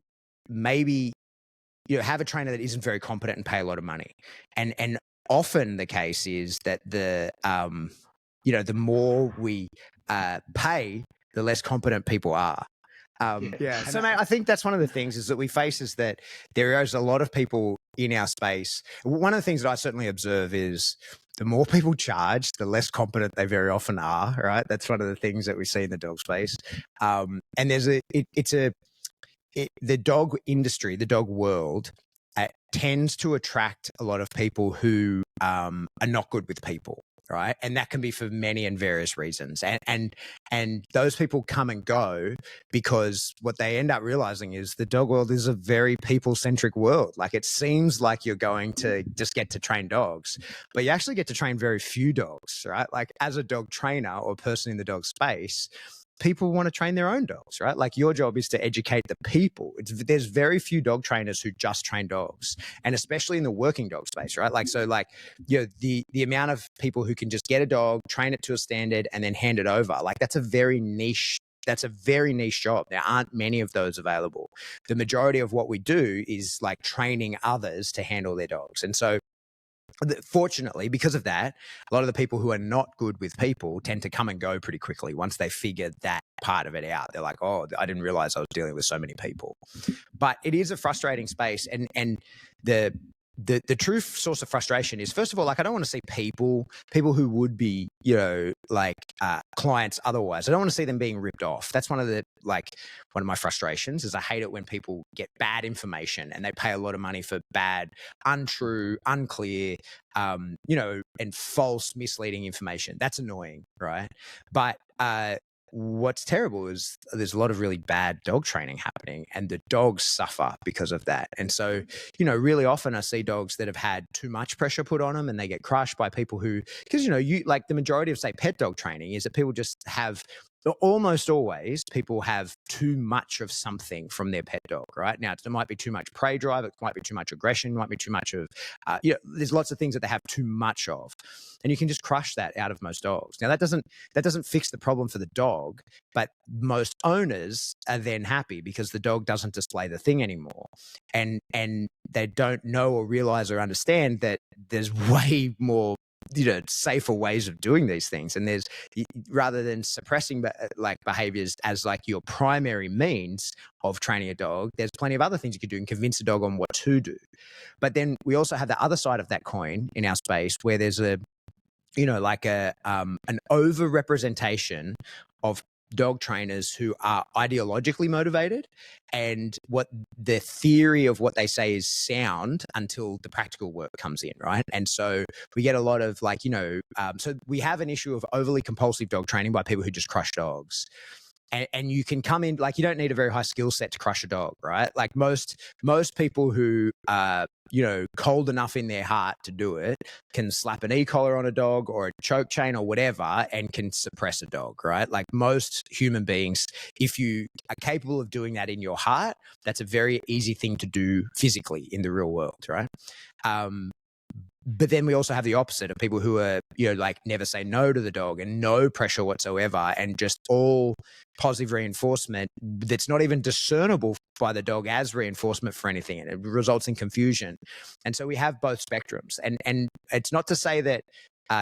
maybe have a trainer that isn't very competent and pay a lot of money, and often the case is that the more we pay, the less competent people are. Yeah. So, mate, I think that's one of the things is that we face is that there is a lot of people in our space. One of the things that I certainly observe is the more people charge, the less competent they very often are. Right. That's one of the things that we see in the dog space. And there's the dog industry, the dog world, tends to attract a lot of people who are not good with people, right? And that can be for many and various reasons. And those people come and go because what they end up realizing is the dog world is a very people-centric world. Like, it seems like you're going to just get to train dogs, but you actually get to train very few dogs, right? Like, as a dog trainer or person in the dog space, people want to train their own dogs, right? Like, your job is to educate the people. There's very few dog trainers who just train dogs, and especially in the working dog space, right? Like, so like, you know, the amount of people who can just get a dog, train it to a standard, and then hand it over, like, that's a very niche job. There aren't many of those available. The majority of what we do is like training others to handle their dogs. And so fortunately, because of that, a lot of the people who are not good with people tend to come and go pretty quickly once they figure that part of it out. They're like, oh, I didn't realize I was dealing with so many people. But it is a frustrating space. And the true source of frustration is, first of all, like, I don't want to see people who would be, you know, like clients otherwise. I don't want to see them being ripped off. That's one of my frustrations is I hate it when people get bad information and they pay a lot of money for bad, untrue, unclear, you know, and false, misleading information. That's annoying, right? But what's terrible is there's a lot of really bad dog training happening, and the dogs suffer because of that. And so, you know, really often I see dogs that have had too much pressure put on them, and they get crushed by people who, because, you know, you like the majority of, say, pet dog training is that people just have, almost always people have too much of something from their pet dog, right? Now, there might be too much prey drive, it might be too much aggression, might be too much of, you know, there's lots of things that they have too much of, and you can just crush that out of most dogs. Now, that doesn't fix the problem for the dog, but most owners are then happy because the dog doesn't display the thing anymore, and they don't know or realize or understand that there's way more, you know, safer ways of doing these things. And there's, rather than suppressing like behaviors as like your primary means of training a dog, there's plenty of other things you could do and convince a dog on what to do. But then we also have the other side of that coin in our space, where there's a, you know, like an over-representation of dog trainers who are ideologically motivated, and what the theory of what they say is sound until the practical work comes in, right? And so we get a lot of, like, you know, so we have an issue of overly compulsive dog training by people who just crush dogs. And you can come in, like, you don't need a very high skill set to crush a dog, right? Like, most people who are, you know, cold enough in their heart to do it can slap an e-collar on a dog or a choke chain or whatever and can suppress a dog, right? Like, most human beings, if you are capable of doing that in your heart, that's a very easy thing to do physically in the real world, right? But then we also have the opposite of people who are, you know, like, never say no to the dog and no pressure whatsoever, and just all positive reinforcement that's not even discernible by the dog as reinforcement for anything, and it results in confusion. And so we have both spectrums, and it's not to say that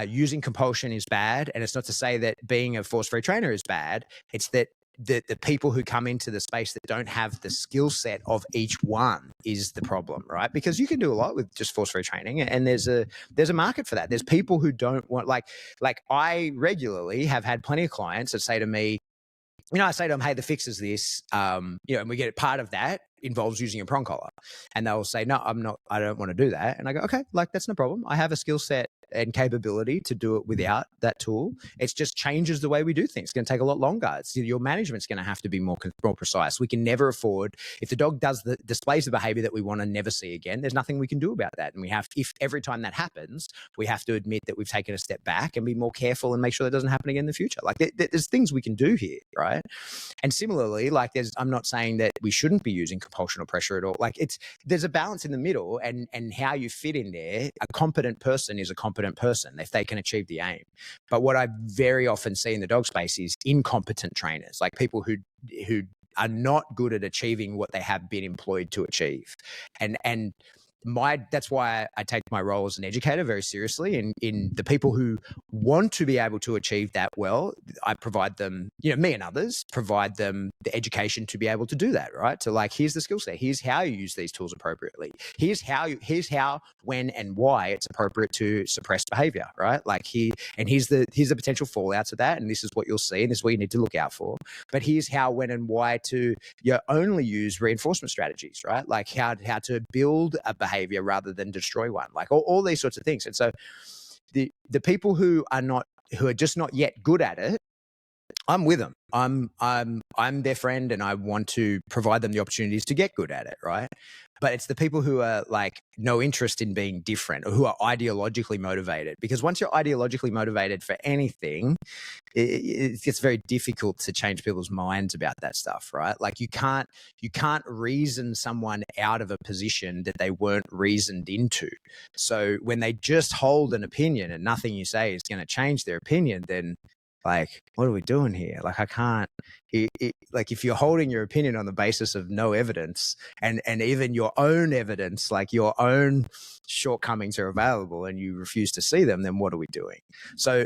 using compulsion is bad, and it's not to say that being a force-free trainer is bad. It's that the people who come into the space that don't have the skill set of each one is the problem, right? Because you can do a lot with just force-free training, and there's a market for that. There's people who don't want, like I regularly have had plenty of clients that say to me, you know, I say to them, hey, the fix is this, you know, and we get part of that involves using a prong collar, and they'll say, no, I don't want to do that. And I go, okay, like, that's no problem. I have a skill set and capability to do it without that tool. It just changes the way we do things. It's going to take a lot longer. Your management's going to have to be more precise. We can never afford, if the dog displays the behavior that we want to never see again, there's nothing we can do about that. And if every time that happens, we have to admit that we've taken a step back and be more careful and make sure that doesn't happen again in the future. Like, there's things we can do here, right? And similarly, like, I'm not saying that we shouldn't be using compulsion or pressure at all. Like, there's a balance in the middle, and how you fit in there. A competent person is a competent person if they can achieve the aim. But what I very often see in the dog space is incompetent trainers, like people who are not good at achieving what they have been employed to achieve. And that's why I take my role as an educator very seriously. And in the people who want to be able to achieve that well, I provide them, me and others provide them the education to be able to do that, right? To like, here's the skill set. Here's how you use these tools appropriately. Here's how, when, and why it's appropriate to suppress behavior, right? Like here's the potential fallouts of that. And this is what you'll see. And this is what you need to look out for. But here's how, when, and why to only use reinforcement strategies, right? Like how to build a behavior rather than destroy one, like all these sorts of things. And so the people who are just not yet good at it, I'm with them. I'm their friend, and I want to provide them the opportunities to get good at it, right? But it's the people who are like no interest in being different, or who are ideologically motivated. Because once you're ideologically motivated for anything, it gets very difficult to change people's minds about that stuff, right? Like you can't reason someone out of a position that they weren't reasoned into. So when they just hold an opinion and nothing you say is going to change their opinion, then like, what are we doing here? Like, I can't, like, if you're holding your opinion on the basis of no evidence, and even your own evidence, like your own shortcomings are available and you refuse to see them, then what are we doing? So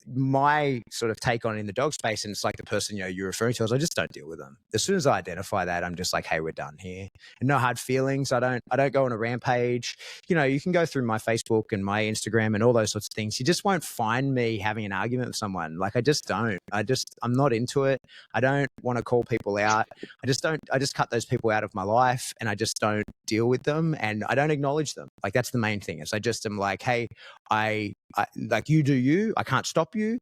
my sort of take on in the dog space, and it's like the person you're referring to, is I just don't deal with them. As soon as I identify that, I'm just like, hey, we're done here. And no hard feelings. I don't go on a rampage. You can go through my Facebook and my Instagram and all those sorts of things. You just won't find me having an argument with someone. Like I just don't. I'm not into it. I don't want to call people out. I just cut those people out of my life, and I just don't deal with them, and I don't acknowledge them. Like that's the main thing. Is I just am like, hey, I like, you do you. I can't stop you.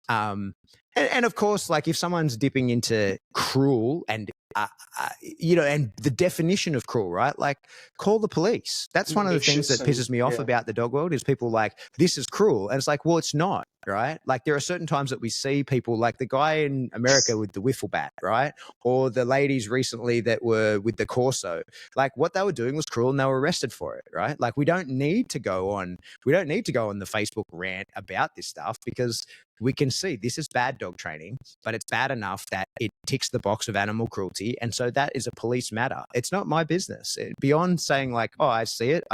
And of course, like if someone's dipping into cruel and and the definition of cruel, right? Like call the police. That's one of the things that pisses me off about the dog world, is people like, this is cruel. And it's like, well, it's not, right? Like there are certain times that we see people like the guy in America with the wiffle bat, right? Or the ladies recently that were with the Corso. Like what they were doing was cruel and they were arrested for it, right? Like we don't need to go on the Facebook rant about this stuff, because we can see this is bad dog training, but it's bad enough that it ticks the box of animal cruelty. And so that is a police matter. It's not my business. Beyond saying like, oh, I see it.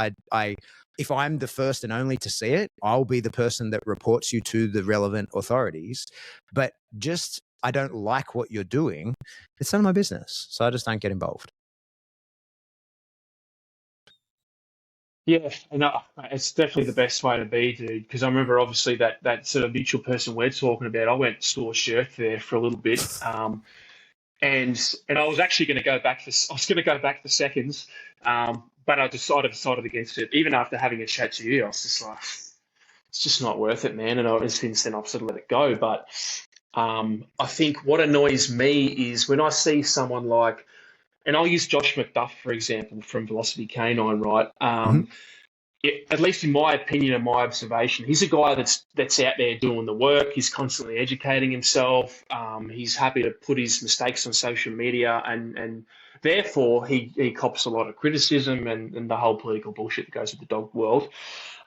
If I'm the first and only to see it, I'll be the person that reports you to the relevant authorities. But just, I don't like what you're doing. It's none of my business. So I just don't get involved. Yeah, and it's definitely the best way to be, dude. Because I remember, obviously, that sort of mutual person we're talking about. I went store shirt there for a little bit, and I was actually going to go back for seconds, but I decided against it. Even after having a chat to you, I was just like, it's just not worth it, man. And since then, I've sort of let it go. But I think what annoys me is when I see someone like, and I'll use Josh McDuff, for example, from Velocity Canine, right? At least in my opinion and my observation, he's a guy that's out there doing the work. He's constantly educating himself. He's happy to put his mistakes on social media, and therefore he cops a lot of criticism and the whole political bullshit that goes with the dog world.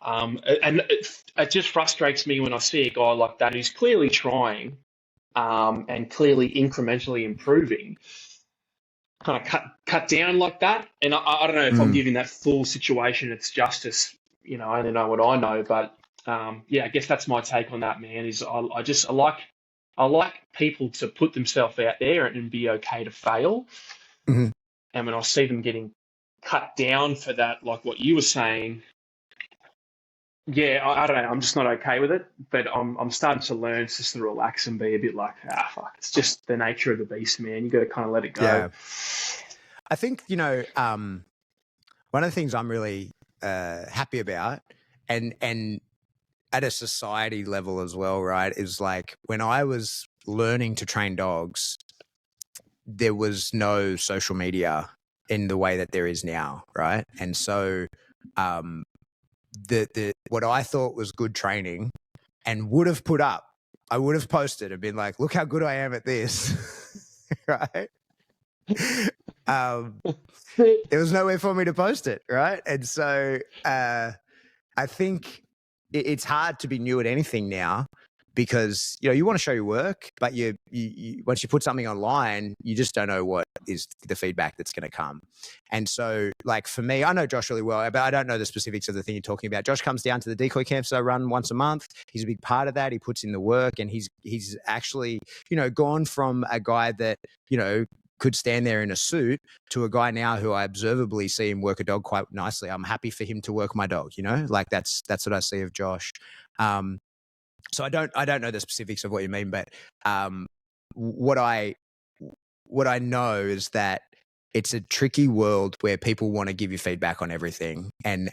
And it just frustrates me when I see a guy like that who's clearly trying and clearly incrementally improving, kind of cut down like that. And I don't know if I'm giving that full situation its justice. I only know what I know, but yeah, I guess that's my take on that, man. Is I like people to put themselves out there and be okay to fail. Mm-hmm. And when I see them getting cut down for that, like what you were saying, yeah, I don't know. I'm just not okay with it. But I'm starting to learn just to relax and be a bit like, fuck. It's just the nature of the beast, man. You got to kind of let it go. Yeah. I think, one of the things I'm really happy about, and at a society level as well, right, is like when I was learning to train dogs, there was no social media in the way that there is now, right? And so the what I thought was good training and would have put up, I would have posted and been like, look how good I am at this, right? There was nowhere for me to post it, right? And so I think it's hard to be new at anything now, because you want to show your work, but you once you put something online, you just don't know what is the feedback that's going to come. And so, like, for me, I know Josh really well, but I don't know the specifics of the thing you're talking about. Josh comes down to the decoy camps that I run once a month. He's a big part of that. He puts in the work, and he's actually, gone from a guy that, could stand there in a suit to a guy now who I observably see him work a dog quite nicely. I'm happy for him to work my dog, like that's what I see of Josh. So I don't know the specifics of what you mean, but what I know is that it's a tricky world where people want to give you feedback on everything and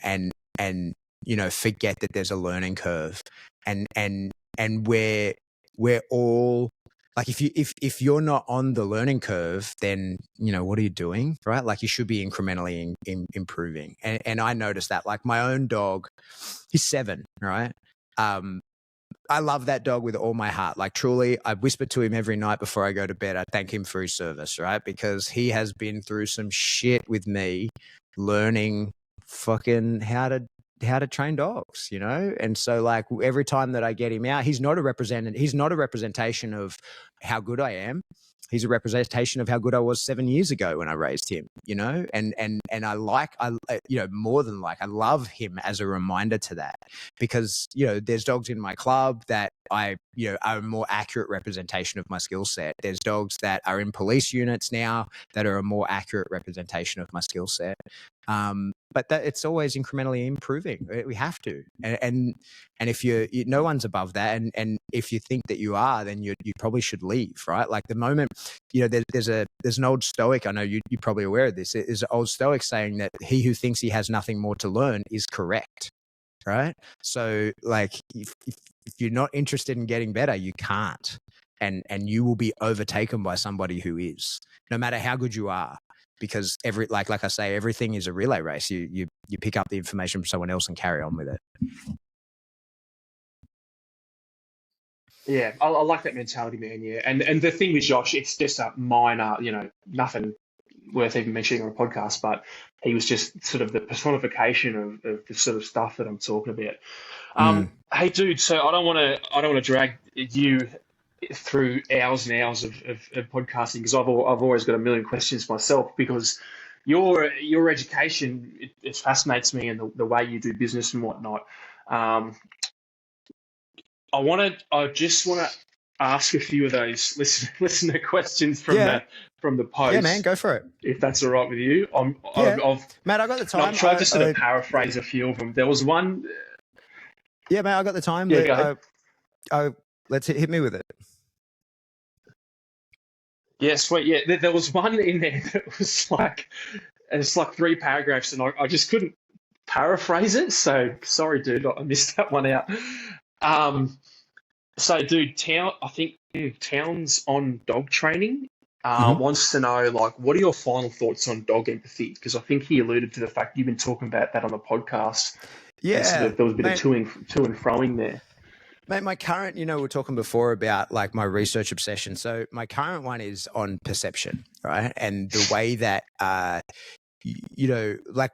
forget that there's a learning curve, and we're all like, if you're not on the learning curve, then what are you doing, right? Like, you should be incrementally improving. And I noticed that, like, my own dog, he's 7, right? I love that dog with all my heart. Like, truly, I whisper to him every night before I go to bed. I thank him for his service, right? Because he has been through some shit with me, learning fucking how to train dogs, And so, like, every time that I get him out, he's not a representation of how good I am. He's a representation of how good I was 7 years ago when I raised him, and more than I love him as a reminder to that, because, there's dogs in my club that are a more accurate representation of my skill set. There's dogs that are in police units now that are a more accurate representation of my skill set. But that it's always incrementally improving. We have to, and if no one's above that, and if you think that you are, then you probably should leave, right? Like, the moment, there's an old Stoic. I know you're probably aware of this. There's an old Stoic saying that he who thinks he has nothing more to learn is correct, right? So, like, if you're not interested in getting better, you can't, and you will be overtaken by somebody who is, no matter how good you are. Because like I say, everything is a relay race. You pick up the information from someone else and carry on with it. Yeah, I like that mentality, man. Yeah, and the thing with Josh, it's just a minor, nothing worth even mentioning on a podcast, but he was just sort of the personification of the sort of stuff that I'm talking about. Hey, dude, so I don't want to drag you through hours and hours of podcasting, because I've always got a million questions myself, because your education, it fascinates me, and the way you do business and whatnot. I just want to ask a few of those listener questions from the post. Yeah, man, go for it. If that's all right with you. Matt, I got the time. I've tried to sort of paraphrase a few of them. There was one. Yeah, man, I got the time. Yeah, go ahead. Let's hit me with it. Yeah, sweet. Yeah, there was one in there that was like, it's like 3 paragraphs, and I just couldn't paraphrase it. So sorry, dude, I missed that one out. So, dude, I think Towns on dog training wants to know, like, what are your final thoughts on dog empathy? Because I think he alluded to the fact you've been talking about that on the podcast. Yeah, so there was a bit of to and froing there. Mate, my current, we were talking before about, like, my research obsession. So my current one is on perception, right? And the way that, like,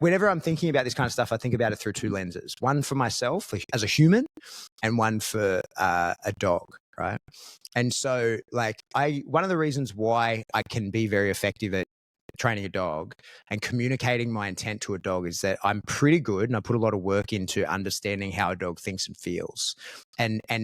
whenever I'm thinking about this kind of stuff, I think about it through 2 lenses. One for myself as a human, and one for a dog, right? And so, like, one of the reasons why I can be very effective at training a dog and communicating my intent to a dog is that I'm pretty good, and I put a lot of work into understanding how a dog thinks and feels. And I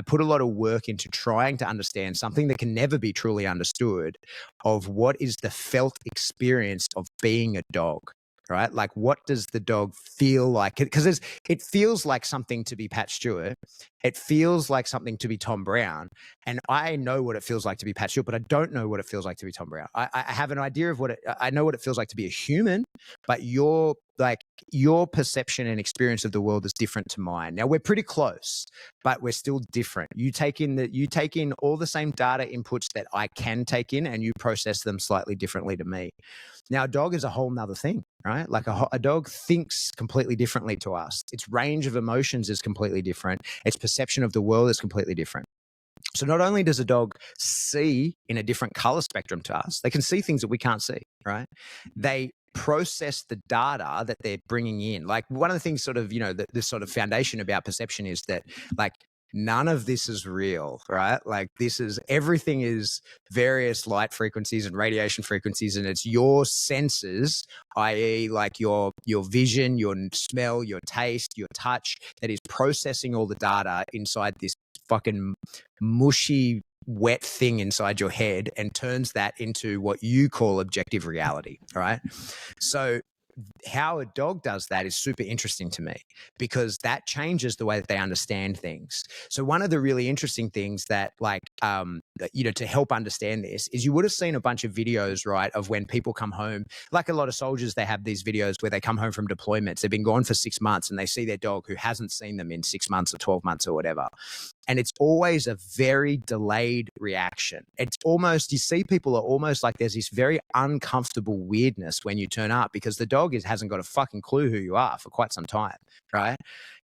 put a lot of work into trying to understand something that can never be truly understood, of what is the felt experience of being a dog, right? Like, what does the dog feel like? Because it feels like something to be Pat Stewart. It feels like something to be Tom Brown. And I know what it feels like to be Pat Stewart, but I don't know what it feels like to be Tom Brown. I have an idea of I know what it feels like to be a human, but your perception and experience of the world is different to mine. Now, we're pretty close, but we're still different. You take in all the same data inputs that I can take in, and you process them slightly differently to me. Now, a dog is a whole nother thing, right? Like, a dog thinks completely differently to us. Its range of emotions is completely different. Its perception of the world is completely different. So not only does a dog see in a different color spectrum to us, they can see things that we can't see, right? They process the data that they're bringing in. Like, one of the things sort of, this sort of foundation about perception is that, like, none of this is real, right? Like everything is various light frequencies and radiation frequencies, and it's your senses, i.e. like your vision, your smell, your taste, your touch, that is processing all the data inside this fucking mushy wet thing inside your head and turns that into what you call objective reality, right? So how a dog does that is super interesting to me, because that changes the way that they understand things. So one of the really interesting things that, like, to help understand this is, you would have seen a bunch of videos, right, of when people come home. Like a lot of soldiers, they have these videos where they come home from deployments. They've been gone for 6 months and they see their dog who hasn't seen them in 6 months or 12 months or whatever. And it's always a very delayed reaction. It's almost, you see people are almost like there's this very uncomfortable weirdness when you turn up, because the dog hasn't got a fucking clue who you are for quite some time, right?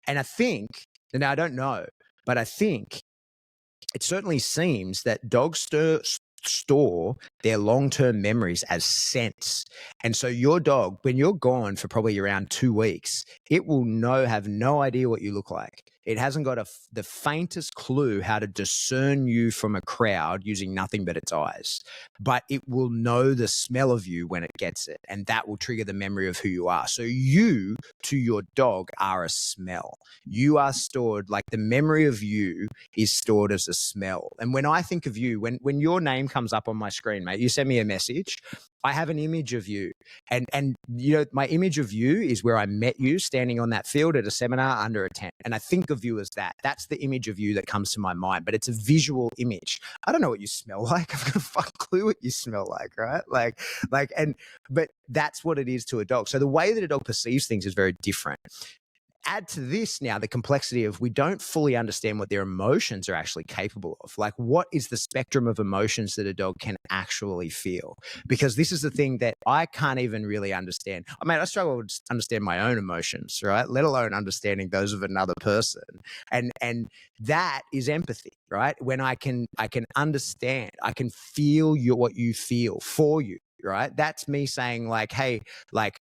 And I think, now I don't know, but I think it certainly seems that dogs store their long-term memories as scents. And so your dog, when you're gone for probably around 2 weeks, it will have no idea what you look like. It hasn't got the faintest clue how to discern you from a crowd using nothing but its eyes. But it will know the smell of you when it gets it, and that will trigger the memory of who you are. So you, to your dog, are a smell. You are stored, like the memory of you is stored as a smell. And when I think of you, when your name comes up on my screen, mate, you send me a message, I have an image of you. And my image of you is where I met you, standing on that field at a seminar under a tent. And I think of you as that. That's the image of you that comes to my mind, but it's a visual image. I don't know what you smell like. I've got a fucking clue what you smell like, right? But that's what it is to a dog. So the way that a dog perceives things is very different. Add to this now the complexity of, we don't fully understand what their emotions are actually capable of. Like, what is the spectrum of emotions that a dog can actually feel? Because this is the thing that I can't even really understand. I mean, I struggle to understand my own emotions, right? Let alone understanding those of another person. And that is empathy, right? When I can understand, I can feel what you feel for you, right? That's me saying, like, hey, like,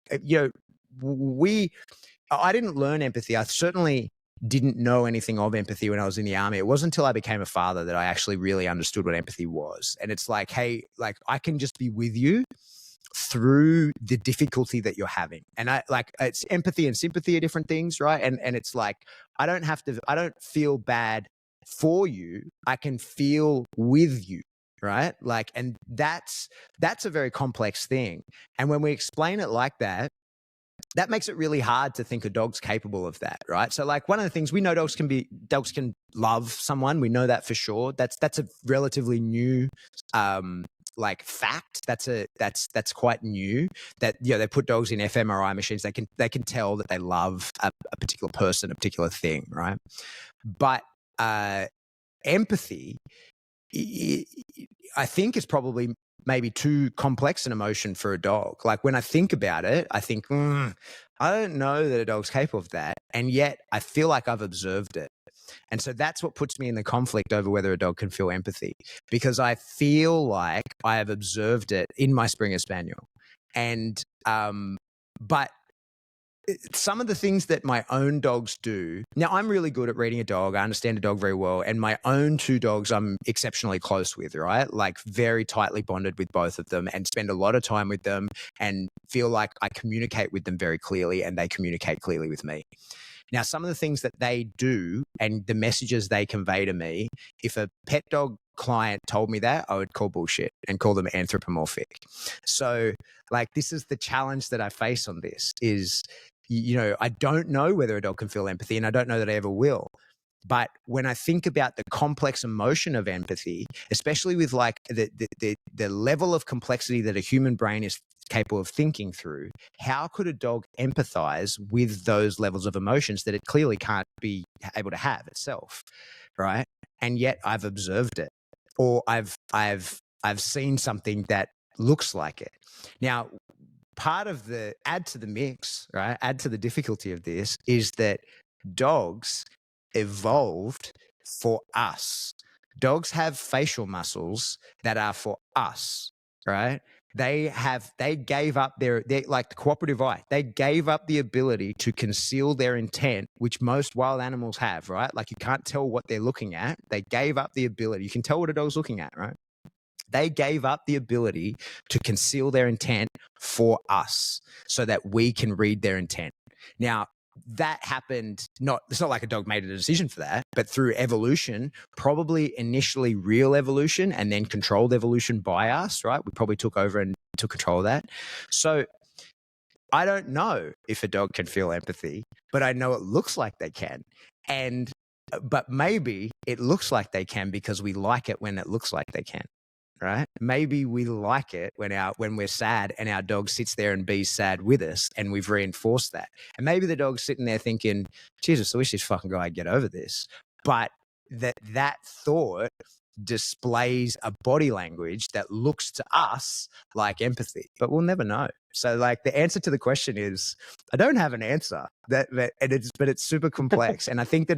I didn't learn empathy. I certainly didn't know anything of empathy when I was in the army. It wasn't until I became a father that I actually really understood what empathy was. And it's like, hey, like, I can just be with you through the difficulty that you're having. And it's empathy and sympathy are different things, right? And it's like, I don't feel bad for you. I can feel with you. Right? Like, and that's a very complex thing. And when we explain it like that, that makes it really hard to think a dog's capable of that, right? So, like, one of the things we know, dogs can love someone. We know that for sure. That's a relatively new fact. That's quite new. That they put dogs in fMRI machines. They can tell that they love a particular person, a particular thing, right? But empathy, I think, is probably maybe too complex an emotion for a dog. Like, when I think about it, I think, I don't know that a dog's capable of that. And yet I feel like I've observed it. And so that's what puts me in the conflict over whether a dog can feel empathy, because I feel like I have observed it in my Springer Spaniel. And, but some of the things that my own dogs do. Now, I'm really good at reading a dog. I understand a dog very well. And my own 2 dogs I'm exceptionally close with, right? Like, very tightly bonded with both of them, and spend a lot of time with them, and feel like I communicate with them very clearly, and they communicate clearly with me. Now, some of the things that they do and the messages they convey to me, if a pet dog client told me that, I would call bullshit and call them anthropomorphic. So, like, this is the challenge that I face on this is, I don't know whether a dog can feel empathy, and I don't know that I ever will. But when I think about the complex emotion of empathy, especially with like the level of complexity that a human brain is capable of thinking through, how could a dog empathize with those levels of emotions that it clearly can't be able to have itself, right? And yet I've observed it, or I've seen something that looks like it. Now, part of the add to the mix, right? Add to the difficulty of this is that dogs evolved for us. Dogs have facial muscles that are for us, right? they gave up their like the cooperative eye. They gave up the ability to conceal their intent, which most wild animals have, right? Like you can't tell what they're looking at. They gave up the ability. You can tell what a dog's looking at, right? They gave up the ability to conceal their intent for us so that we can read their intent. Now, that happened it's not like a dog made a decision for that, but through evolution, probably initially real evolution and then controlled evolution by us, right? We probably took over and took control of that. So I don't know if a dog can feel empathy, but I know it looks like they can. But maybe it looks like they can because we like it when it looks like they can. Right? Maybe we like it when we're sad and our dog sits there and be sad with us, and we've reinforced that. And maybe the dog's sitting there thinking, Jesus, I wish this fucking guy would get over this. But that thought displays a body language that looks to us like empathy, but we'll never know. So like the answer to the question is, I don't have an answer but it's super complex. And I think that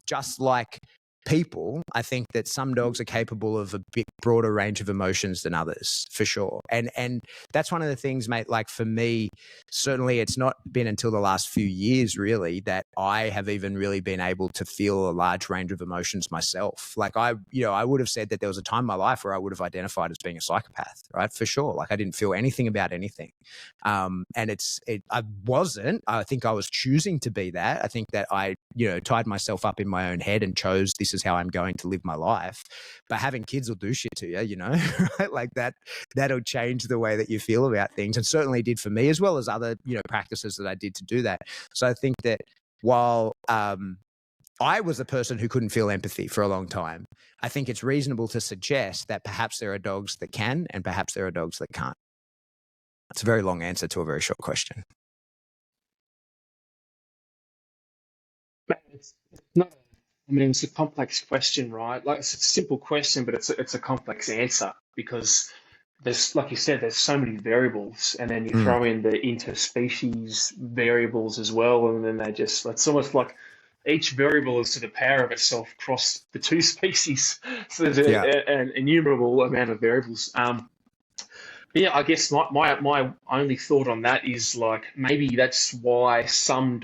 just like people, I think that some dogs are capable of a bit broader range of emotions than others, for sure. And that's one of the things, mate, like for me, certainly it's not been until the last few years really that I have even really been able to feel a large range of emotions myself. Like I would have said that there was a time in my life where I would have identified as being a psychopath, right? For sure. Like I didn't feel anything about anything. And I wasn't. I think I was choosing to be that. I think that I, tied myself up in my own head and chose this is how I'm going to live my life. But having kids will do shit to you, right? Like that'll change the way that you feel about things, and certainly did for me, as well as other, practices that I did to do that. So I think that while I was a person who couldn't feel empathy for a long time, I think it's reasonable to suggest that perhaps there are dogs that can, and perhaps there are dogs that can't. That's a very long answer to a very short question. It's not. I mean, it's a complex question, right? Like it's a simple question, but it's a complex answer because there's, like you said, there's so many variables, and then you throw in the interspecies variables as well, and then it's almost like each variable is to the power of itself across the two species. So there's an innumerable amount of variables. Yeah, I guess my only thought on that is like maybe that's why some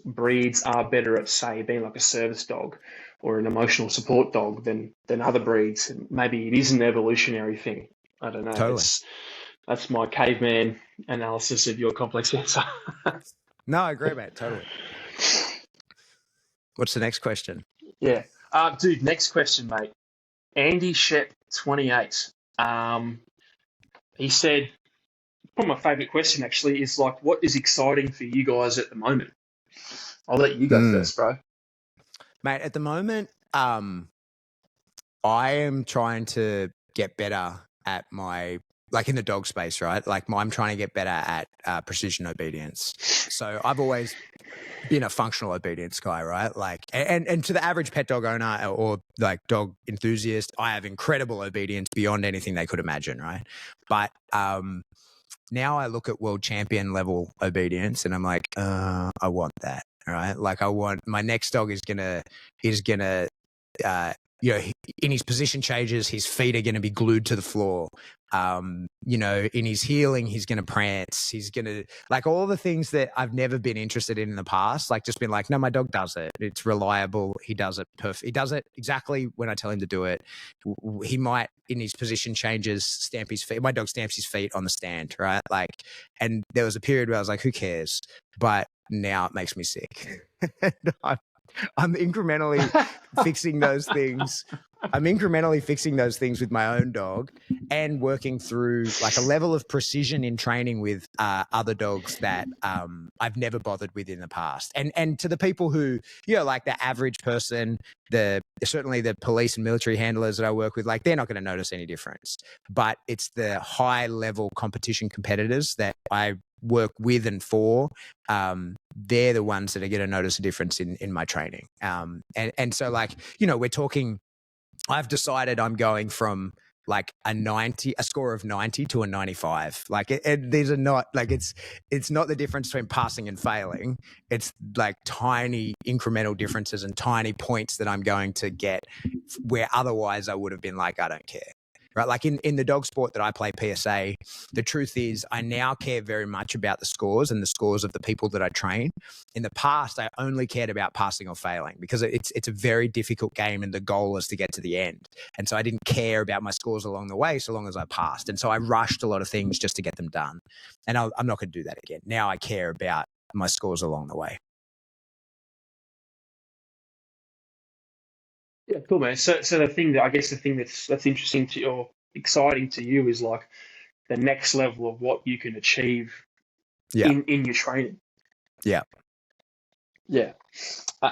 breeds are better at, say, being like a service dog or an emotional support dog than other breeds. Maybe it is an evolutionary thing. I don't know. Totally. That's my caveman analysis of your complex answer. No, I agree, mate. Totally. What's the next question? Yeah. Dude, next question, mate. Andy Shep 28. He said, probably my favourite question actually is like, what is exciting for you guys at the moment? I'll let you go first, bro. Mate, at the moment, I am trying to get better at like in the dog space, right? Like I'm trying to get better at precision obedience. So I've always been a functional obedience guy, right? Like, and to the average pet dog owner or like dog enthusiast, I have incredible obedience beyond anything they could imagine, right? But now I look at world champion level obedience and I'm like, I want that, right? Like my next dog is gonna in his position changes, his feet are going to be glued to the floor. In his heeling, he's going to prance. He's going to like all the things that I've never been interested in the past. Like just been like, no, my dog does it. It's reliable. He does it perfect. He does it exactly when I tell him to do it. He might, in his position changes, stamp his feet. My dog stamps his feet on the stand, right? Like, and there was a period where I was like, who cares? But now it makes me sick. I'm incrementally fixing those things. I'm incrementally fixing those things with my own dog and working through like a level of precision in training with other dogs that I've never bothered with in the past. And to the people who, like the average person, certainly the police and military handlers that I work with, like they're not going to notice any difference. But it's the high level competition competitors that I work with and for, they're the ones that are going to notice a difference in my training. And so like, we're talking, I've decided I'm going from like a score of 90 to a 95. Like these are not like, it's not the difference between passing and failing. It's like tiny incremental differences and tiny points that I'm going to get where otherwise I would have been like, I don't care. right? Like in the dog sport that I play, PSA, the truth is I now care very much about the scores and the scores of the people that I train. In the past, I only cared about passing or failing because it's a very difficult game and the goal is to get to the end. And so I didn't care about my scores along the way so long as I passed. And so I rushed a lot of things just to get them done. And I'm not going to do that again. Now I care about my scores along the way. Yeah, cool, man. So the thing that I guess the thing that's interesting to you or exciting to you is like the next level of what you can achieve Yeah. in your training. Yeah. Yeah. Uh,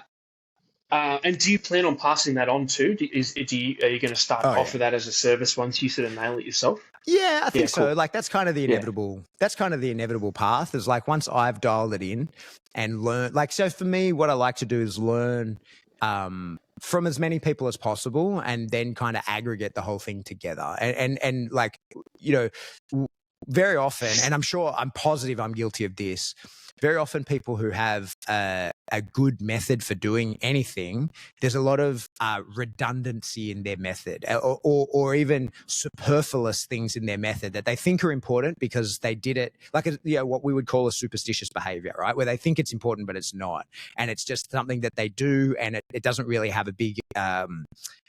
and do you plan on passing that on too? Are you going to start offer that as a service once you sort of nail it yourself? Yeah, I think so. Cool. Like that's kind of the inevitable. Yeah. That's kind of the inevitable path. Is like once I've dialed it in and learn. Like so, for me, what I like to do is learn from as many people as possible, and then kind of aggregate the whole thing together. And like very often, and I'm positive I'm guilty of this. Very often, people who have a good method for doing anything, there's a lot of redundancy in their method or even superfluous things in their method that they think are important because they did it like what we would call a superstitious behavior, right? Where they think it's important, but it's not. And it's just something that they do and it doesn't really have a big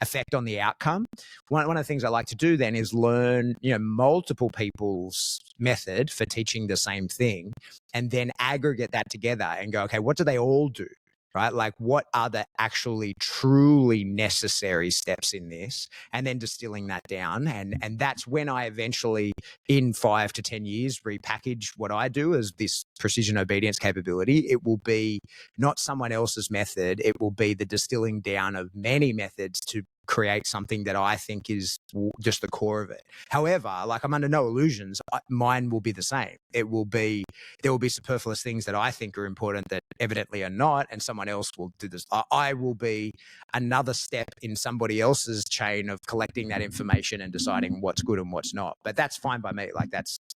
effect on the outcome. One of the things I like to do then is learn, multiple people's method for teaching the same thing and then aggregate that together and go, okay, what do they all do? Right? Like what are the actually truly necessary steps in this? And then distilling that down. And that's when I eventually in 5 to 10 years repackage what I do as this precision obedience capability. It will be not someone else's method. It will be the distilling down of many methods to create something that I think is just the core of it. However, like I'm under no illusions, mine will be the same. There will be superfluous things that I think are important that evidently are not, and someone else will do this. I will be another step in somebody else's chain of collecting that information and deciding what's good and what's not. But that's fine by me. Like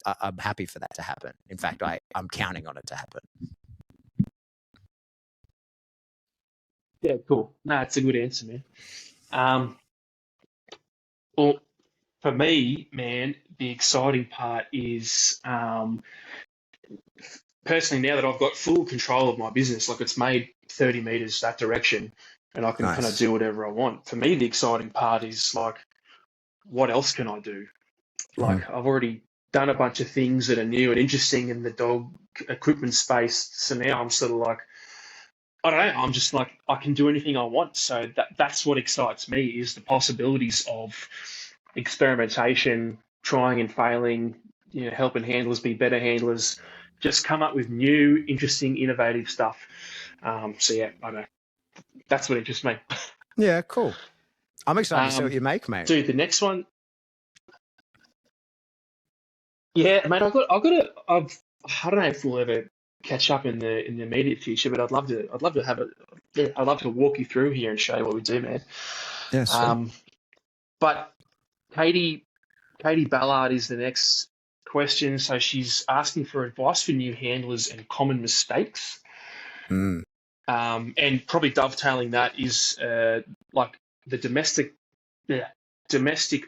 I'm happy for that to happen. In fact, I'm counting on it to happen. Yeah, cool. No, it's a good answer, man. Well, for me, man, the exciting part is personally now that I've got full control of my business, like it's made 30 meters that direction and I can kind of do whatever I want. For me, the exciting part is like, what else can I do? Like I've already done a bunch of things that are new and interesting in the dog equipment space. So now I'm sort of like, I don't know. I'm just like I can do anything I want. So that's what excites me is the possibilities of experimentation, trying and failing. Helping handlers be better handlers. Just come up with new, interesting, innovative stuff. So yeah, I know that's what interests me. Yeah, cool. I'm excited to see what you make, mate. Dude, the next one. Yeah, mate. I don't know if we'll ever catch up in the immediate future, but I'd love to have it. Yeah, I'd love to walk you through here and show you what we do, man. Yes. But Katie Ballard is the next question. So she's asking for advice for new handlers and common mistakes. And probably dovetailing that is like the domestic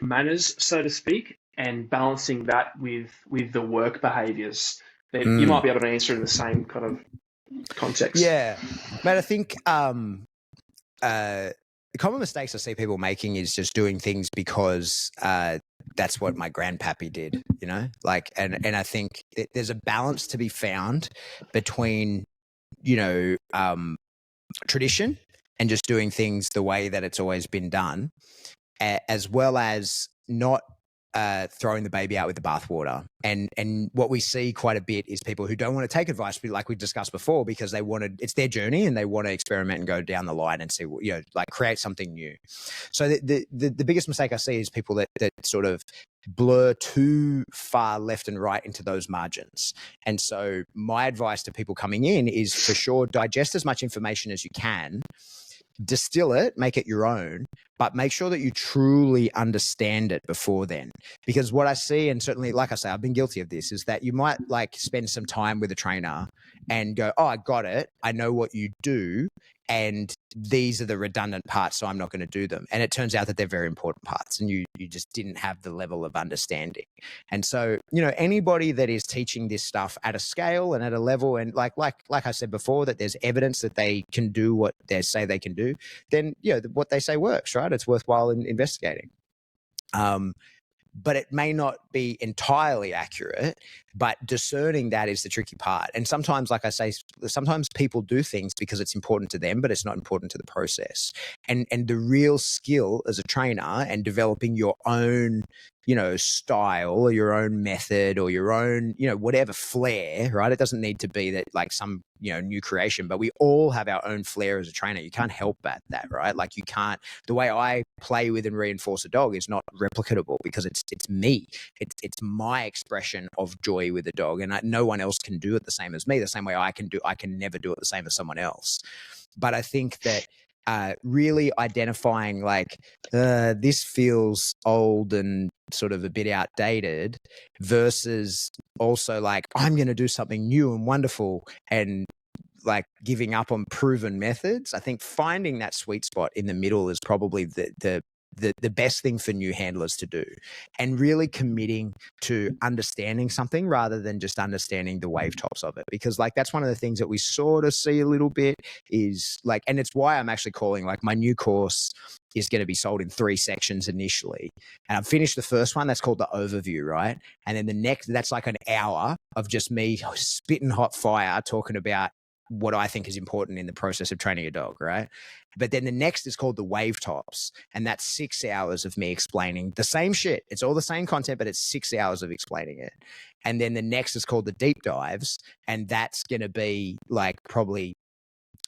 manners, so to speak, and balancing that with the work behaviours. That you might be able to answer in the same kind of context. Yeah, but I think the common mistakes I see people making is just doing things because that's what my grandpappy did, like, and I think there's a balance to be found between, tradition and just doing things the way that it's always been done, as well as not throwing the baby out with the bathwater. And what we see quite a bit is people who don't want to take advice, like we discussed before, because it's their journey and they want to experiment and go down the line and see what, like create something new. So the biggest mistake I see is people that sort of blur too far left and right into those margins. And so my advice to people coming in is for sure, digest as much information as you can, distill it, make it your own, but make sure that you truly understand it before then. Because what I see, and certainly, like I say, I've been guilty of this, is that you might like spend some time with a trainer and go, oh, I got it. I know what you do. and these are the redundant parts, so I'm not going to do them. And it turns out that they're very important parts, and you just didn't have the level of understanding. And so, anybody that is teaching this stuff at a scale and at a level, and like I said before, that there's evidence that they can do what they say they can do, then what they say works, right? It's worthwhile investigating. But it may not be entirely accurate, but discerning that is the tricky part. And sometimes, like I say, sometimes people do things because it's important to them, but it's not important to the process. And the real skill as a trainer and developing your own, style or your own method or your own, whatever flair, right? It doesn't need to be that like some, new creation, but we all have our own flair as a trainer. You can't help that, right? Like you can't, the way I play with and reinforce a dog is not replicatable because it's me. It's my expression of joy with a dog, and no one else can do it the same as me. The same way I can never do it the same as someone else. But I think that really identifying like this feels old and sort of a bit outdated versus also like I'm going to do something new and wonderful and like giving up on proven methods. I think finding that sweet spot in the middle is probably the best thing for new handlers to do, and really committing to understanding something rather than just understanding the wave tops of it. Because like, that's one of the things that we sort of see a little bit is like, and it's why I'm actually calling like my new course is going to be sold in 3 sections initially. And I've finished the first one. That's called the overview, right? And then the next, that's like an hour of just me spitting hot fire talking about what I think is important in the process of training a dog, right? But then the next is called the wave tops. And that's 6 hours of me explaining the same shit. It's all the same content, but it's 6 hours of explaining it. And then the next is called the deep dives. And that's going to be like probably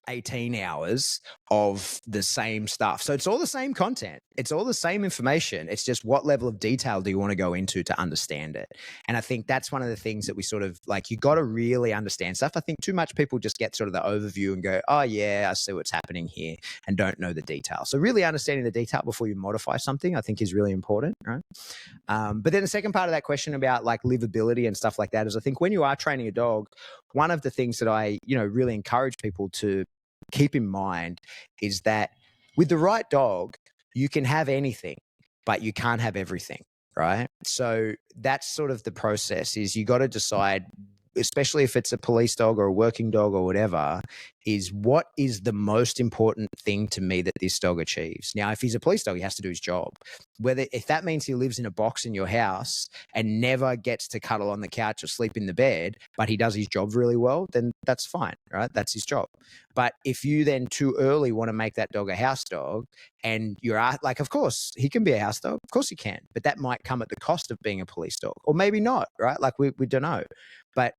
18 hours of the same stuff. So it's all the same content. It's all the same information. It's just what level of detail do you want to go into to understand it? And I think that's one of the things that we sort of like, you got to really understand stuff. I think too much people just get sort of the overview and go, oh yeah, I see what's happening here, and don't know the detail. So really understanding the detail before you modify something, I think is really important, right? But then the second part of that question about like livability and stuff like that is I think when you are training a dog, one of the things that I, really encourage people to keep in mind is that with the right dog, you can have anything, but you can't have everything, right? So that's sort of the process is you got to decide, especially if it's a police dog or a working dog or whatever, is what is the most important thing to me that this dog achieves. Now, if he's a police dog, he has to do his job. If that means he lives in a box in your house and never gets to cuddle on the couch or sleep in the bed, but he does his job really well, then that's fine, right? That's his job. But if you then too early want to make that dog a house dog, and you're like, of course, he can be a house dog. Of course he can. But that might come at the cost of being a police dog, or maybe not, right? Like we don't know. But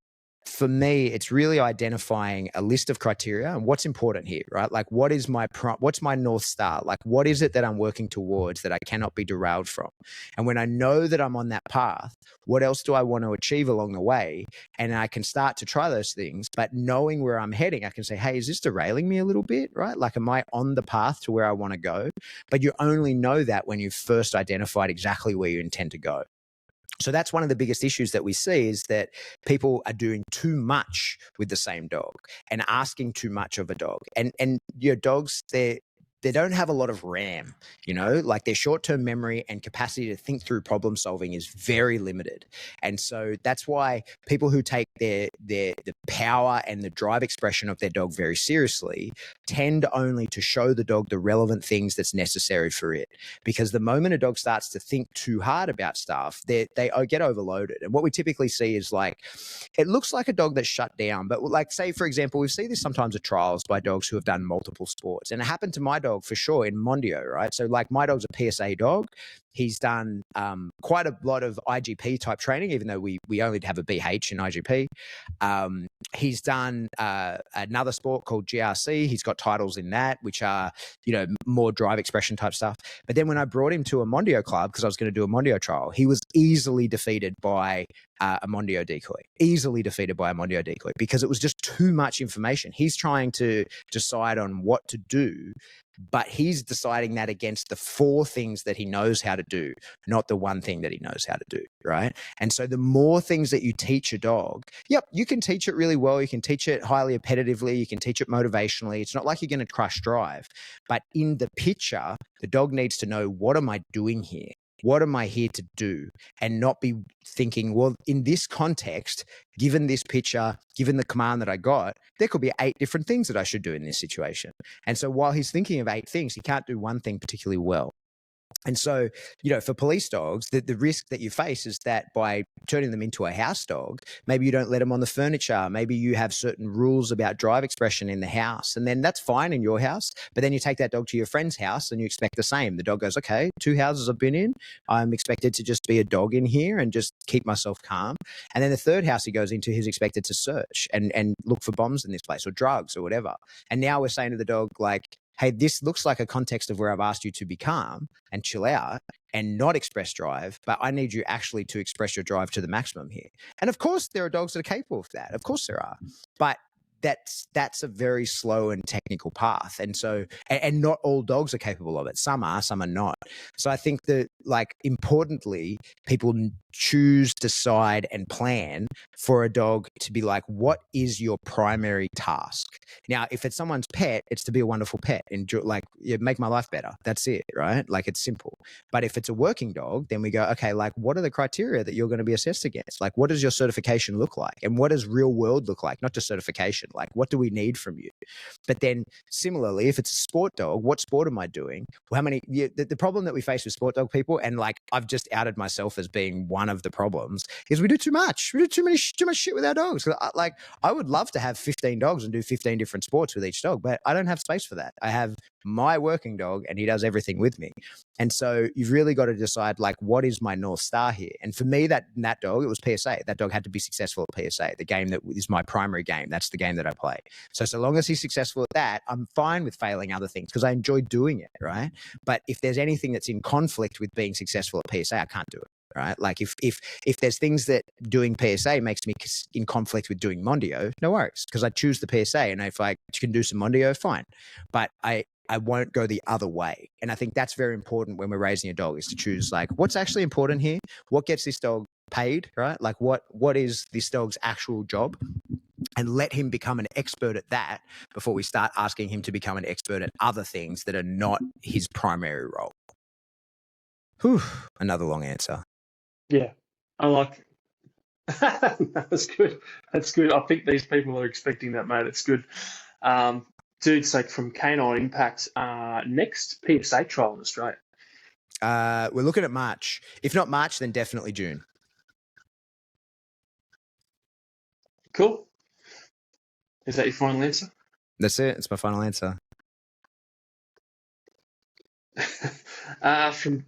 for me, it's really identifying a list of criteria and what's important here, right? Like what's my North Star? Like what is it that I'm working towards that I cannot be derailed from? And when I know that I'm on that path, what else do I want to achieve along the way? And I can start to try those things, but knowing where I'm heading, I can say, hey, is this derailing me a little bit, right? Like, am I on the path to where I want to go? But you only know that when you've first identified exactly where you intend to go. So that's one of the biggest issues that we see is that people are doing too much with the same dog and asking too much of a dog. And your dogs, they don't have a lot of RAM, like their short-term memory and capacity to think through problem solving is very limited. And so that's why people who take the power and the drive expression of their dog very seriously tend only to show the dog the relevant things that's necessary for it. Because the moment a dog starts to think too hard about stuff, they get overloaded. And what we typically see is like, it looks like a dog that's shut down, but like say, for example, we see this sometimes at trials by dogs who have done multiple sports. And it happened to my dog for sure in Mondio, right? So like my dog's a PSA dog. He's done quite a lot of IGP type training, even though we only have a BH in IGP. He's done another sport called GRC. He's got titles in that, which are, more drive expression type stuff. But then when I brought him to a Mondio club, because I was going to do a Mondio trial, he was easily defeated by a Mondio decoy, because it was just too much information. He's trying to decide on what to do, but he's deciding that against the 4 things that he knows how to to do, not the one thing that he knows how to do, right? And so the more things that you teach a dog, yep, you can teach it really well. You can teach it highly appetitively. You can teach it motivationally. It's not like you're going to crush drive. But in the picture, the dog needs to know, what am I doing here? What am I here to do? And not be thinking, well, in this context, given this picture, given the command that I got, there could be 8 different things that I should do in this situation. And so while he's thinking of 8 things, he can't do one thing particularly well. And so, for police dogs, the risk that you face is that by turning them into a house dog, maybe you don't let them on the furniture. Maybe you have certain rules about drive expression in the house, and then that's fine in your house. But then you take that dog to your friend's house and you expect the same. The dog goes, okay, 2 houses I've been in, I'm expected to just be a dog in here and just keep myself calm. And then the 3rd house he goes into, he's expected to search and look for bombs in this place or drugs or whatever. And now we're saying to the dog, like, hey, this looks like a context of where I've asked you to be calm and chill out and not express drive, but I need you actually to express your drive to the maximum here. And of course, there are dogs that are capable of that. Of course there are. But that's a very slow and technical path. And so, and not all dogs are capable of it. Some are, some are not. So I think that, like, importantly, people choose, decide, and plan for a dog to be like, what is your primary task? Now, if it's someone's pet, it's to be a wonderful pet and make my life better. That's it, right? Like, it's simple. But if it's a working dog, then we go, okay, like, what are the criteria that you're going to be assessed against? Like, what does your certification look like? And what does real world look like? Not just certification. Like, what do we need from you? But then similarly, if it's a sport dog, what sport am I doing? Well, the problem that we face with sport dog people, and like, I've just outed myself as being one of the problems, is we do too much. We do too much shit with our dogs. I would love to have 15 dogs and do 15 different sports with each dog, but I don't have space for that. I have my working dog and he does everything with me. And so you've really got to decide, like, what is my North Star here? And for me, that dog, it was PSA. That dog had to be successful at PSA, the game that is my primary game. That's the game that I play. So long as he's successful at that, I'm fine with failing other things because I enjoy doing it, right? But if there's anything that's in conflict with being successful at PSA, I can't do it. Right? Like, if there's things that doing PSA makes me in conflict with doing Mondio, no worries, because I choose the PSA, and if I can do some Mondio, fine. But I won't go the other way. And I think that's very important when we're raising a dog, is to choose, like, what's actually important here? What gets this dog paid, right? Like, what is this dog's actual job? And let him become an expert at that before we start asking him to become an expert at other things that are not his primary role. Whew, another long answer. Yeah, I like it. That's good. That's good. I think these people are expecting that, mate. It's good. Dude's like from Canine Impact, next PSA trial in Australia. We're looking at March. If not March, then definitely June. Cool. Is that your final answer? That's it. It's my final answer. From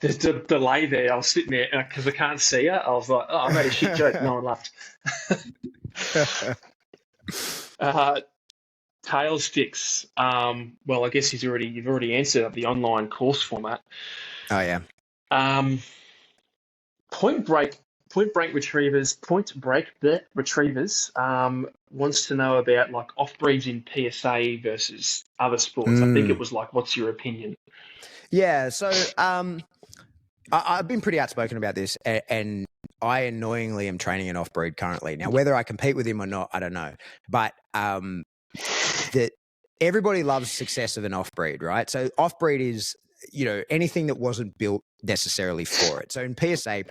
the delay there, I was sitting there because I can't see her. I was like, oh, I made a shit joke. No one laughed. Tail sticks. Well, I guess you've already answered the online course format. Oh yeah. Point break retrievers. Wants to know about, like, off breeds in PSA versus other sports. I think it was like, what's your opinion? Yeah. So I've been pretty outspoken about this, and I annoyingly am training an off breed currently. Now, whether I compete with him or not, I don't know. But that everybody loves success of an off breed, right? So off breed is, anything that wasn't built necessarily for it. So in PSA,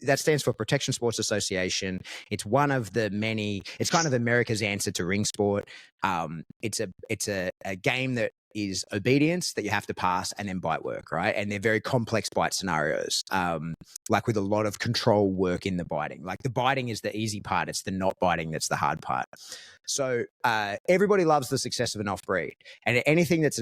that stands for Protection Sports Association. It's one of the many. It's kind of America's answer to ring sport. It's a game that is obedience that you have to pass and then bite work, right? And they're very complex bite scenarios, like with a lot of control work in the biting. Like, the biting is the easy part. It's the not biting that's the hard part. So everybody loves the success of an off-breed. And anything that's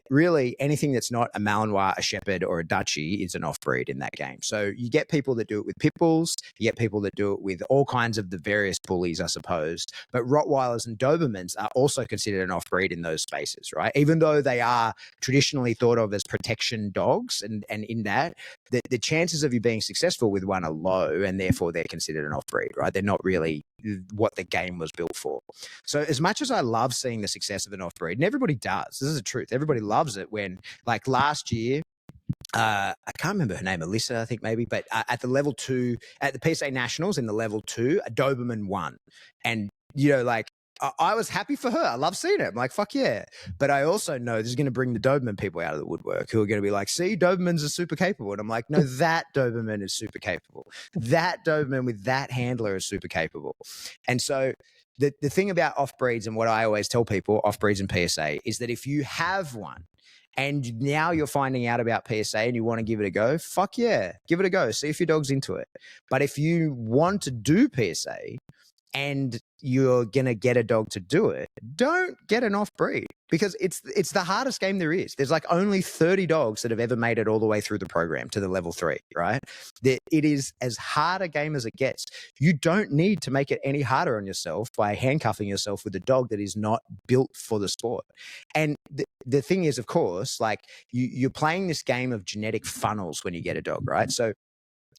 really anything that's not a Malinois, a Shepherd, or a Dutchie is an off-breed in that game. So you get people that do it with pit bulls. You get people that do it with all kinds of the various bullies, I suppose. But Rottweilers and Dobermans are also considered an off-breed in those spaces, right? Even though they are traditionally thought of as protection dogs, and in that, the chances of you being successful with one are low, and therefore they're considered an off-breed, right? They're not really what the game was built for. So as much as I love seeing the success of an off-breed, and everybody does, this is the truth, everybody loves it when, like last year, I can't remember her name, Alyssa, I think maybe, but at the level 2, at the PSA Nationals in the level 2, a Doberman won. And, like, I was happy for her. I love seeing it. I'm like, fuck yeah. But I also know this is going to bring the Doberman people out of the woodwork who are going to be like, see, Dobermans are super capable. And I'm like, no, that Doberman is super capable. That Doberman with that handler is super capable. And so the thing about off-breeds and what I always tell people, off-breeds and PSA, is that if you have one, and now you're finding out about PSA and you want to give it a go, fuck yeah, give it a go. See if your dog's into it. But if you want to do PSA and you're going to get a dog to do it, don't get an off-breed, because it's the hardest game there is. There's like only 30 dogs that have ever made it all the way through the program to the level 3, right? It is as hard a game as it gets. You don't need to make it any harder on yourself by handcuffing yourself with a dog that is not built for the sport. And the thing is, of course, like you're playing this game of genetic funnels when you get a dog, right? So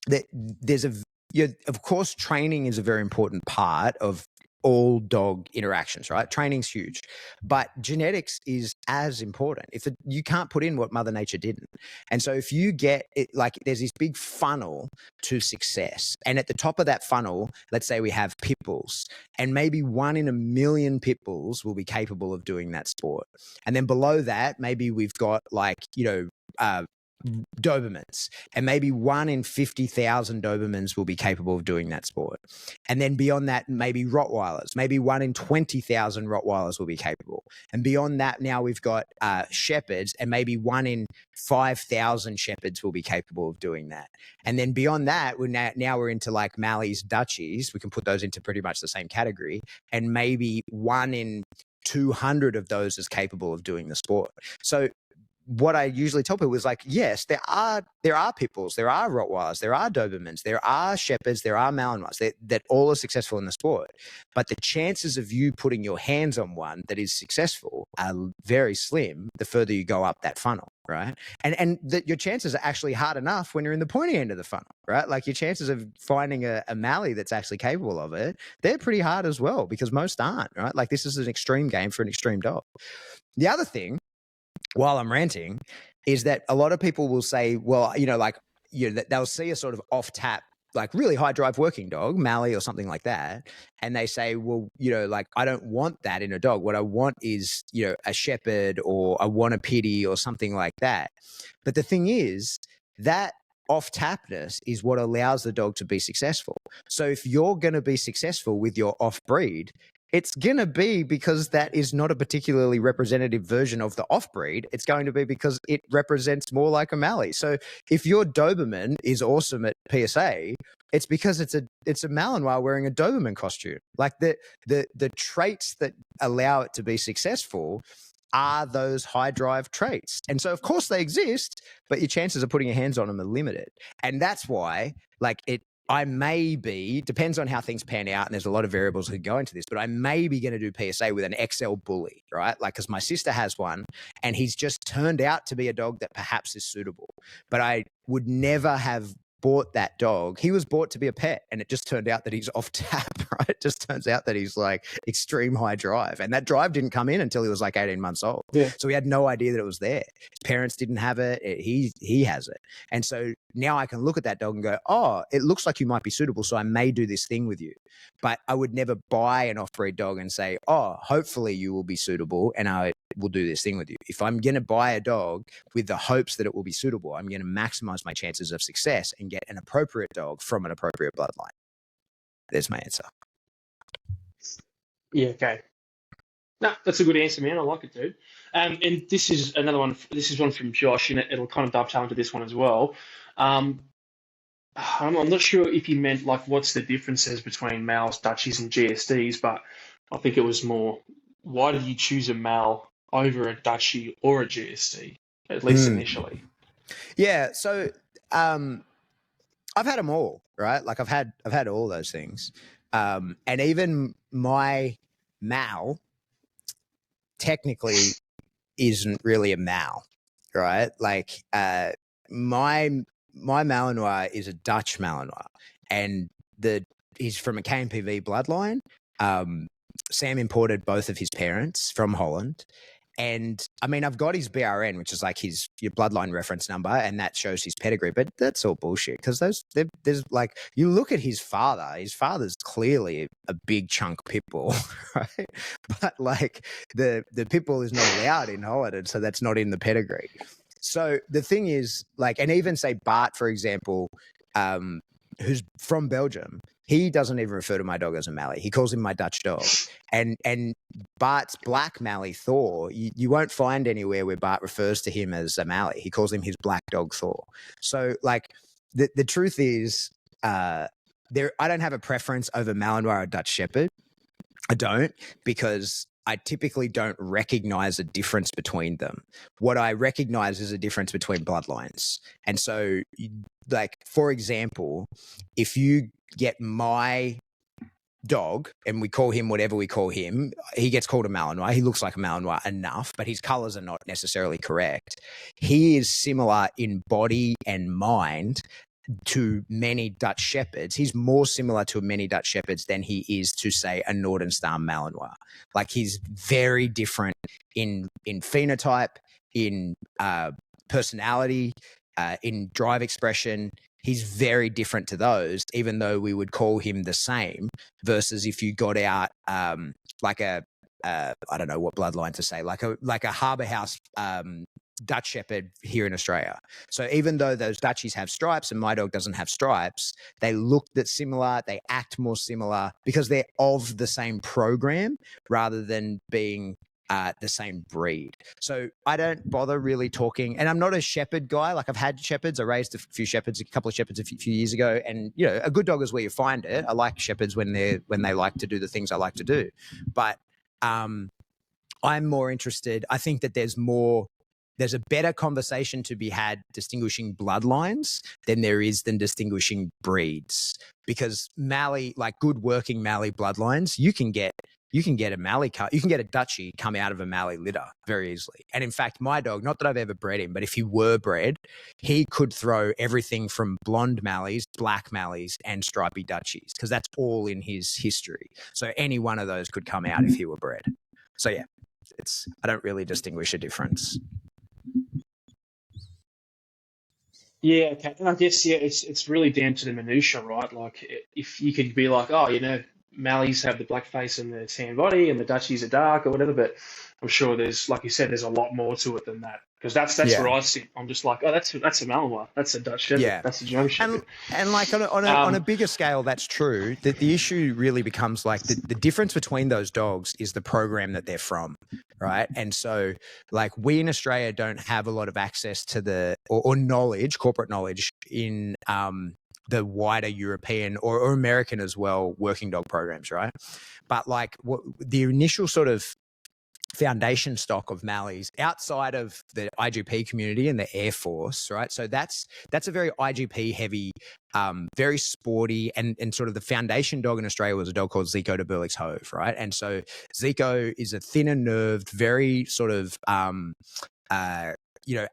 there's of course, training is a very important part of all dog interactions, right? Training's huge, but genetics is as important. You can't put in what Mother Nature didn't. And so if you get it, like there's this big funnel to success. And at the top of that funnel, let's say we have pit bulls, and maybe 1 in a million pit bulls will be capable of doing that sport. And then below that, maybe we've got like, Dobermans, and maybe 1 in 50,000 Dobermans will be capable of doing that sport. And then beyond that, maybe Rottweilers, maybe 1 in 20,000 Rottweilers will be capable. And beyond that, now we've got Shepherds, and maybe 1 in 5,000 Shepherds will be capable of doing that. And then beyond that, now we're into like Malleys, Dutchies. We can put those into pretty much the same category. And maybe 1 in 200 of those is capable of doing the sport. So what I usually tell people is like, yes, there are pit bulls, there are Rottweilers, there are Dobermans, there are Shepherds, there are Malinois that all are successful in the sport. But the chances of you putting your hands on one that is successful are very slim the further you go up that funnel, right? And your chances are actually hard enough when you're in the pointy end of the funnel, right? Like your chances of finding a Mallee that's actually capable of it, they're pretty hard as well, because most aren't, right? Like this is an extreme game for an extreme dog. The other thing, while I'm ranting, is that a lot of people will say, well, they'll see a sort of off tap, like really high drive working dog, Mallee or something like that. And they say, well, I don't want that in a dog. What I want is, a Shepherd, or I want a Pitty or something like that. But the thing is that off tapness is what allows the dog to be successful. So if you're going to be successful with your off breed, it's going to be because that is not a particularly representative version of the off-breed. It's going to be because it represents more like a Mallee. So if your Doberman is awesome at PSA, it's because it's a Malinois wearing a Doberman costume. Like the traits that allow it to be successful are those high drive traits. And so of course they exist, but your chances of putting your hands on them are limited. And that's why I may be, depends on how things pan out, and there's a lot of variables that go into this, but I may be going to do PSA with an XL bully, right? Like, because my sister has one, and he's just turned out to be a dog that perhaps is suitable. But I would never have bought that dog. He was bought to be a pet, and it just turned out that he's off tap, right? It just turns out that he's like extreme high drive, and that drive didn't come in until he was like 18 months old. Yeah. So he had no idea that it was there. His parents didn't have it. He has it. And so now I can look at that dog and go, oh, it looks like you might be suitable, so I may do this thing with you. But I would never buy an off-breed dog and say, oh, hopefully you will be suitable and I will do this thing with you. If I'm going to buy a dog with the hopes that it will be suitable, I'm going to maximize my chances of success and get an appropriate dog from an appropriate bloodline. There's my answer. Yeah, okay. No, that's a good answer, man. I like it, dude. And this is another one. This is one from Josh, and it'll kind of dovetail into this one as well. I'm not sure if he meant like what's the differences between males, Dutchies, and GSDs, but I think it was more, why did you choose a male over a Dutchie or a GSD, at least initially? Yeah, so I've had them all, right? Like I've had all those things, and even my Mal technically isn't really a Mal, right? Like my Malinois is a Dutch Malinois, and he's from a KMPV bloodline. Sam imported both of his parents from Holland, And I mean, I've got his BRN, which is like your bloodline reference number, and that shows his pedigree. But that's all bullshit because there's like, you look at his father. His father's clearly a big chunk pit bull, right? But like the pit bull is not allowed in Holland, so that's not in the pedigree. So the thing is, like, and even say Bart, for example, who's from Belgium, he doesn't even refer to my dog as a Mallee. He calls him my Dutch dog. And Bart's black Mallee, Thor, you won't find anywhere where Bart refers to him as a Mallee. He calls him his black dog Thor. So, like, the truth is, I don't have a preference over Malinois or Dutch Shepherd. I don't, because I typically don't recognize a difference between them. What I recognize is a difference between bloodlines. And so, like, for example, if you get my dog and we call him whatever we call him, he gets called a Malinois. He looks like a Malinois enough, but his colors are not necessarily correct. He is similar in body and mind to many Dutch Shepherds. He's more similar to many Dutch Shepherds than he is to, say, a Northern Star Malinois. Like, he's very different in phenotype, in personality, in drive expression. He's very different to those, even though we would call him the same, versus if you got out like a I don't know what bloodline to say, like a Harbour House Dutch Shepherd here in Australia. So even though those Dutchies have stripes and my dog doesn't have stripes, they look similar, they act more similar because they're of the same program rather than being the same breed. So I don't bother really talking, and I'm not a shepherd guy. Like, I've had shepherds. I raised a couple of shepherds a few years ago, and you know, a good dog is where you find it. I like shepherds when they like to do the things I like to do, but I'm more interested. I think that there's a better conversation to be had distinguishing bloodlines than there is than distinguishing breeds, because Mallee, like good working Mallee bloodlines, you can get a Mallee you can get a Dutchie come out of a Mallee litter very easily. And in fact, my dog, not that I've ever bred him, but if he were bred, he could throw everything from blonde Mallees, black Mallees, and stripy Dutchies, because that's all in his history. So any one of those could come out if he were bred. So yeah, I don't really distinguish a difference. Yeah, okay. And I guess, yeah, it's really down to the minutiae, right? Like, if you could be like, oh, you know, Mallees have the black face and the tan body, and the Dutchies are dark or whatever, but I'm sure there's, like you said, there's a lot more to it than that. Because that's where I sit. I'm just like, oh, that's a Malinois, that's a Dutch Shepherd, that's a German Shepherd. And like on a bigger scale, that's true. The issue really becomes like the difference between those dogs is the program that they're from, right? And so, like, we in Australia don't have a lot of access to or knowledge, corporate knowledge in the wider European or American as well working dog programs, right? But like, the initial sort of foundation stock of Mallees outside of the IGP community and the Air Force, right? So that's a very IGP heavy, very sporty, and sort of the foundation dog in Australia was a dog called Zico de Berlich's Hove, right? And so Zico is a thinner nerved, very sort of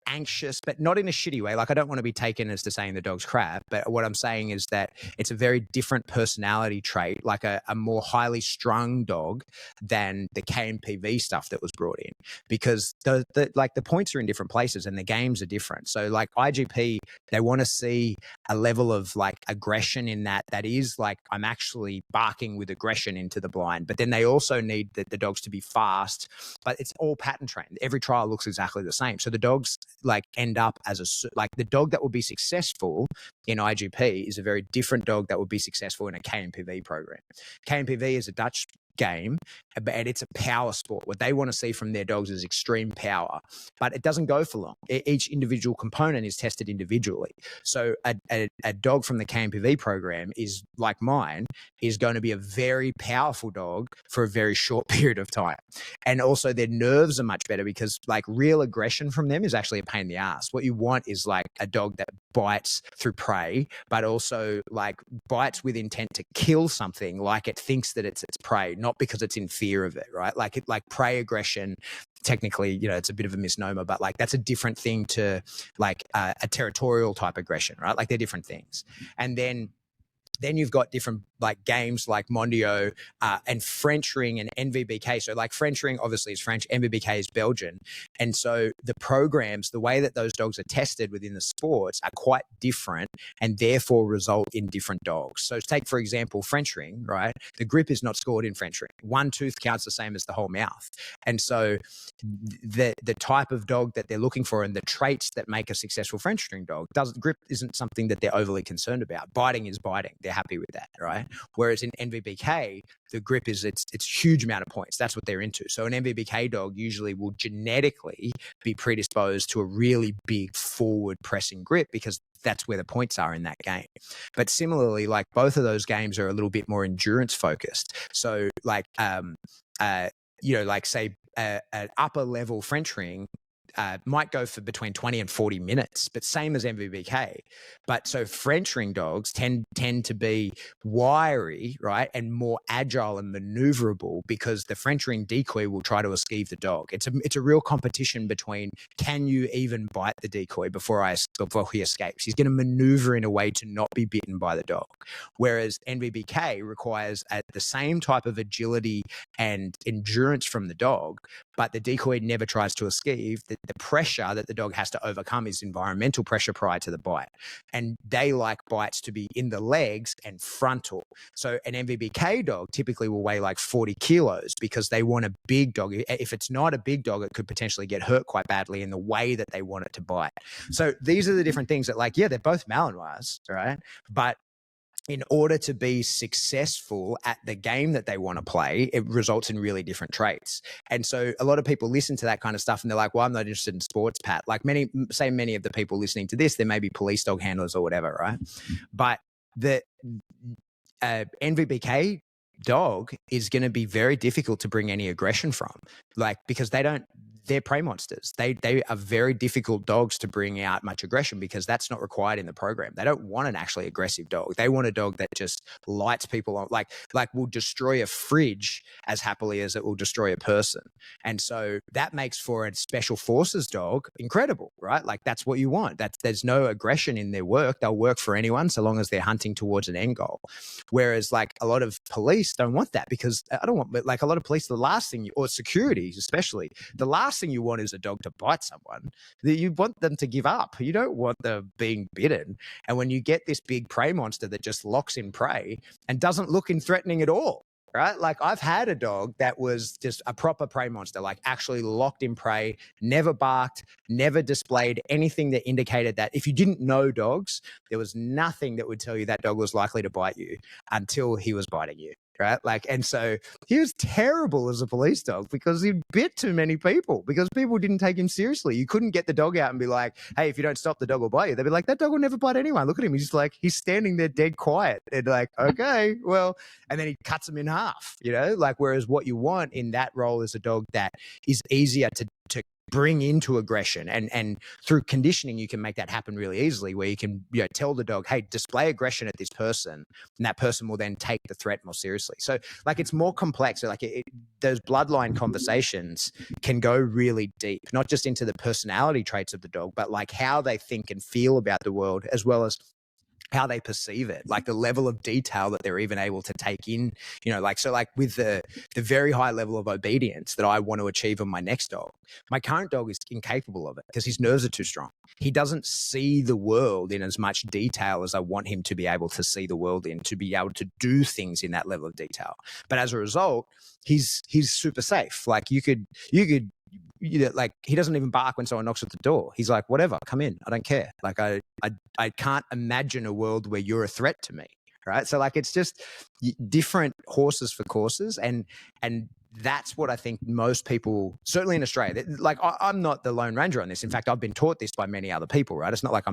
anxious, but not in a shitty way. Like, I don't want to be taken as to saying the dog's crap, but what I'm saying is that it's a very different personality trait, like a more highly strung dog than the KMPV stuff that was brought in, because the points are in different places and the games are different. So like IGP, they want to see a level of like aggression in that is like, I'm actually barking with aggression into the blind, but then they also need the dogs to be fast, but it's all pattern trained. Every trial looks exactly the same. So the dogs like end up as the dog that will be successful in IGP is a very different dog that will be successful in a KMPV program. KMPV is a Dutch game, and it's a power sport. What they want to see from their dogs is extreme power, but it doesn't go for long. Each individual component is tested individually. So a dog from the KMPV program is like mine, is going to be a very powerful dog for a very short period of time. And also their nerves are much better, because like real aggression from them is actually a pain in the ass. What you want is like a dog that bites through prey, but also like bites with intent to kill something, like it thinks that it's its prey, not because it's in fear of it, right? Like prey aggression, technically, it's a bit of a misnomer, but like that's a different thing to like a territorial type aggression, right? Like they're different things. And then Then you've got different like games like Mondio and French ring and NVBK. So like French ring obviously is French, NVBK is Belgian. And so the programs, the way that those dogs are tested within the sports are quite different and therefore result in different dogs. So take, for example, French ring, right? The grip is not scored in French ring. One tooth counts the same as the whole mouth. And so the type of dog that they're looking for and the traits that make a successful French ring dog, grip isn't something that they're overly concerned about. Biting is biting. They're happy with that, right? Whereas in NVBK, the grip is it's huge amount of points. That's what they're into. So an NVBK dog usually will genetically be predisposed to a really big forward pressing grip because that's where the points are in that game. But similarly, like both of those games are a little bit more endurance focused. So like, like say an upper level French ring might go for between 20 and 40 minutes, but same as MVBK. But so French ring dogs tend to be wiry, right, and more agile and maneuverable because the French ring decoy will try to esquive the dog. It's a real competition between can you even bite the decoy before he escapes. He's going to maneuver in a way to not be bitten by the dog. Whereas NVBK requires the same type of agility and endurance from the dog, but the decoy never tries to esquive. The pressure that the dog has to overcome is environmental pressure prior to the bite. And they like bites to be in the legs and frontal. So an MVBK dog typically will weigh like 40 kilos because they want a big dog. If it's not a big dog, it could potentially get hurt quite badly in the way that they want it to bite. So these are the different things that like, yeah, they're both Malinois, right? But in order to be successful at the game that they want to play, it results in really different traits. And so a lot of people listen to that kind of stuff and they're like, well, I'm not interested in sports, Pat. Like many of the people listening to this, there may be police dog handlers or whatever, right? But the NVBK dog is going to be very difficult to bring any aggression from, like, because they're prey monsters. They are very difficult dogs to bring out much aggression because that's not required in the program. They don't want an actually aggressive dog. They want a dog that just lights people on, like will destroy a fridge as happily as it will destroy a person. And so that makes for a special forces dog incredible, right? Like that's what you want. There's no aggression in their work. They'll work for anyone so long as they're hunting towards an end goal. Whereas like a lot of police don't want that because I don't want, like a lot of police, the last thing, or security especially, the last thing you want is a dog to bite someone. You want them to give up. You don't want them being bitten. And when you get this big prey monster that just locks in prey and doesn't look threatening at all, right? Like I've had a dog that was just a proper prey monster, like actually locked in prey, never barked, never displayed anything that indicated that if you didn't know dogs, there was nothing that would tell you that dog was likely to bite you until he was biting you. Right. Like, and so he was terrible as a police dog because he bit too many people because people didn't take him seriously. You couldn't get the dog out and be like, hey, if you don't stop, the dog will bite you. They'd be like, that dog will never bite anyone. Look at him. He's standing there dead quiet. And like, okay, well, and then he cuts him in half, like, whereas what you want in that role is a dog that is easier to bring into aggression, and through conditioning you can make that happen really easily, where you can tell the dog, hey, display aggression at this person, and that person will then take the threat more seriously. So like it's more complex. So like those bloodline conversations can go really deep, not just into the personality traits of the dog, but like how they think and feel about the world, as well as how they perceive it, like the level of detail that they're even able to take in, so like with the very high level of obedience that I want to achieve on my next dog, my current dog is incapable of it because his nerves are too strong. He doesn't see the world in as much detail as I want him to be able to see the world in, to be able to do things in that level of detail. But as a result, he's super safe. Like you could like he doesn't even bark when someone knocks at the door. He's like, whatever, come in. I don't care. Like I can't imagine a world where you're a threat to me. Right. So like, it's just different horses for courses. And that's what I think most people, certainly in Australia, like I'm not the Lone Ranger on this. In fact, I've been taught this by many other people, right? It's not like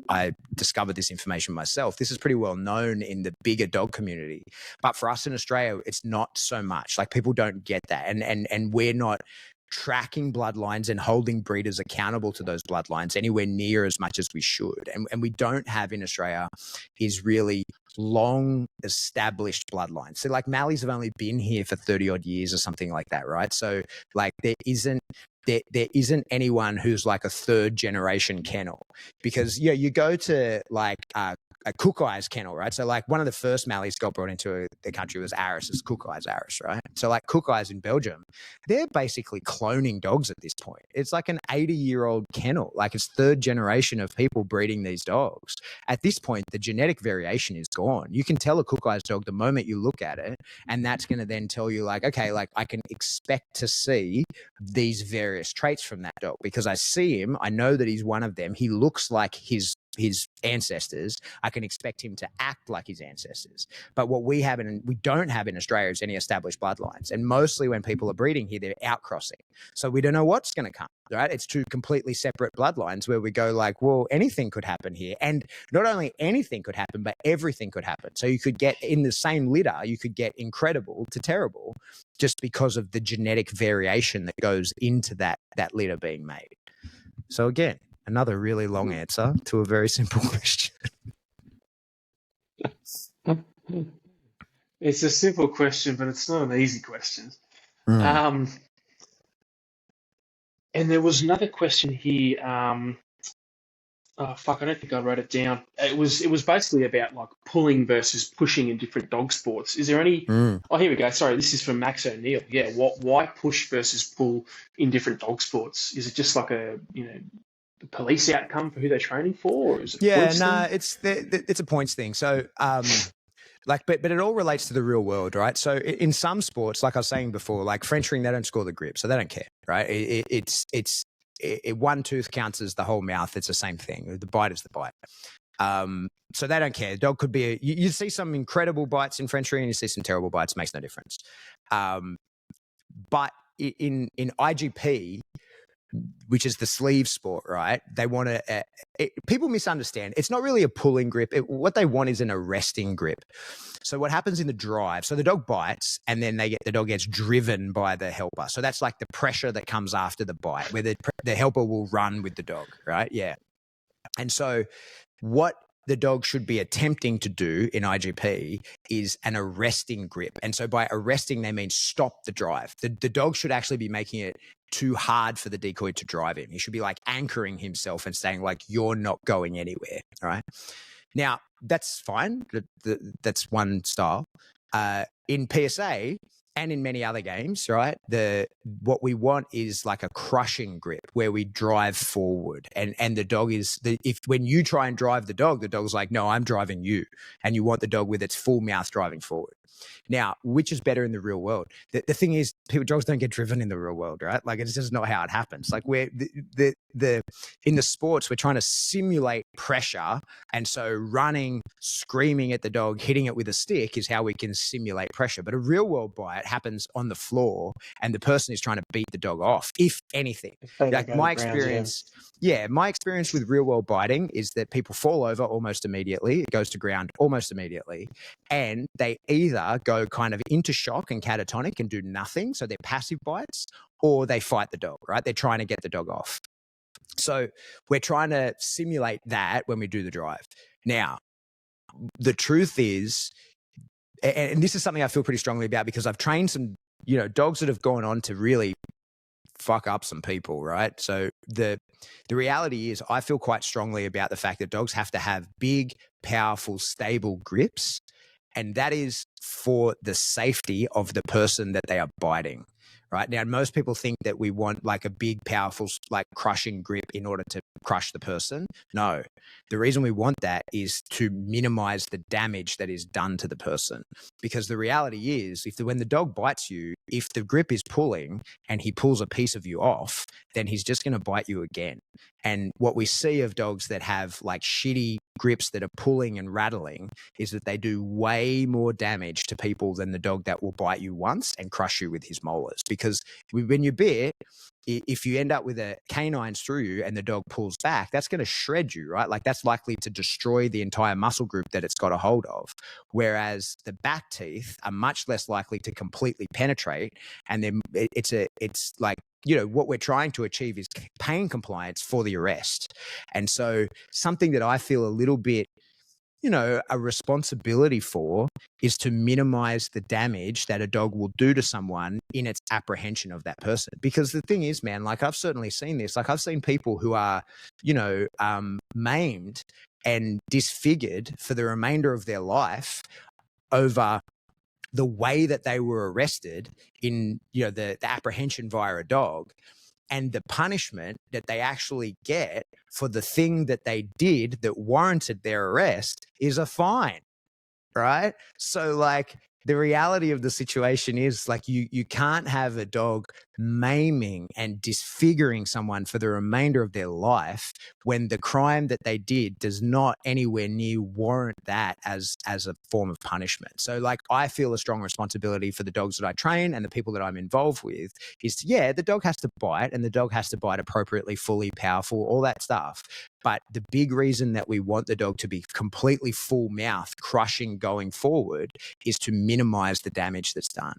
I discovered this information myself. This is pretty well known in the bigger dog community. But for us in Australia, it's not so much. Like people don't get that. And we're not tracking bloodlines and holding breeders accountable to those bloodlines anywhere near as much as we should. And we don't have in Australia is really long established bloodlines. So like Mallees have only been here for 30 odd years or something like that, right? So like there isn't anyone who's like a third generation kennel, because you go to like Cook Eye's kennel, right? So like one of the first Mallees got brought into the country was Aris's Cook Eye's Aris, right? So like Cook Eyes in Belgium, they're basically cloning dogs at this point. It's like an 80-year-old kennel, like it's third generation of people breeding these dogs. At this point, the genetic variation is gone. You can tell a Cook Eye's dog the moment you look at it, and that's going to then tell you like, okay, like I can expect to see these various traits from that dog because I see him, I know that he's one of them. He looks like his ancestors. I can expect him to act like his ancestors. But what we don't have in Australia is any established bloodlines. And mostly when people are breeding here, they're outcrossing. So we don't know what's going to come, right? It's two completely separate bloodlines where we go like, well, anything could happen here. And not only anything could happen, but everything could happen. So you could get in the same litter, you could get incredible to terrible just because of the genetic variation that goes into that litter being made. So again, another really long answer to a very simple question. It's a simple question, but it's not an easy question. And there was another question here. Oh fuck, I don't think I wrote it down. It was basically about like pulling versus pushing in different dog sports. Is there any? Oh, here we go. Sorry, this is from Max O'Neill. Yeah, why push versus pull in different dog sports? Is it just like a the police outcome for who they're training for, or is it? Yeah, no, it's a points thing. So, but it all relates to the real world, right? So in some sports, like I was saying before, like French ring, they don't score the grip, so they don't care, right? It's one tooth counts as the whole mouth. It's the same thing. The bite is the bite. So they don't care. The dog could be you see some incredible bites in French ring, and you see some terrible bites. It makes no difference. But in IGP, which is the sleeve sport, right? They want to. People misunderstand. It's not really a pulling grip. What they want is an arresting grip. So what happens in the drive? So the dog bites, and then the dog gets driven by the helper. So that's like the pressure that comes after the bite, where the helper will run with the dog, right? Yeah. And so what the dog should be attempting to do in IGP is an arresting grip. And so by arresting, they mean stop the drive. The dog should actually be making it too hard for the decoy to drive him. He should be like anchoring himself and saying like, you're not going anywhere. All right. Now, that's fine. That's one style. In PSA and in many other games, right, what we want is like a crushing grip where we drive forward. And the dog is, when you try and drive the dog's like, no, I'm driving you. And you want the dog with its full mouth driving forward. Now, which is better in the real world? The thing is, dogs don't get driven in the real world, right? Like it's just not how it happens. Like in the sports, we're trying to simulate pressure, and so running, screaming at the dog, hitting it with a stick is how we can simulate pressure. But a real world bite happens on the floor, and the person is trying to beat the dog off. If anything, like my experience. Yeah, my experience with real world biting is that people fall over almost immediately. It goes to ground almost immediately. And they either go kind of into shock and catatonic and do nothing, so they're passive bites, or they fight the dog, right? They're trying to get the dog off. So we're trying to simulate that when we do the drive. Now, the truth is, and this is something I feel pretty strongly about because I've trained some, dogs that have gone on to really fuck up some people, right? So the reality is I feel quite strongly about the fact that dogs have to have big, powerful, stable grips. And that is for the safety of the person that they are biting, right? Now, most people think that we want like a big, powerful, like crushing grip in order to crush the person. No, the reason we want that is to minimize the damage that is done to the person. Because the reality is, when the dog bites you, if the grip is pulling and he pulls a piece of you off, then he's just going to bite you again. And what we see of dogs that have like shitty grips that are pulling and rattling is that they do way more damage to people than the dog that will bite you once and crush you with his molars. Because when you bit, if you end up with a canines through you and the dog pulls back, that's going to shred you, right? Like that's likely to destroy the entire muscle group that it's got a hold of. Whereas the back teeth are much less likely to completely penetrate. And then it's like, what we're trying to achieve is pain compliance for the arrest. And so something that I feel a little bit, a responsibility for is to minimize the damage that a dog will do to someone in its apprehension of that person. Because the thing is, man, like I've certainly seen this. Like I've seen people who are, maimed and disfigured for the remainder of their life over the way that they were arrested in, you know, the apprehension via a dog, and the punishment that they actually get for the thing that they did that warranted their arrest is a fine, right? So like the reality of the situation is like you can't have a dog maiming and disfiguring someone for the remainder of their life when the crime that they did does not anywhere near warrant that as a form of punishment. So like I feel a strong responsibility for the dogs that I train and the people that I'm involved with is to, yeah, the dog has to bite and the dog has to bite appropriately, fully, powerful, all that stuff. But the big reason that we want the dog to be completely full mouth, crushing going forward, is to minimize the damage that's done.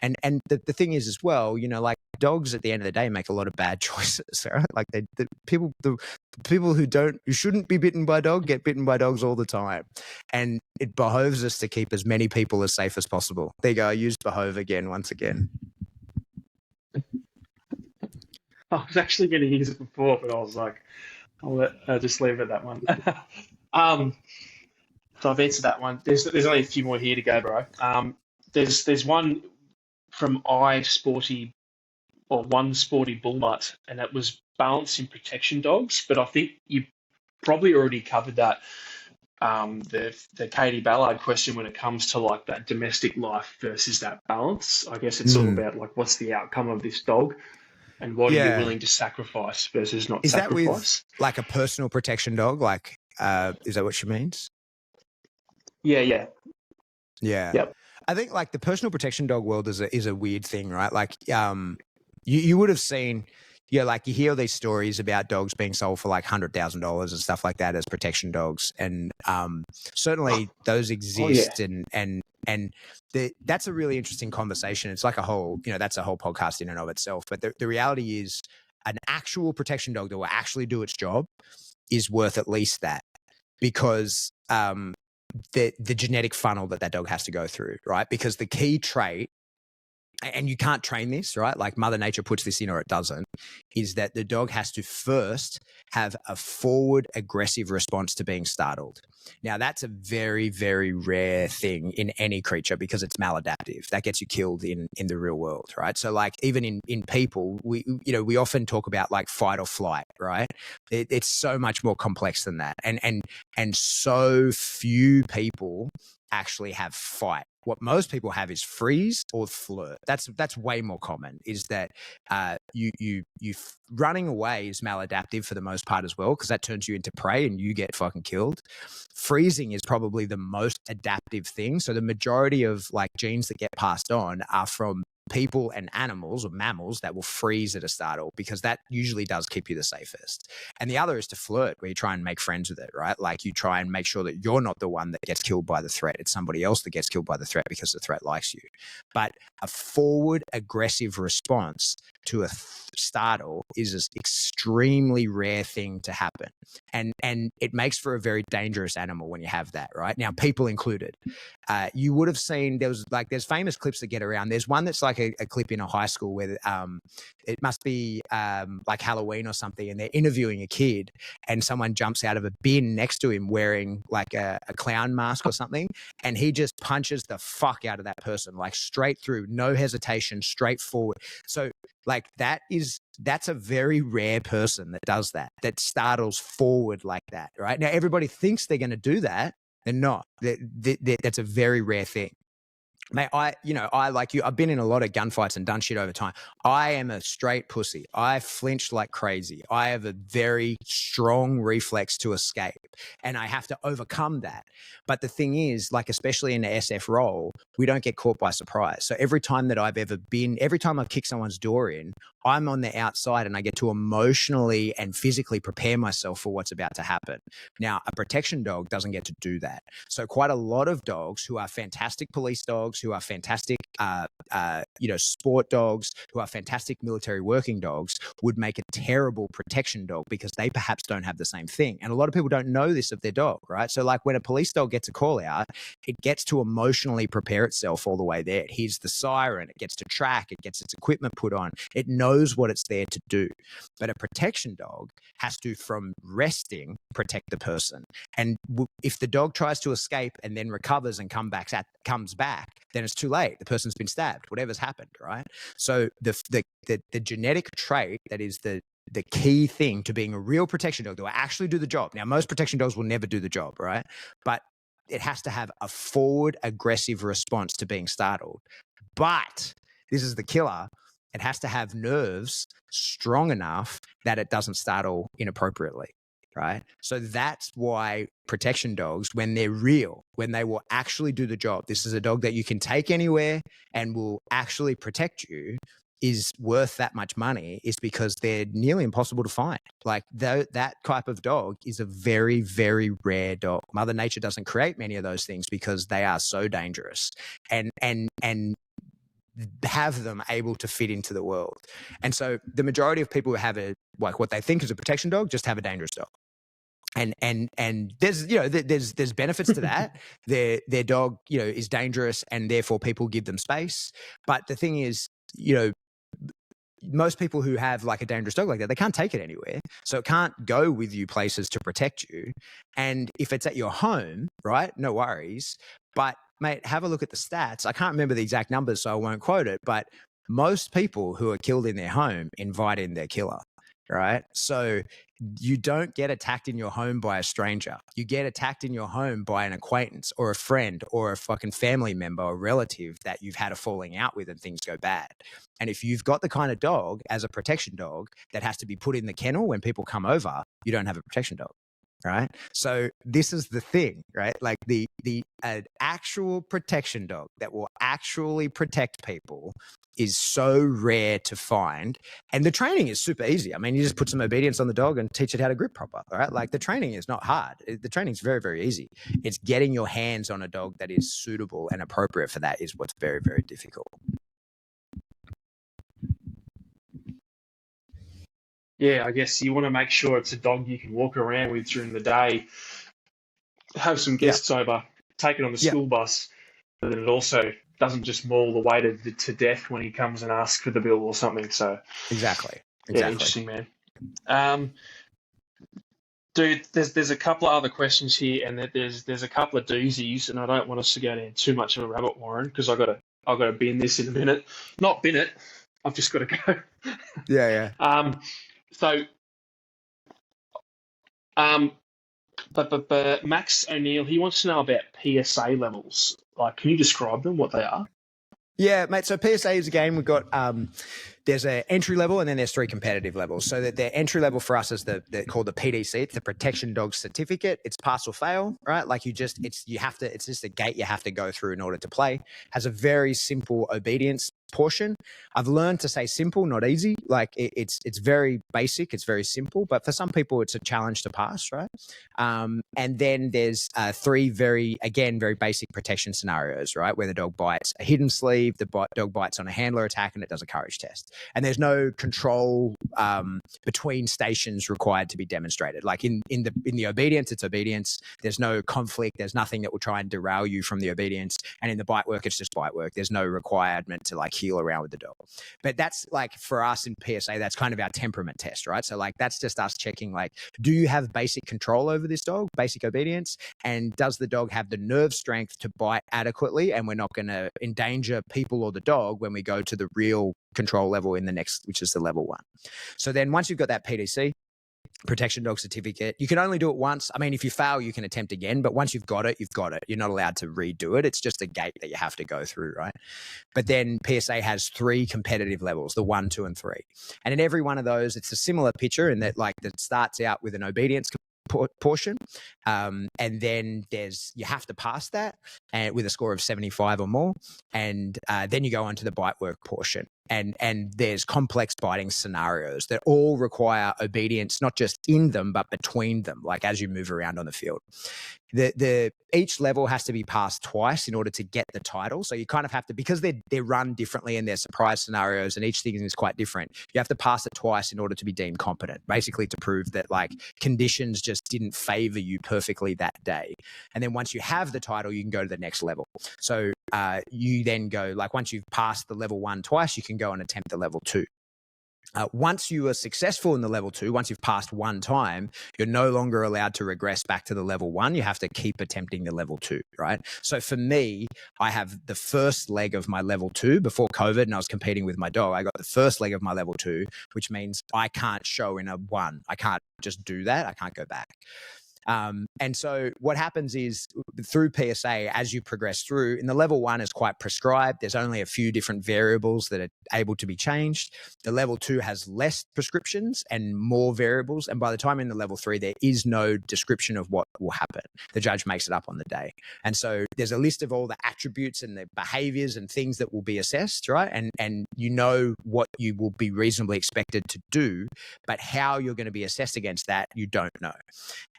And the thing is as well, you know, like dogs at the end of the day make a lot of bad choices, right? Like the people who shouldn't be bitten by dog get bitten by dogs all the time. And it behoves us to keep as many people as safe as possible. There you go. I used behove again, once again. I was actually going to use it before, but I was like, I'll just leave it at that one. So I've answered that one. There's only a few more here to go, bro. There's one from One Sporty Bull Nut, and that was balance in protection dogs. But I think you probably already covered that. The Katie Ballard question when it comes to like that domestic life versus that balance. I guess it's all about like what's the outcome of this dog and what are you willing to sacrifice versus not Is that sacrifice. with like a personal protection dog? Like, is that what she means? Yeah. Yep. I think like the personal protection dog world is a weird thing, right? Like, you would have seen, yeah, like you hear these stories about dogs being sold for like $100,000 and stuff like that as protection dogs, and certainly those exist, and that's a really interesting conversation. It's like a whole, you know, that's a whole podcast in and of itself. But the reality is, an actual protection dog that will actually do its job is worth at least that, because the genetic funnel that dog has to go through, right? Because the key trait, and you can't train this, right? Like Mother Nature puts this in or it doesn't, is that the dog has to first have a forward aggressive response to being startled. Now, that's a very, very rare thing in any creature because it's maladaptive. That gets you killed in the real world, right? So like even in people, we often talk about like fight or flight, right? It's so much more complex than that. And so few people actually have fight. What most people have is freeze or flirt. That's way more common. Is that you running away is maladaptive for the most part as well, because that turns you into prey and you get fucking killed. Freezing is probably the most adaptive thing. So the majority of like genes that get passed on are from people and animals or mammals that will freeze at a startle, because that usually does keep you the safest. And the other is to flirt, where you try and make friends with it, right? Like you try and make sure that you're not the one that gets killed by the threat. It's somebody else that gets killed by the threat because the threat likes you. But a forward aggressive response to a startle is an extremely rare thing to happen. And it makes for a very dangerous animal when you have that, right? Now, people included. You would have seen there's famous clips that get around. There's one that's like a clip in a high school where it must be like Halloween or something, and they're interviewing a kid, and someone jumps out of a bin next to him wearing like a clown mask or something, and he just punches the fuck out of that person, like straight through, no hesitation, straight forward. So like that's a very rare person that does that startles forward like that, right? Now everybody thinks they're going to do that. They're not. That's a very rare thing. Mate, I like you. I've been in a lot of gunfights and done shit over time. I am a straight pussy. I flinch like crazy. I have a very strong reflex to escape, and I have to overcome that. But the thing is, like, especially in the SF role, we don't get caught by surprise. So every time I've kicked someone's door in, I'm on the outside and I get to emotionally and physically prepare myself for what's about to happen. Now, a protection dog doesn't get to do that. So quite a lot of dogs who are fantastic police dogs, who are fantastic, sport dogs, who are fantastic military working dogs, would make a terrible protection dog because they perhaps don't have the same thing. And a lot of people don't know this of their dog, right? So like when a police dog gets a call out, it gets to emotionally prepare itself all the way there. It hears the siren, it gets to track, it gets its equipment put on. It knows knows what it's there to do. But a protection dog has to, from resting, protect the person. And if the dog tries to escape and then recovers and comes back, then it's too late. The person's been stabbed, whatever's happened, right? So the genetic trait that is the key thing to being a real protection dog that will actually do the job. Now, most protection dogs will never do the job, right? But it has to have a forward aggressive response to being startled. But this is the killer. It has to have nerves strong enough that it doesn't startle inappropriately, right? So that's why protection dogs, when they're real, when they will actually do the job, this is a dog that you can take anywhere and will actually protect you, is worth that much money, is because they're nearly impossible to find. Like that type of dog is a very, very rare dog. Mother Nature doesn't create many of those things because they are so dangerous and have them able to fit into the world. And so the majority of people who have what they think is a protection dog just have a dangerous dog. And there's there's benefits to that. Their dog is dangerous, and therefore people give them space. But the thing is, most people who have like a dangerous dog like that, they can't take it anywhere. So it can't go with you places to protect you. And if it's at your home, right, no worries. But mate, have a look at the stats. I can't remember the exact numbers, so I won't quote it. But most people who are killed in their home invite in their killer, right? So you don't get attacked in your home by a stranger. You get attacked in your home by an acquaintance or a friend or a fucking family member or relative that you've had a falling out with and things go bad. And if you've got the kind of dog as a protection dog that has to be put in the kennel when people come over, you don't have a protection dog. Right. So this is the thing, right? Like the actual protection dog that will actually protect people is so rare to find. And the training is super easy. I mean, you just put some obedience on the dog and teach it how to grip proper, right? Like the training is not hard. The training is very, very easy. It's getting your hands on a dog that is suitable and appropriate for that is what's very, very difficult. Yeah, I guess you want to make sure it's a dog you can walk around with during the day, have some guests over, take it on the school bus, but it also doesn't just maul the waiter to death when he comes and asks for the bill or something. So Exactly. Yeah, interesting, man. Dude, there's a couple of other questions here, and there's a couple of doozies, and I don't want us to go down too much of a rabbit warren because I've got to bin this in a minute. Not bin it. I've just got to go. Yeah. So, but Max O'Neill, he wants to know about PSA levels. Like, can you describe them, what they are? Yeah, mate. So PSA is a game. We've got there's an entry level and then there's 3 competitive levels. So that the entry level for us is they're called the PDC. It's the Protection Dog Certificate. It's pass or fail, right? Like it's just a gate you have to go through in order to play. Has a very simple obedience portion. I've learned to say simple, not easy. Like it's very basic. It's very simple, but for some people it's a challenge to pass, right? And then there's 3 very basic protection scenarios, right? Where the dog bites a hidden sleeve, the dog bites on a handler attack, and it does a courage test. And there's no control between stations required to be demonstrated. Like in the obedience, it's obedience. There's no conflict. There's nothing that will try and derail you from the obedience. And in the bite work, it's just bite work. There's no requirement to like heel around with the dog. But that's like for us in PSA, that's kind of our temperament test, right? So like that's just us checking like, do you have basic control over this dog, basic obedience? And does the dog have the nerve strength to bite adequately? And we're not going to endanger people or the dog when we go to the real control level in the next, which is the level 1. So then once you've got that PDC, Protection Dog Certificate, you can only do it once. I mean, if you fail, you can attempt again, but once you've got it, you've got it. You're not allowed to redo it. It's just a gate that you have to go through, right? But then PSA has 3 competitive levels, the 1, 2, and 3. And in every one of those, it's a similar picture in that like that starts out with an obedience portion, and then you have to pass that and with a score of 75 or more, and then you go on to the bite work portion, and there's complex biting scenarios that all require obedience, not just in them but between them, like as you move around on the field. Each level has to be passed twice in order to get the title. So you kind of have to, because they're run differently and they're surprise scenarios and each thing is quite different, you have to pass it twice in order to be deemed competent, basically to prove that like conditions just didn't favor you perfectly that day. And then once you have the title, you can go to the next level. So you then go, like once you've passed the level 1 twice, you can go and attempt the level 2. Once you are successful in the level 2, once you've passed one time, you're no longer allowed to regress back to the level 1. You have to keep attempting the level 2, right? So for me, I have the first leg of my level 2 before COVID, and I was competing with my dog. I got the first leg of my level 2, which means I can't show in a 1. I can't just do that. I can't go back. And so what happens is through PSA, as you progress through, in the level 1 is quite prescribed. There's only a few different variables that are able to be changed. The level 2 has less prescriptions and more variables. And by the time in the level 3, there is no description of what will happen. The judge makes it up on the day. And so there's a list of all the attributes and the behaviors and things that will be assessed, right? And you know what you will be reasonably expected to do, but how you're going to be assessed against that, you don't know.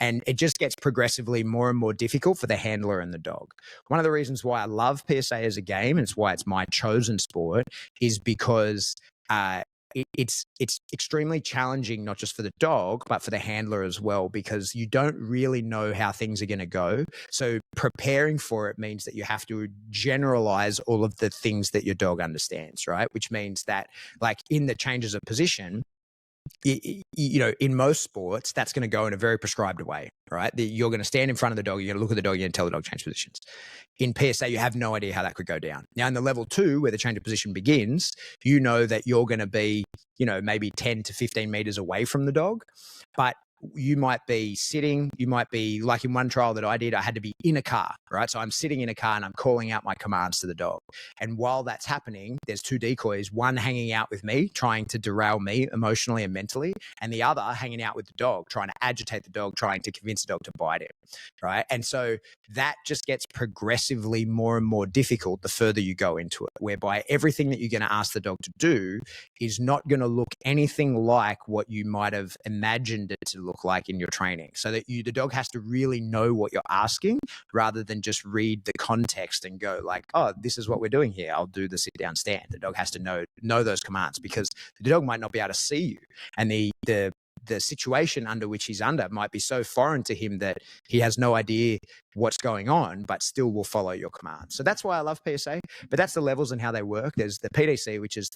And it just gets progressively more and more difficult for the handler and the dog. One of the reasons why I love PSA as a game, and it's why it's my chosen sport, is because it's extremely challenging, not just for the dog, but for the handler as well, because you don't really know how things are going to go. So preparing for it means that you have to generalize all of the things that your dog understands, right? Which means that, like, in the changes of position, you know, in most sports, that's going to go in a very prescribed way, right? You're going to stand in front of the dog, you're going to look at the dog, you're going to tell the dog change positions. In PSA, you have no idea how that could go down. Now, in the level 2, where the change of position begins, you know that you're going to be, you know, maybe 10 to 15 meters away from the dog, but you might be sitting, you might be, like in one trial that I did, I had to be in a car, right? So I'm sitting in a car and I'm calling out my commands to the dog. And while that's happening, there's 2 decoys, one hanging out with me, trying to derail me emotionally and mentally, and the other hanging out with the dog, trying to agitate the dog, trying to convince the dog to bite him, right? And so that just gets progressively more and more difficult the further you go into it, whereby everything that you're going to ask the dog to do is not going to look anything like what you might have imagined it to look like in your training. So that the dog has to really know what you're asking, rather than just read the context and go like, oh, this is what we're doing here, I'll do the sit down stand. The dog has to know those commands, because the dog might not be able to see you, and the situation under which he's under might be so foreign to him that he has no idea what's going on, but still will follow your commands. So that's why I love PSA. But that's the levels and how they work. There's the PDC, which is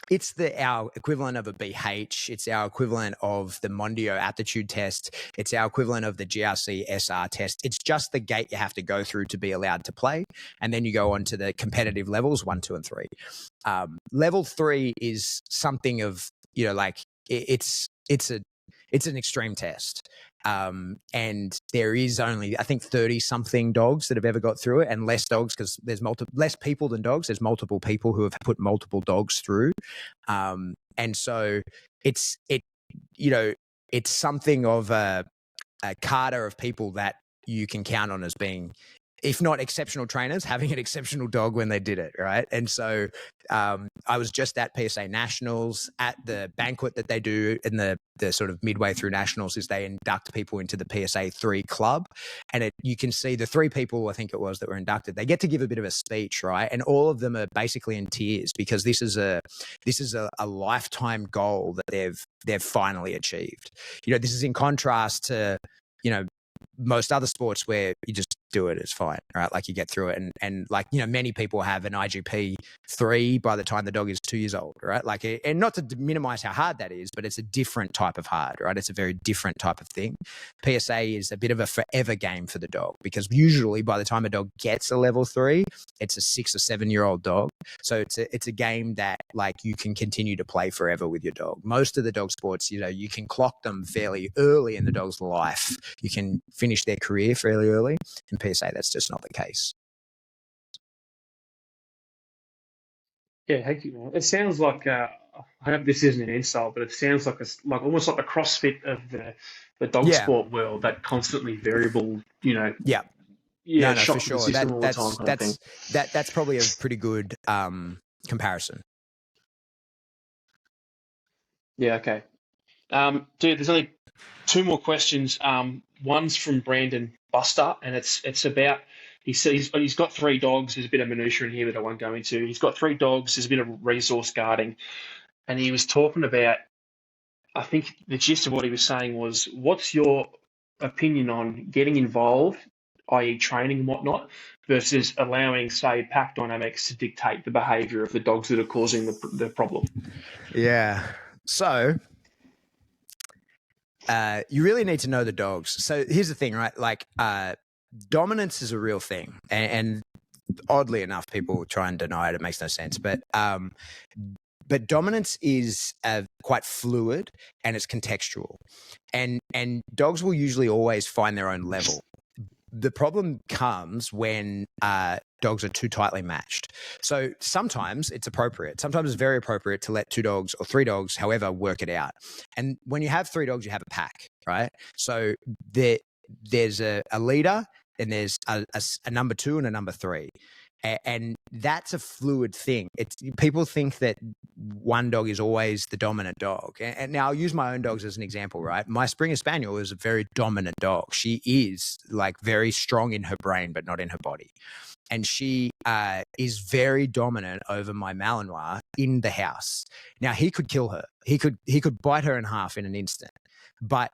it's our equivalent of a BH. It's our equivalent of the Mondio aptitude test. It's our equivalent of the GRC SR test. It's just the gate you have to go through to be allowed to play. And then you go on to the competitive levels, 1, 2, and 3. Level 3 is something of, you know, like it's an extreme test. And there is only, I think, 30 something dogs that have ever got through it, and less dogs because there's less people than dogs. There's multiple people who have put multiple dogs through. And so it's something of a cadre of people that you can count on as being, if not exceptional trainers, having an exceptional dog when they did it, right? And so I was just at PSA Nationals, at the banquet that they do in the sort of midway through Nationals, is they induct people into the PSA 3 club. And you can see the 3 people, I think it was, that were inducted, they get to give a bit of a speech, right? And all of them are basically in tears, because this is a lifetime goal that they've finally achieved. You know, this is in contrast to, you know, most other sports where you just do it, it's fine, right? Like you get through it, and like, you know, many people have an IGP 3 by the time the dog is 2 years old, right? Like, and not to minimize how hard that is, but it's a different type of hard, right? It's a very different type of thing. PSA is a bit of a forever game for the dog, because usually by the time a dog gets a level 3, it's a 6 or 7 year old dog. So it's a game that, like, you can continue to play forever with your dog. Most of the dog sports, you know, you can clock them fairly early in the dog's life. You can finish their career fairly early. In PSA, that's just not the case. Yeah, thank you, man. It sounds like I hope this isn't an insult, but it sounds like almost like the CrossFit of the dog sport world, that constantly variable, you know. Yeah. Yeah, no, shock for to the sure. system all the time kind of thing. That's probably a pretty good comparison. Yeah, okay. Dude, there's only 2 more questions. One's from Brandon Buster, and it's about, he said he's got 3 dogs. There's a bit of minutiae in here that I won't go into. He's got 3 dogs. There's a bit of resource guarding, and he was talking about, I think the gist of what he was saying was, what's your opinion on getting involved i.e. training and whatnot, versus allowing, say, pack dynamics to dictate the behaviour of the dogs that are causing the problem. Yeah. So you really need to know the dogs. So here's the thing, right? Like dominance is a real thing, and oddly enough, people try and deny it. It makes no sense, but dominance is quite fluid and it's contextual, and dogs will usually always find their own level. The problem comes when dogs are too tightly matched. So sometimes it's appropriate. Sometimes it's very appropriate to let 2 dogs or 3 dogs, however, work it out. And when you have 3 dogs, you have a pack, right? So there's a leader, and there's a number 2 and a number 3. And that's a fluid thing. People think that one dog is always the dominant dog. And now I'll use my own dogs as an example, right? My Springer Spaniel is a very dominant dog. She is like very strong in her brain, but not in her body. And she is very dominant over my Malinois in the house. Now he could kill her. He could bite her in half in an instant. But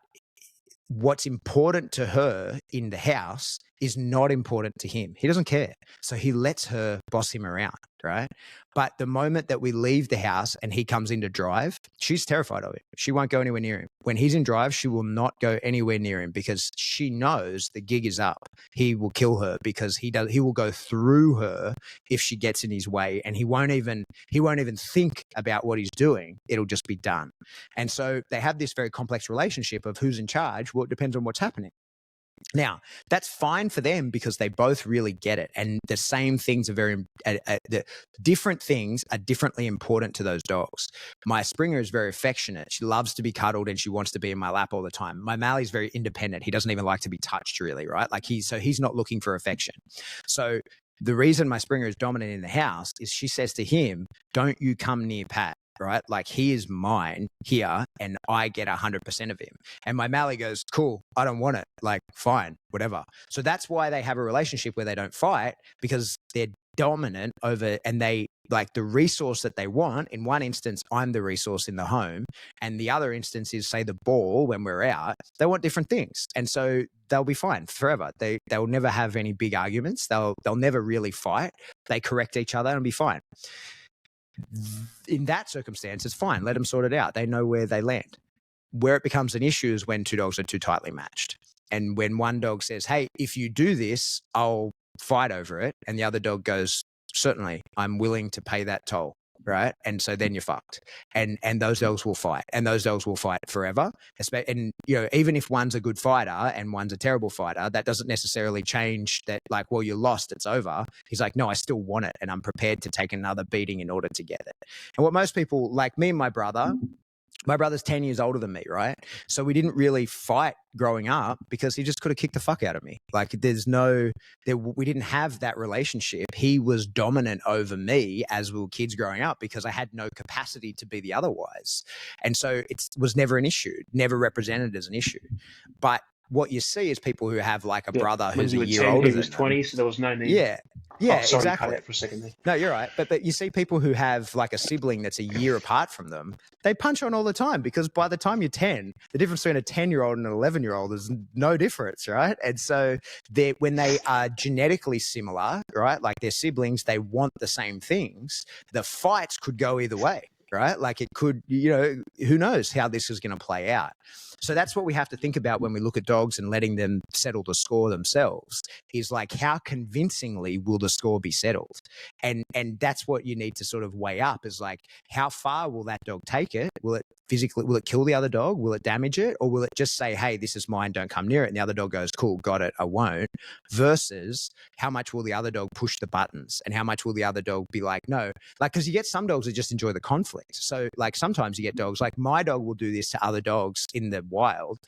what's important to her in the house is not important to him. He doesn't care. So he lets her boss him around, right? But the moment that we leave the house and he comes in to drive, she's terrified of him. She won't go anywhere near him. When he's in drive, she will not go anywhere near him because she knows the gig is up. He will kill her because he will go through her if she gets in his way, and he won't even think about what he's doing. It'll just be done. And so they have this very complex relationship of who's in charge. Well, it depends on what's happening. Now, that's fine for them because they both really get it. And the same things are the different things are differently important to those dogs. My Springer is very affectionate. She loves to be cuddled and she wants to be in my lap all the time. My Mally's very independent. He doesn't even like to be touched really, right? Like he's not looking for affection. So the reason my Springer is dominant in the house is she says to him, don't you come near Pat. Right? Like he is mine here and I get 100% of him. And my Mally goes, cool, I don't want it. Like, fine, whatever. So that's why they have a relationship where they don't fight, because they're dominant over, and they like the resource that they want. In one instance, I'm the resource in the home. And the other instance is, say, the ball when we're out. They want different things. And so they'll be fine forever. They'll never have any big arguments. They'll never really fight. They correct each other and be fine. In that circumstance, it's fine. Let them sort it out. They know where they land. Where it becomes an issue is when 2 dogs are too tightly matched. And when one dog says, hey, if you do this, I'll fight over it. And the other dog goes, certainly, I'm willing to pay that toll. Right. And so then you're fucked. And those dogs will fight, and those dogs will fight forever. And, you know, even if one's a good fighter and one's a terrible fighter, that doesn't necessarily change that, like, well, you lost, it's over. He's like, no, I still want it. And I'm prepared to take another beating in order to get it. And what most people, like me and my brother's 10 years older than me, right? So we didn't really fight growing up because he just could have kicked the fuck out of me. Like we didn't have that relationship. He was dominant over me as we were kids growing up because I had no capacity to be the otherwise. And so it was never an issue, never represented as an issue. But what you see is people who have like a brother who's a year older than them. He was 20, so there was no need. Yeah. Yeah, sorry, exactly. Cut out for a second there. No, you're right. But you see people who have like a sibling that's a year apart from them, they punch on all the time because by the time you're 10, the difference between a 10-year-old and an 11-year-old is no difference, right? And so when they are genetically similar, right, like they're siblings, they want the same things, the fights could go either way, right? Like it could, you know, who knows how this is going to play out. So that's what we have to think about when we look at dogs and letting them settle the score themselves, is like, how convincingly will the score be settled? And that's what you need to sort of weigh up, is like, how far will that dog take it? Will it kill the other dog? Will it damage it? Or will it just say, hey, this is mine, don't come near it? And the other dog goes, cool, got it, I won't. Versus how much will the other dog push the buttons? And how much will the other dog be like, no? Like, because you get some dogs that just enjoy the conflict. So like sometimes you get dogs, like my dog will do this to other dogs in the wild.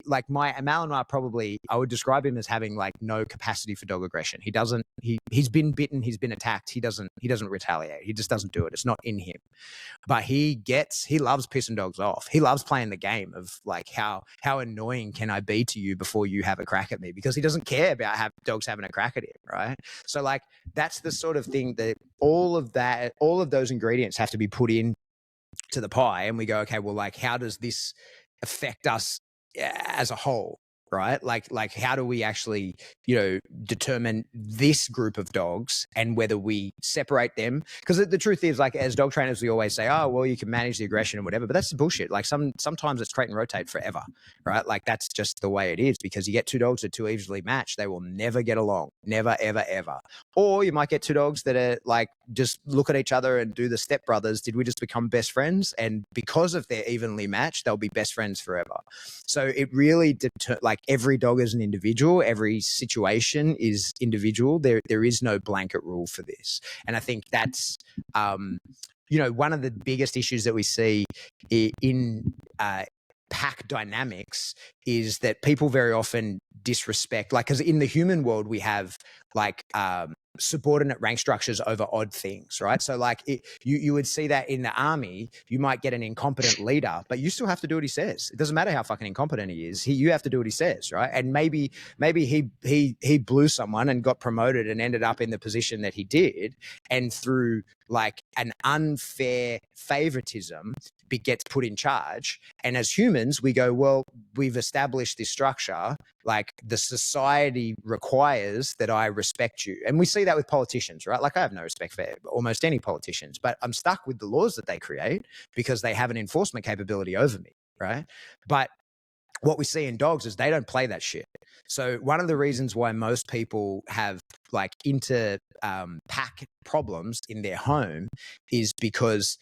Like my Malinois, probably I would describe him as having like no capacity for dog aggression. He's been bitten, he's been attacked. He doesn't retaliate. He just doesn't do it. It's not in him. But he loves pissing dogs off. He loves playing the game of like, how annoying can I be to you before you have a crack at me? Because he doesn't care about dogs having a crack at him, right? So like, that's the sort of thing that all of those ingredients have to be put in to the pie. And we go, okay, well, like, how does this affect us as a whole? right? Like how do we actually, determine this group of dogs and whether we separate them? Because the truth is, like, as dog trainers, we always say, oh, well, you can manage the aggression and whatever, but that's bullshit. Like sometimes it's crate and rotate forever, right? Like that's just the way it is, because you get two dogs that are too easily matched, they will never get along, never, ever, ever. Or you might get two dogs that are like, just look at each other and do the stepbrothers. Did we just become best friends? And because of their evenly matched, they'll be best friends forever. So it really like every dog is an individual. Every situation is individual. There is no blanket rule for this. And I think that's, one of the biggest issues that we see in pack dynamics is that people very often disrespect, like, because in the human world we have like subordinate rank structures over odd things, right? So like you would see that in the army, you might get an incompetent leader, but you still have to do what he says. It doesn't matter how fucking incompetent he is. You have to do what he says, right? And maybe he blew someone and got promoted and ended up in the position that he did, and through like an unfair favoritism gets put in charge. And as humans, we go, well, we've established this structure, like the society requires that I respect you. And we see that with politicians, right? Like I have no respect for almost any politicians, but I'm stuck with the laws that they create because they have an enforcement capability over me, right? But what we see in dogs is they don't play that shit. So one of the reasons why most people have like pack problems in their home is because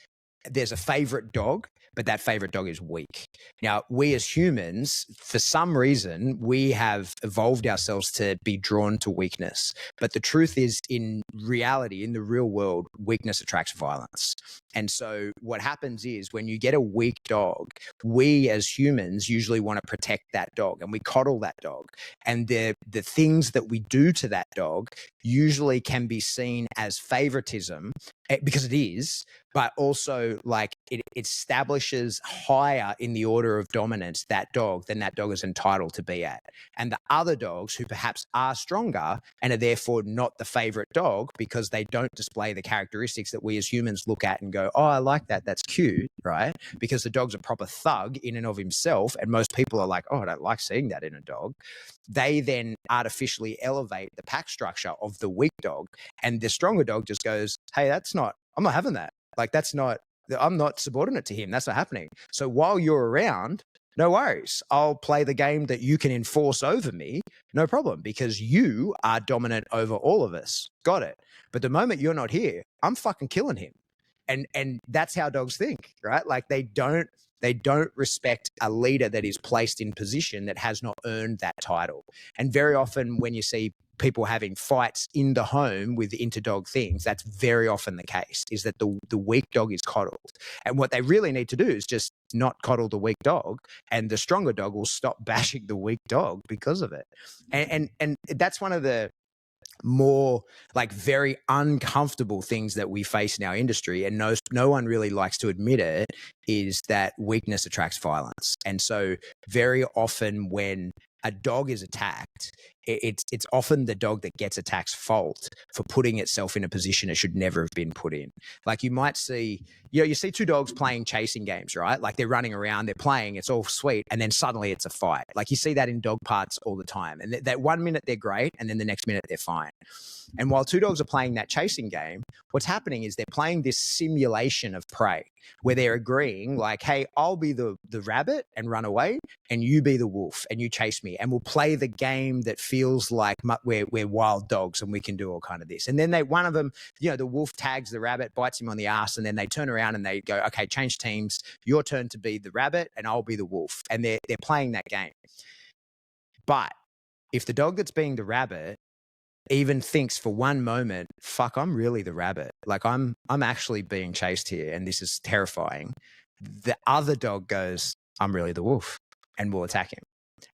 there's a favorite dog, but that favorite dog is weak. Now, we as humans, for some reason, we have evolved ourselves to be drawn to weakness. But the truth is, in reality, in the real world, weakness attracts violence. And so what happens is when you get a weak dog, we as humans usually want to protect that dog and we coddle that dog. And the things that we do to that dog usually can be seen as favoritism, because it is, but also like it establishes higher in the order of dominance that dog than that dog is entitled to be at. And the other dogs who perhaps are stronger and are therefore not the favorite dog because they don't display the characteristics that we as humans look at and go, oh, I like that, that's cute, right? Because the dog's a proper thug in and of himself, and most people are like, oh, I don't like seeing that in a dog. They then artificially elevate the pack structure of the weak dog, and the stronger dog just goes, hey, I'm not having that. Like, I'm not subordinate to him. That's not happening. So while you're around, no worries. I'll play the game that you can enforce over me. No problem, because you are dominant over all of us. Got it. But the moment you're not here, I'm fucking killing him. And that's how dogs think, right? Like they don't respect a leader that is placed in position that has not earned that title. And very often when you see people having fights in the home with interdog things, that's very often the case, is that the weak dog is coddled. And what they really need to do is just not coddle the weak dog, and the stronger dog will stop bashing the weak dog because of it. And that's one of the more like very uncomfortable things that we face in our industry, and no one really likes to admit it, is that weakness attracts violence. And so very often when a dog is attacked, it's often the dog that gets attacked's fault for putting itself in a position it should never have been put in. Like you might see, you see two dogs playing chasing games, right? Like they're running around, they're playing, it's all sweet, and then suddenly it's a fight. Like you see that in dog parts all the time. And that 1 minute they're great, and then the next minute they're fine. And while two dogs are playing that chasing game, what's happening is they're playing this simulation of prey where they're agreeing like, hey, I'll be the rabbit and run away, and you be the wolf and you chase me, and we'll play the game that feels like we're wild dogs and we can do all kind of this. And then one of them, the wolf tags the rabbit, bites him on the ass, and then they turn around and they go, okay, change teams. Your turn to be the rabbit and I'll be the wolf. And they're playing that game. But if the dog that's being the rabbit even thinks for one moment, fuck, I'm really the rabbit, like I'm actually being chased here and this is terrifying, the other dog goes, I'm really the wolf, and will attack him.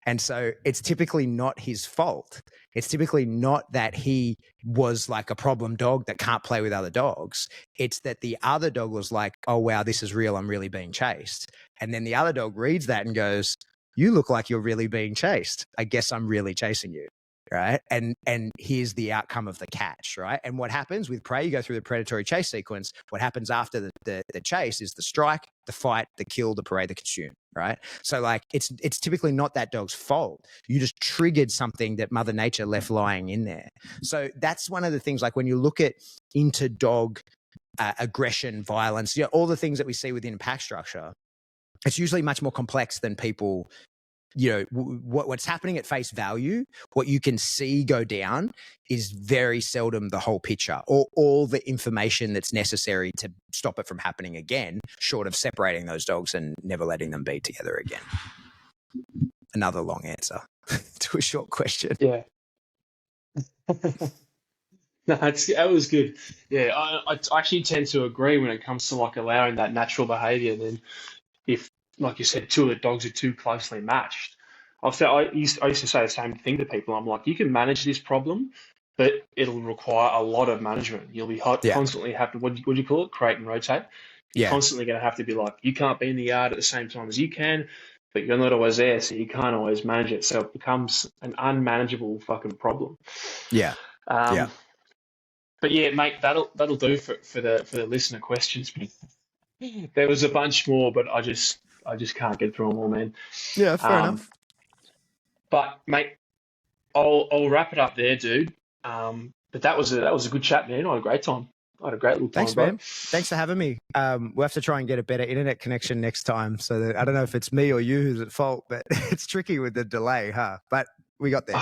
And so it's typically not his fault. It's typically not that he was like a problem dog that can't play with other dogs. It's that the other dog was like, oh, wow, this is real. I'm really being chased. And then the other dog reads that and goes, you look like you're really being chased. I guess I'm really chasing you. right? And here's the outcome of the catch, right? And what happens with prey, you go through the predatory chase sequence. What happens after the chase is the strike, the fight, the kill, the parade, the consume, right? So like it's typically not that dog's fault. You just triggered something that Mother Nature left lying in there. So that's one of the things, like when you look at inter-dog aggression, violence, all the things that we see within pack structure, it's usually much more complex than people, what's happening at face value, what you can see go down is very seldom the whole picture or all the information that's necessary to stop it from happening again, short of separating those dogs and never letting them be together again. Another long answer to a short question. Yeah. No, that was good. Yeah, I actually tend to agree when it comes to like allowing that natural behaviour. Then, if, like you said, two of the dogs are too closely matched, I used to say the same thing to people. I'm like, you can manage this problem, but it'll require a lot of management. You'll be constantly have to, what do you call it? Create and rotate. You're constantly going to have to be like, you can't be in the yard at the same time as you can, but you're not always there, so you can't always manage it. So it becomes an unmanageable fucking problem. Yeah. But yeah, mate, that'll do for the listener questions. There was a bunch more, but I just can't get through them all, man. Yeah, fair enough. But mate, I'll wrap it up there, dude. But that was a good chat, man. I had a great time. I had a great little time. Thanks, man. Thanks for having me. We'll have to try and get a better internet connection next time. So that, I don't know if it's me or you who's at fault, but it's tricky with the delay, huh? But we got there.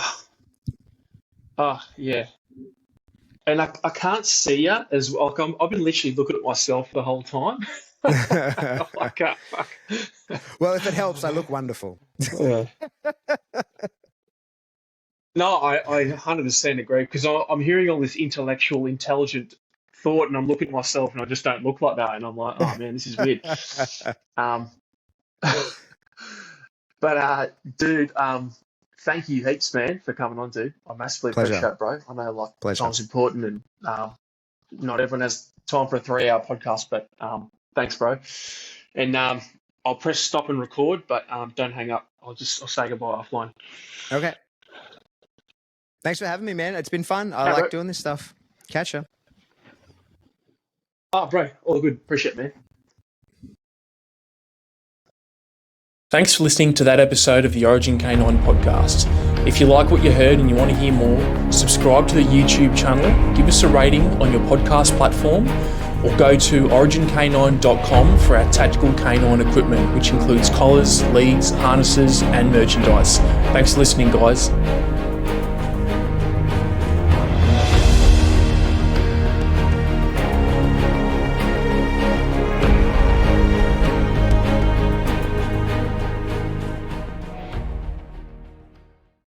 Yeah. And I can't see you as well. Like I've been literally looking at myself the whole time. I can't. Well, if it helps, I look wonderful. Yeah. No, I 100% agree, because I'm hearing all this intellectual, intelligent thought, and I'm looking at myself, and I just don't look like that, and I'm like, oh man, this is weird. But dude, thank you heaps, man, for coming on, dude. I massively appreciate it, bro. I know like time's important, and not everyone has time for a 3-hour podcast, but thanks, bro. And I'll press stop and record, but don't hang up. I'll say goodbye offline. Okay. Thanks for having me, man. It's been fun. I like doing this stuff. Catch ya. Oh, bro, all good. Appreciate it, man. Thanks for listening to that episode of the Origin Canine podcast. If you like what you heard and you want to hear more, subscribe to the YouTube channel, give us a rating on your podcast platform, or go to origincanine.com for our tactical canine equipment, which includes collars, leads, harnesses, and merchandise. Thanks for listening, guys.